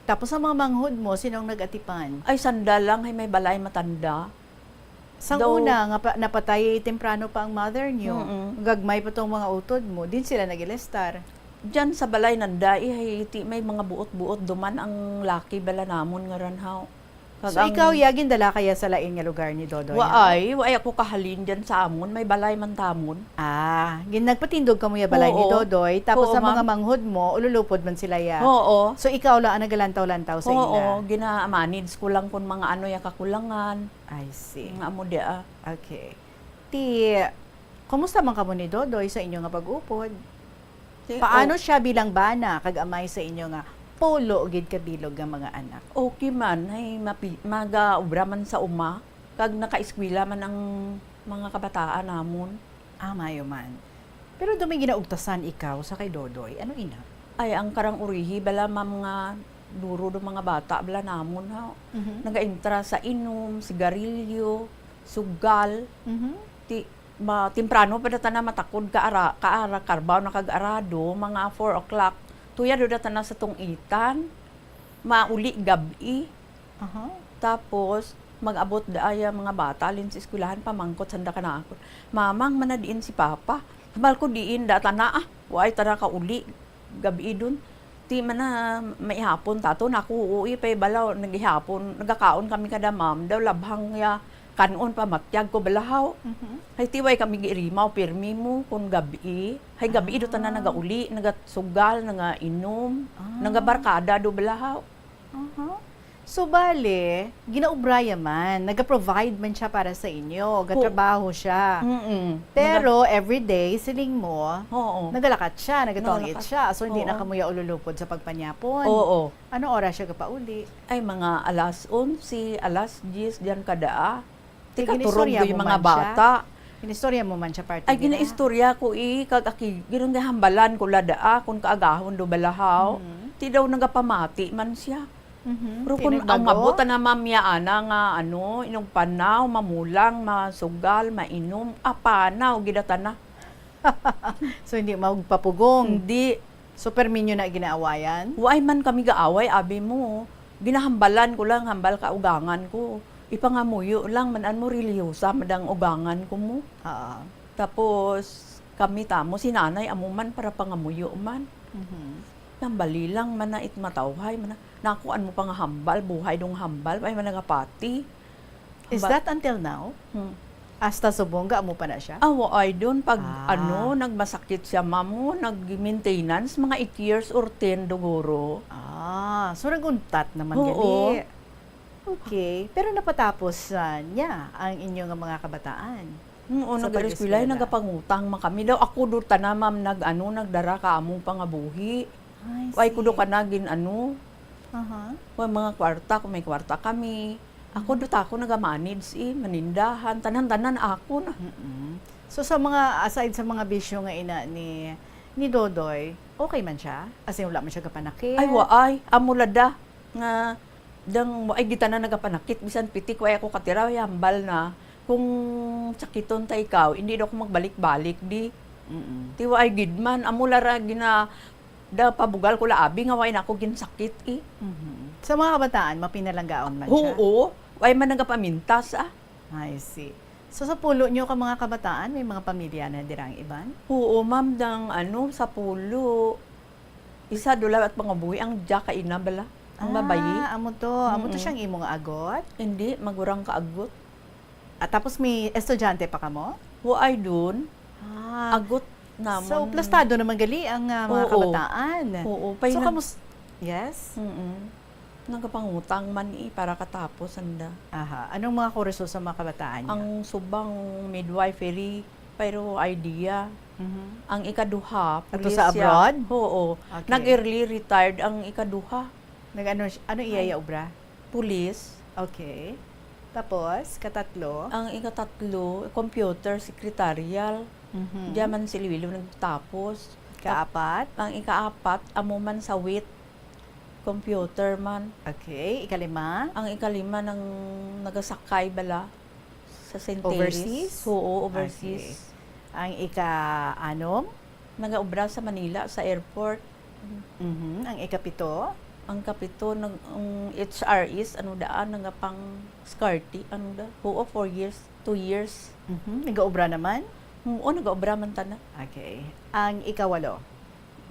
Speaker 21: Tapos sa mga manghod mo, sinong nag-atipan?
Speaker 3: Ay, sanda lang, ay may balay matanda.
Speaker 21: Sa
Speaker 3: Daw-
Speaker 21: una, nga napatay temprano pa ang mother niyo.
Speaker 3: Mm-mm.
Speaker 21: Gagmay pa tong mga utod mo. Din sila nag-ilestar.
Speaker 3: Diyan sa balay nanda, may mga buot-buot duman ang laki bala namon nga ranhaw.
Speaker 21: So ikaw, yagin dala kaya sa lain nga lugar ni Dodoy?
Speaker 3: Waay ako kahalin dyan sa amon, may balay man tamon.
Speaker 21: Nagpatindog ka mo ya balay ni
Speaker 3: Oo.
Speaker 21: Dodoy, tapos
Speaker 3: Oo,
Speaker 21: sa mga
Speaker 3: ma'am.
Speaker 21: manghod mo, ululupod man sila ya.
Speaker 3: Oo.
Speaker 21: So ikaw lang ang nagalantaw-lantaw sa ila.
Speaker 3: Oo, ginamanids ko lang kung mga ano ya kakulangan.
Speaker 21: I see.
Speaker 3: Mga amo dia.
Speaker 21: Okay. Kumusta man ka mo ni Dodoy sa inyo nga pag-upod? Paano siya bilang bana kag-amay sa inyo nga polo gid kabilog nga mga anak?
Speaker 3: Okay man, ay maga-ubra man sa uma, kag naka-eskwela man ang mga kabataan namon.
Speaker 21: Mayo man. Pero dumay ginaugtasan ikaw sa kay Dodoy, ano ina?
Speaker 3: Ay, ang karang urihi, bala mga duro do mga bata, bala namon ha. Nagaintra sa inom, sigarilyo, sugal. Timprano pa data na matakod kaara karbaw na kag-arado, mga 4 o'clock. Tuya do data na sa tungitan, mauli gabi. Tapos, mag-abot daaya mga bata, alin sa eskwelahan, pamangkot, sanda ka na ako. Mamang, manadiin si Papa. Tamal ko diin, data na, waay tara ka uli, gabi dun. Ti man na may hapon, tato, nakuui, pa'y balaw, naghihapon, nagkakaon kami kada ma'am, daw labhang ya, kanon pa matyag ko balahaw. Hay tiway kami giirimaw pirmi mo kun gabi. Hay gabi do tanan nagauli, nagasugal, nagainom, nagabarkada do balahaw.
Speaker 21: So bale, ginaubraya man, naga-provide man siya para sa inyo, gatrabaho siya. Pero everyday siling mo, nagalakat siya, nagatongit siya. So hindi na kamuya ululupod sa pagpanyapon.
Speaker 3: Oo.
Speaker 21: Ano oras siya kapauli?
Speaker 3: Ay mga alas 11, alas 10 diyan kada.
Speaker 21: Turog
Speaker 3: Yung mga bata.
Speaker 21: Ginistorya mo man siya party.
Speaker 3: Ay ginaistorya ko kag aki ginong hambalan ko ladaa kun kaagahon do balahaw. Ti daw nagapamati man siya. Pero kung ang mabuta na mamyaana nga inong panaw, mamulang, masugal, mainom, panaw gidata na.
Speaker 21: So hindi magpapugong.
Speaker 3: Hindi.
Speaker 21: So perminyo na ginaawayan?
Speaker 3: Waay man kami gaaway, abi mo. Ginahambalan ko lang, hambal ka ugangan ko. Ipangamuyo lang, manan mo reliyosa, madang ugangan ko mo. Tapos, kami tamo, si nanay, amuman para pangamuyo man. Nambali lang, man na itmatawhay, man na, nakuan mo pang hambal, buhay dong hambal, ay man nagapati.
Speaker 21: Is that until now? Hasta subongga mo pa na siya?
Speaker 3: Ay doon, pag nagmasakit siya, mamo, nag-maintenance, mga 8 years or 10 duguro.
Speaker 21: So naguntat naman gali. Okay, pero napatapos niya ang inyong mga kabataan.
Speaker 3: Nag-eskwela, nagapangutang man kami. Daw ako do na ma'am, nagdara ka among pangabuhi. Ay kudo ka nagin mga kwarta, kung may kwarta kami. Ako do ako nagamanage manindahan, tanan-tanan ako na.
Speaker 21: So sa mga, aside sa mga bisyo nga ina ni Dodoy, okay man siya? As in, wala man siya kapanakit?
Speaker 3: Ay, waay. Amulada. Nga, ay gita na nagapanakit. Bisan pitik, way ako katira, hambal na. Kung sakiton ta ikaw, hindi daw ako magbalik-balik, di. Tiwa ay gidman. Amulara, da pabugal ko laabi, nga way na ako ginsakit,
Speaker 21: Sa mga kabataan, mapinalanggaon man siya?
Speaker 3: Oo. Way man nagapamintas,
Speaker 21: I see. So sa pulo nyo ka mga kabataan, may mga pamilya na dirang iban?
Speaker 3: Oo, ma'am, sa pulo. Isa dula at mga buhi, ang dya kaina bala. Ang babayi.
Speaker 21: Amo to siyang imong agot?
Speaker 3: Hindi, magurang kaagot.
Speaker 21: At tapos may estudyante pa ka mo?
Speaker 3: Waay dun. Agot naman.
Speaker 21: So, plastado naman gali ang mga kabataan.
Speaker 3: Oo.
Speaker 21: So, yes?
Speaker 3: Nagapangutang man para katapos, anda.
Speaker 21: Anong mga kurso sa mga kabataan niya?
Speaker 3: Ang subang midwifery, pero idea. Ang ikaduha,
Speaker 21: Ato sa abroad?
Speaker 3: Oo.
Speaker 21: Okay.
Speaker 3: Nag-early retired ang ikaduha.
Speaker 21: Ano iyaya ubra?
Speaker 3: Police.
Speaker 21: Okay. Tapos, katatlo?
Speaker 3: Ang ikatatlo, computer, secretarial. Diyaman si Liwilo nagtapos.
Speaker 21: Kaapat?
Speaker 3: Ang ikaapat, amo man sa WIT. Computer man.
Speaker 21: Okay. Ikalima?
Speaker 3: Ang ikalima ng nagasakay bala sa St.
Speaker 21: Overseas?
Speaker 3: Oo, overseas.
Speaker 21: Okay. Ang ika-anom?
Speaker 3: Nagaubra sa Manila, sa airport.
Speaker 21: Ang ikapito?
Speaker 3: Ang kapito ng HR is ano daan nga pang scarty ano da. Oo, 4 years, 2 years.
Speaker 21: Nag-obra naman?
Speaker 3: Oo, nag-obra man tana.
Speaker 21: Okay. Ang ikawalo?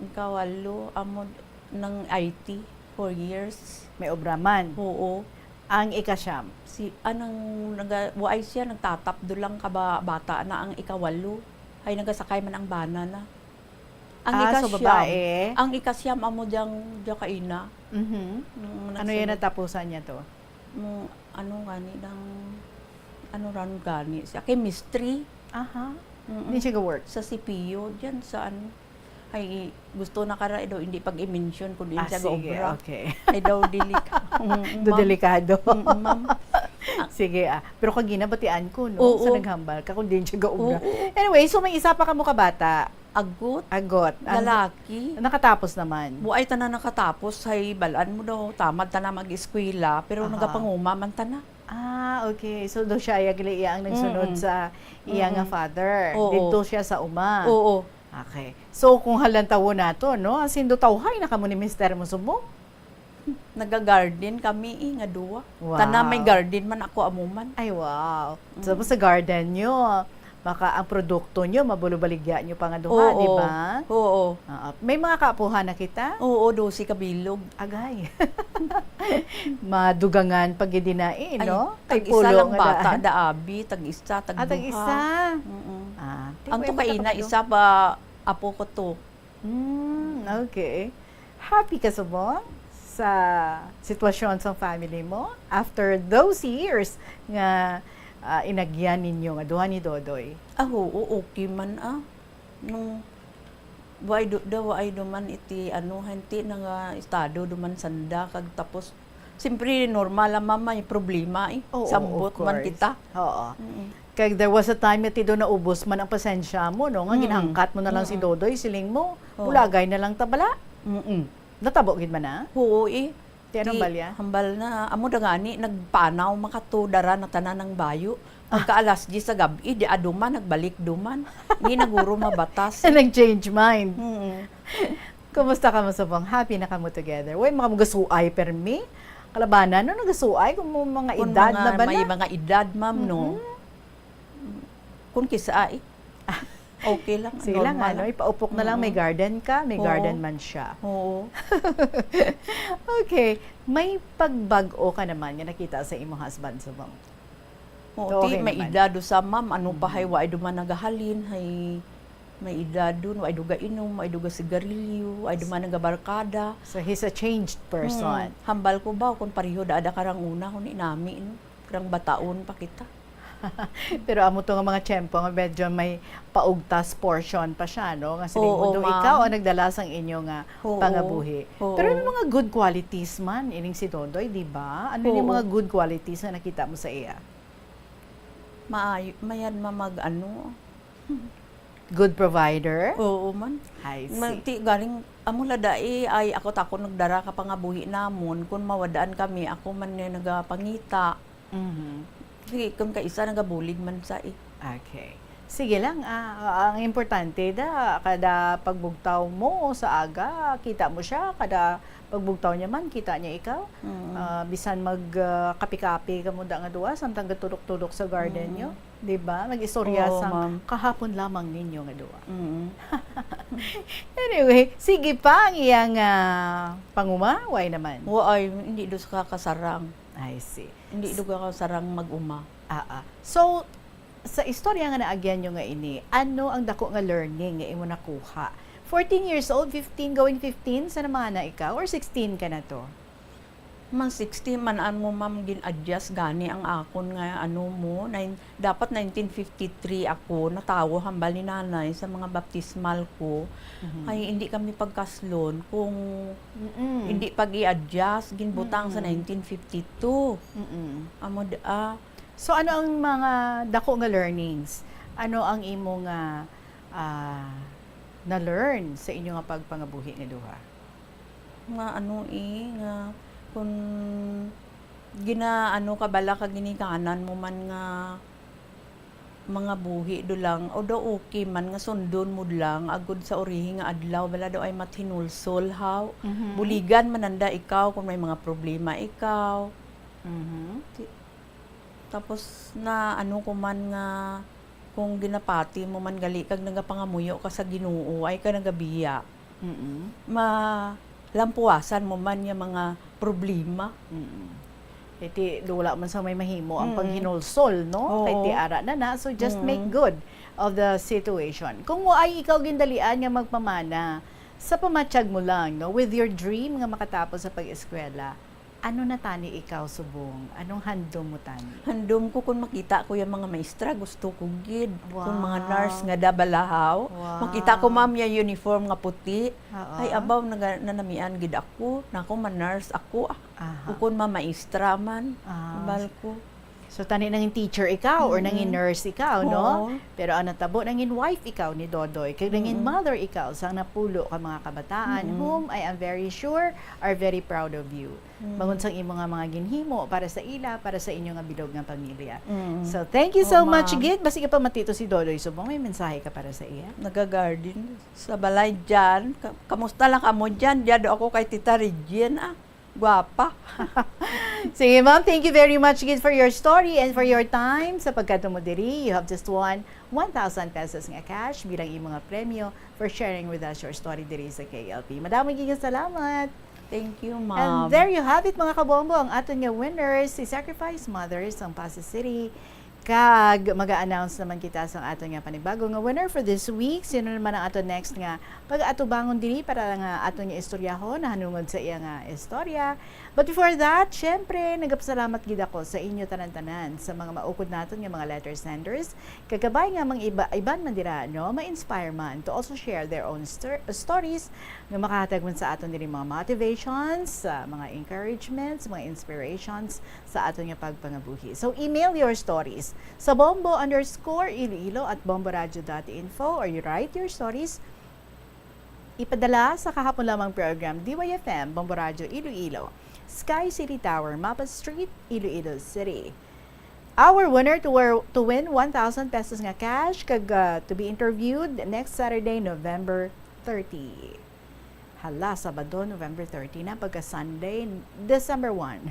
Speaker 3: Ang kawalo amo ng IT 4 years.
Speaker 21: May obra man?
Speaker 3: Oo.
Speaker 21: Ang ikasyam?
Speaker 3: Si anang waay siya nagtatapdo lang ka ba bata na ang ikawalo. Ay nagasakay man ang bana na. Ang
Speaker 21: so babae?
Speaker 3: Ang ikasyam amo diyang kaina.
Speaker 21: Ano yan natapusan niya to?
Speaker 3: Ano gani ng ano ran gani siya chemistry.
Speaker 21: Aha. Hindi siya go-work?
Speaker 3: Sa CPU diyan sa ano. Ay gusto na kara daw hindi pag-i-mention kung hindi siya
Speaker 21: sige,
Speaker 3: go-obra.
Speaker 21: okay.
Speaker 3: Ay daw
Speaker 21: Delikado. Ma'am. Sige Pero kag ginabatian ko no
Speaker 3: Oo.
Speaker 21: sa naghambal ka kung di siya go-obra. Anyway, so may isa pa ka mo kabata.
Speaker 3: Agot.
Speaker 21: Lalaki. Nakatapos naman.
Speaker 3: Buay tanan nakatapos ay balaan mo daw tamad ta na mag-eskwela pero nagapanguma man ta na.
Speaker 21: Okay. So do siya iya ang nagsunod sa iya nga father.
Speaker 3: Oo.
Speaker 21: Dito siya sa uma.
Speaker 3: Oo.
Speaker 21: Okay. So kung halantawo na to, no? Asin do tawhay na kamo ni Mr. mo subo.
Speaker 3: Naga-garden kami nga duwa.
Speaker 21: Wow.
Speaker 3: Tana may garden man ako amuman.
Speaker 21: Ay wow. So sa garden nyo, baka ang produkto nyo, mabulubaligya nyo pa nga duha, di ba?
Speaker 3: Oo.
Speaker 21: May mga kaapuhan na kita?
Speaker 3: Oo, 12 kabilog.
Speaker 21: Agay. Madugangan pag idinain, no?
Speaker 3: Tag-isa lang bata, daabi, tag-isa, tag-duha.
Speaker 21: Tag-isa.
Speaker 3: Ang tukaina, isa ba apo ko to.
Speaker 21: Okay. Happy ka subong sa sitwasyon sa family mo after those years nga inagyan ninyo nga duha ni Dodoy?
Speaker 3: Oo, okay man nung waay duman iti hanti nga estado duman sanda kag tapos siyempre normal lang mama yung problema sambot man kita.
Speaker 21: Oo. Kag there was a time iti do naubos man ang pasensya mo no nga ginhangkat mo na lang si Dodoy siling mo ulagay na lang tabala. Natabo gid man na?
Speaker 3: Oo
Speaker 21: Anong balya?
Speaker 3: Hambal na. Amo da gani, nagpanaw makatudara na tanan ng bayo. Pagka alas 10 sa gabi, di aduman, nagbalik duman. Hindi naguro mabatas.
Speaker 21: Nag-change mind. Kumusta ka mo subong? Happy na ka mo together? Uy, makagasuay per me? Kalabanan, no? Nagasuay kung mga edad na ba na?
Speaker 3: May mga edad, ma'am, no? Kung kisa okay lang.
Speaker 21: Sige lang, ipaupok na lang, may garden ka, may garden man siya.
Speaker 3: Oo.
Speaker 21: Okay. May pagbago ka naman nga nakita sa imong husband subong?
Speaker 3: Oo, may edad sa ma'am, ano pa hay, waay duman nagahalin, hay, may edad dun, waay duga inom, waay duga sigarilyo, waay duman nagabarkada.
Speaker 21: So he's a changed person.
Speaker 3: Hambal ko ba, kung pariho da karang una, kung inami, karang bataon pa kita.
Speaker 21: Pero amo to nga mga tiyempo nga medyo may paugtas portion pa siya, no? Nga siling ikaw ang nagdala sang inyo nga pangabuhi. Pero ano mga good qualities man ining si Dodoy, di ba? Ano yung mga good qualities na nakita mo sa iya?
Speaker 3: Mayan
Speaker 21: good provider?
Speaker 3: Oo man.
Speaker 21: I see.
Speaker 3: Galing amo ladai ay ako nagdara ka pangabuhi namon kun mawadaan kami ako man nagapangita. Sige, kung kaisa nagabulig man sa
Speaker 21: Okay. Sige lang, ang importante kada pagbugtaw mo sa aga, kita mo siya, kada pagbugtaw niya man, kita niya ikaw. Bisan mag-kapi-kapi ka mo nga duwa, samtang gatulok-tulok sa garden niyo. Diba? Nag-istorya sa kahapon lamang ninyo nga duwa. Anyway, sige pa ang iyang pangumaway naman.
Speaker 3: Ay, hindi do sa kakasarang.
Speaker 21: I see.
Speaker 3: Hindi do ka sarang mag-uma.
Speaker 21: So, sa istorya nga naagyan nyo nga ini, ano ang dako nga learning nga imo nakuha? 14 years old, 15, going 15, sana mga na ikaw? Or 16 ka na to?
Speaker 3: Man 60 man mo ma'am gin-adjust gani ang akon nga dapat 1953 ako natawo hambal ni nanay sa mga baptismal ko. Ay hindi kami pagkaslon kung hindi pag-i-adjust ginbutang sa 1952. Amo
Speaker 21: So ano ang mga dako nga learnings? Ano ang imo nga na-learn sa inyo nga pagpangabuhi nga duha?
Speaker 3: Nga nga kung kabala ka ginikanan mo man nga mga buhi do lang o do okay man nga sundon mo lang agud sa urihi nga adlaw bala do ay mathinulsol haw. Buligan mananda ikaw kung may mga problema ikaw. Tapos na ano ko man nga kung ginapati mo man gali kag nagapangamuyo ka sa Ginoo ay ka nagabiya. Lampuasan mo man yung mga problema.
Speaker 21: Iti dula man sa may mahimo ang panghinulsol, no?
Speaker 3: Oo.
Speaker 21: Kay ti ara na so just make good of the situation. Kung mo ay ikaw gindalian nga magpamana sa pamatsyag mo lang, no, with your dream nga makatapos sa pag-eskwela, ano na tani ikaw subong? Anong handom mo tani?
Speaker 3: Handom ko kung makita ko yung mga maestra, gusto ko gid.
Speaker 21: Wow.
Speaker 3: Kung mga nurse nga dabalahaw, makita ko ma'am yung uniform nga puti. Ay abaw nanamian gid ako, nako man nurse ako. Kung maestra man, bal ko.
Speaker 21: So tani nangin teacher ikaw or nangin nurse ikaw, no?
Speaker 3: Oo.
Speaker 21: Pero ang natabo nangin wife ikaw ni Dodoy, kay nangin mother ikaw sang napulo ka mga kabataan whom I am very sure are very proud of you. Bangon sang imo nga mga ginhimo para sa ila, para sa inyo nga bilog nga pamilya. So thank you so much Gid. Basi ka pa matito si Dodoy subong may mensahe ka para sa iya.
Speaker 3: Nagagarden sa balay dyan. Kamusta lang kamo dyan? Diyan ako kay Tita Regine. Guwapa.
Speaker 21: Sige ma'am, thank you very much Gid for your story and for your time. Sa pagkatumo diri, you have just won 1,000 pesos nga cash bilang imong nga premyo for sharing with us your story diri sa KLP. Madaming gigang salamat.
Speaker 3: Thank you, ma'am.
Speaker 21: And there you have it mga kabombo, ang aton nga winners, si Sacrifice Mothers ang Pasig City. Kag mag-a-announce naman kita sa aton nga panibagong nga winner for this week. Sino naman ang aton next nga pag-atubangon diri para nga aton nga istoryahon na hanungod sa iya nga istorya. But before that, syempre nagapasalamat gid ako sa inyo tanan-tanan sa mga maukod naton nga mga letter senders. Kagabay nga mga iban man dira no, ma-inspire man to also share their own stories nga makahatag man sa aton diri mga motivations, mga encouragements, mga inspirations sa aton nga pagpangabuhi. So email your stories sa bombo_iloilo@bomboradio.info or you write your stories. Ipadala sa kahapon lamang program DYFM Bombo Radio Iloilo, Sky City Tower, Mapa Street, Iloilo City. Our winner to win 1,000 pesos nga cash kag to be interviewed next Saturday, November 30. Hala, Sabado, November 30 na, pagka Sunday, December 1.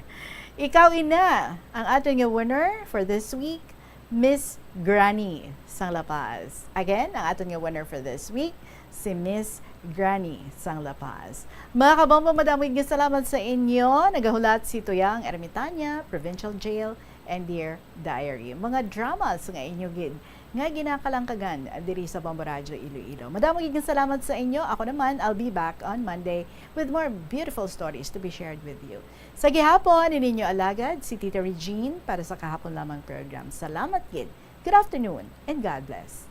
Speaker 21: Ikaw ina ang ating nga winner for this week, Miss Granny sang La Paz. Again, ang ating nga winner for this week, si Miss Granny sang La Paz. Mga kabombo, madaming nga salamat sa inyo. Nagahulat si Tuyang Ermitanya, Provincial Jail, and Dear Diary. Mga dramas nga inyo gid nga ginakalangkagan diri sa Bombo Radio Iloilo. Madaming salamat sa inyo. Ako naman, I'll be back on Monday with more beautiful stories to be shared with you. Sa gihapon, ininyo alagad si Tita Regine para sa kahapon lamang program. Salamat gid. Good afternoon and God bless.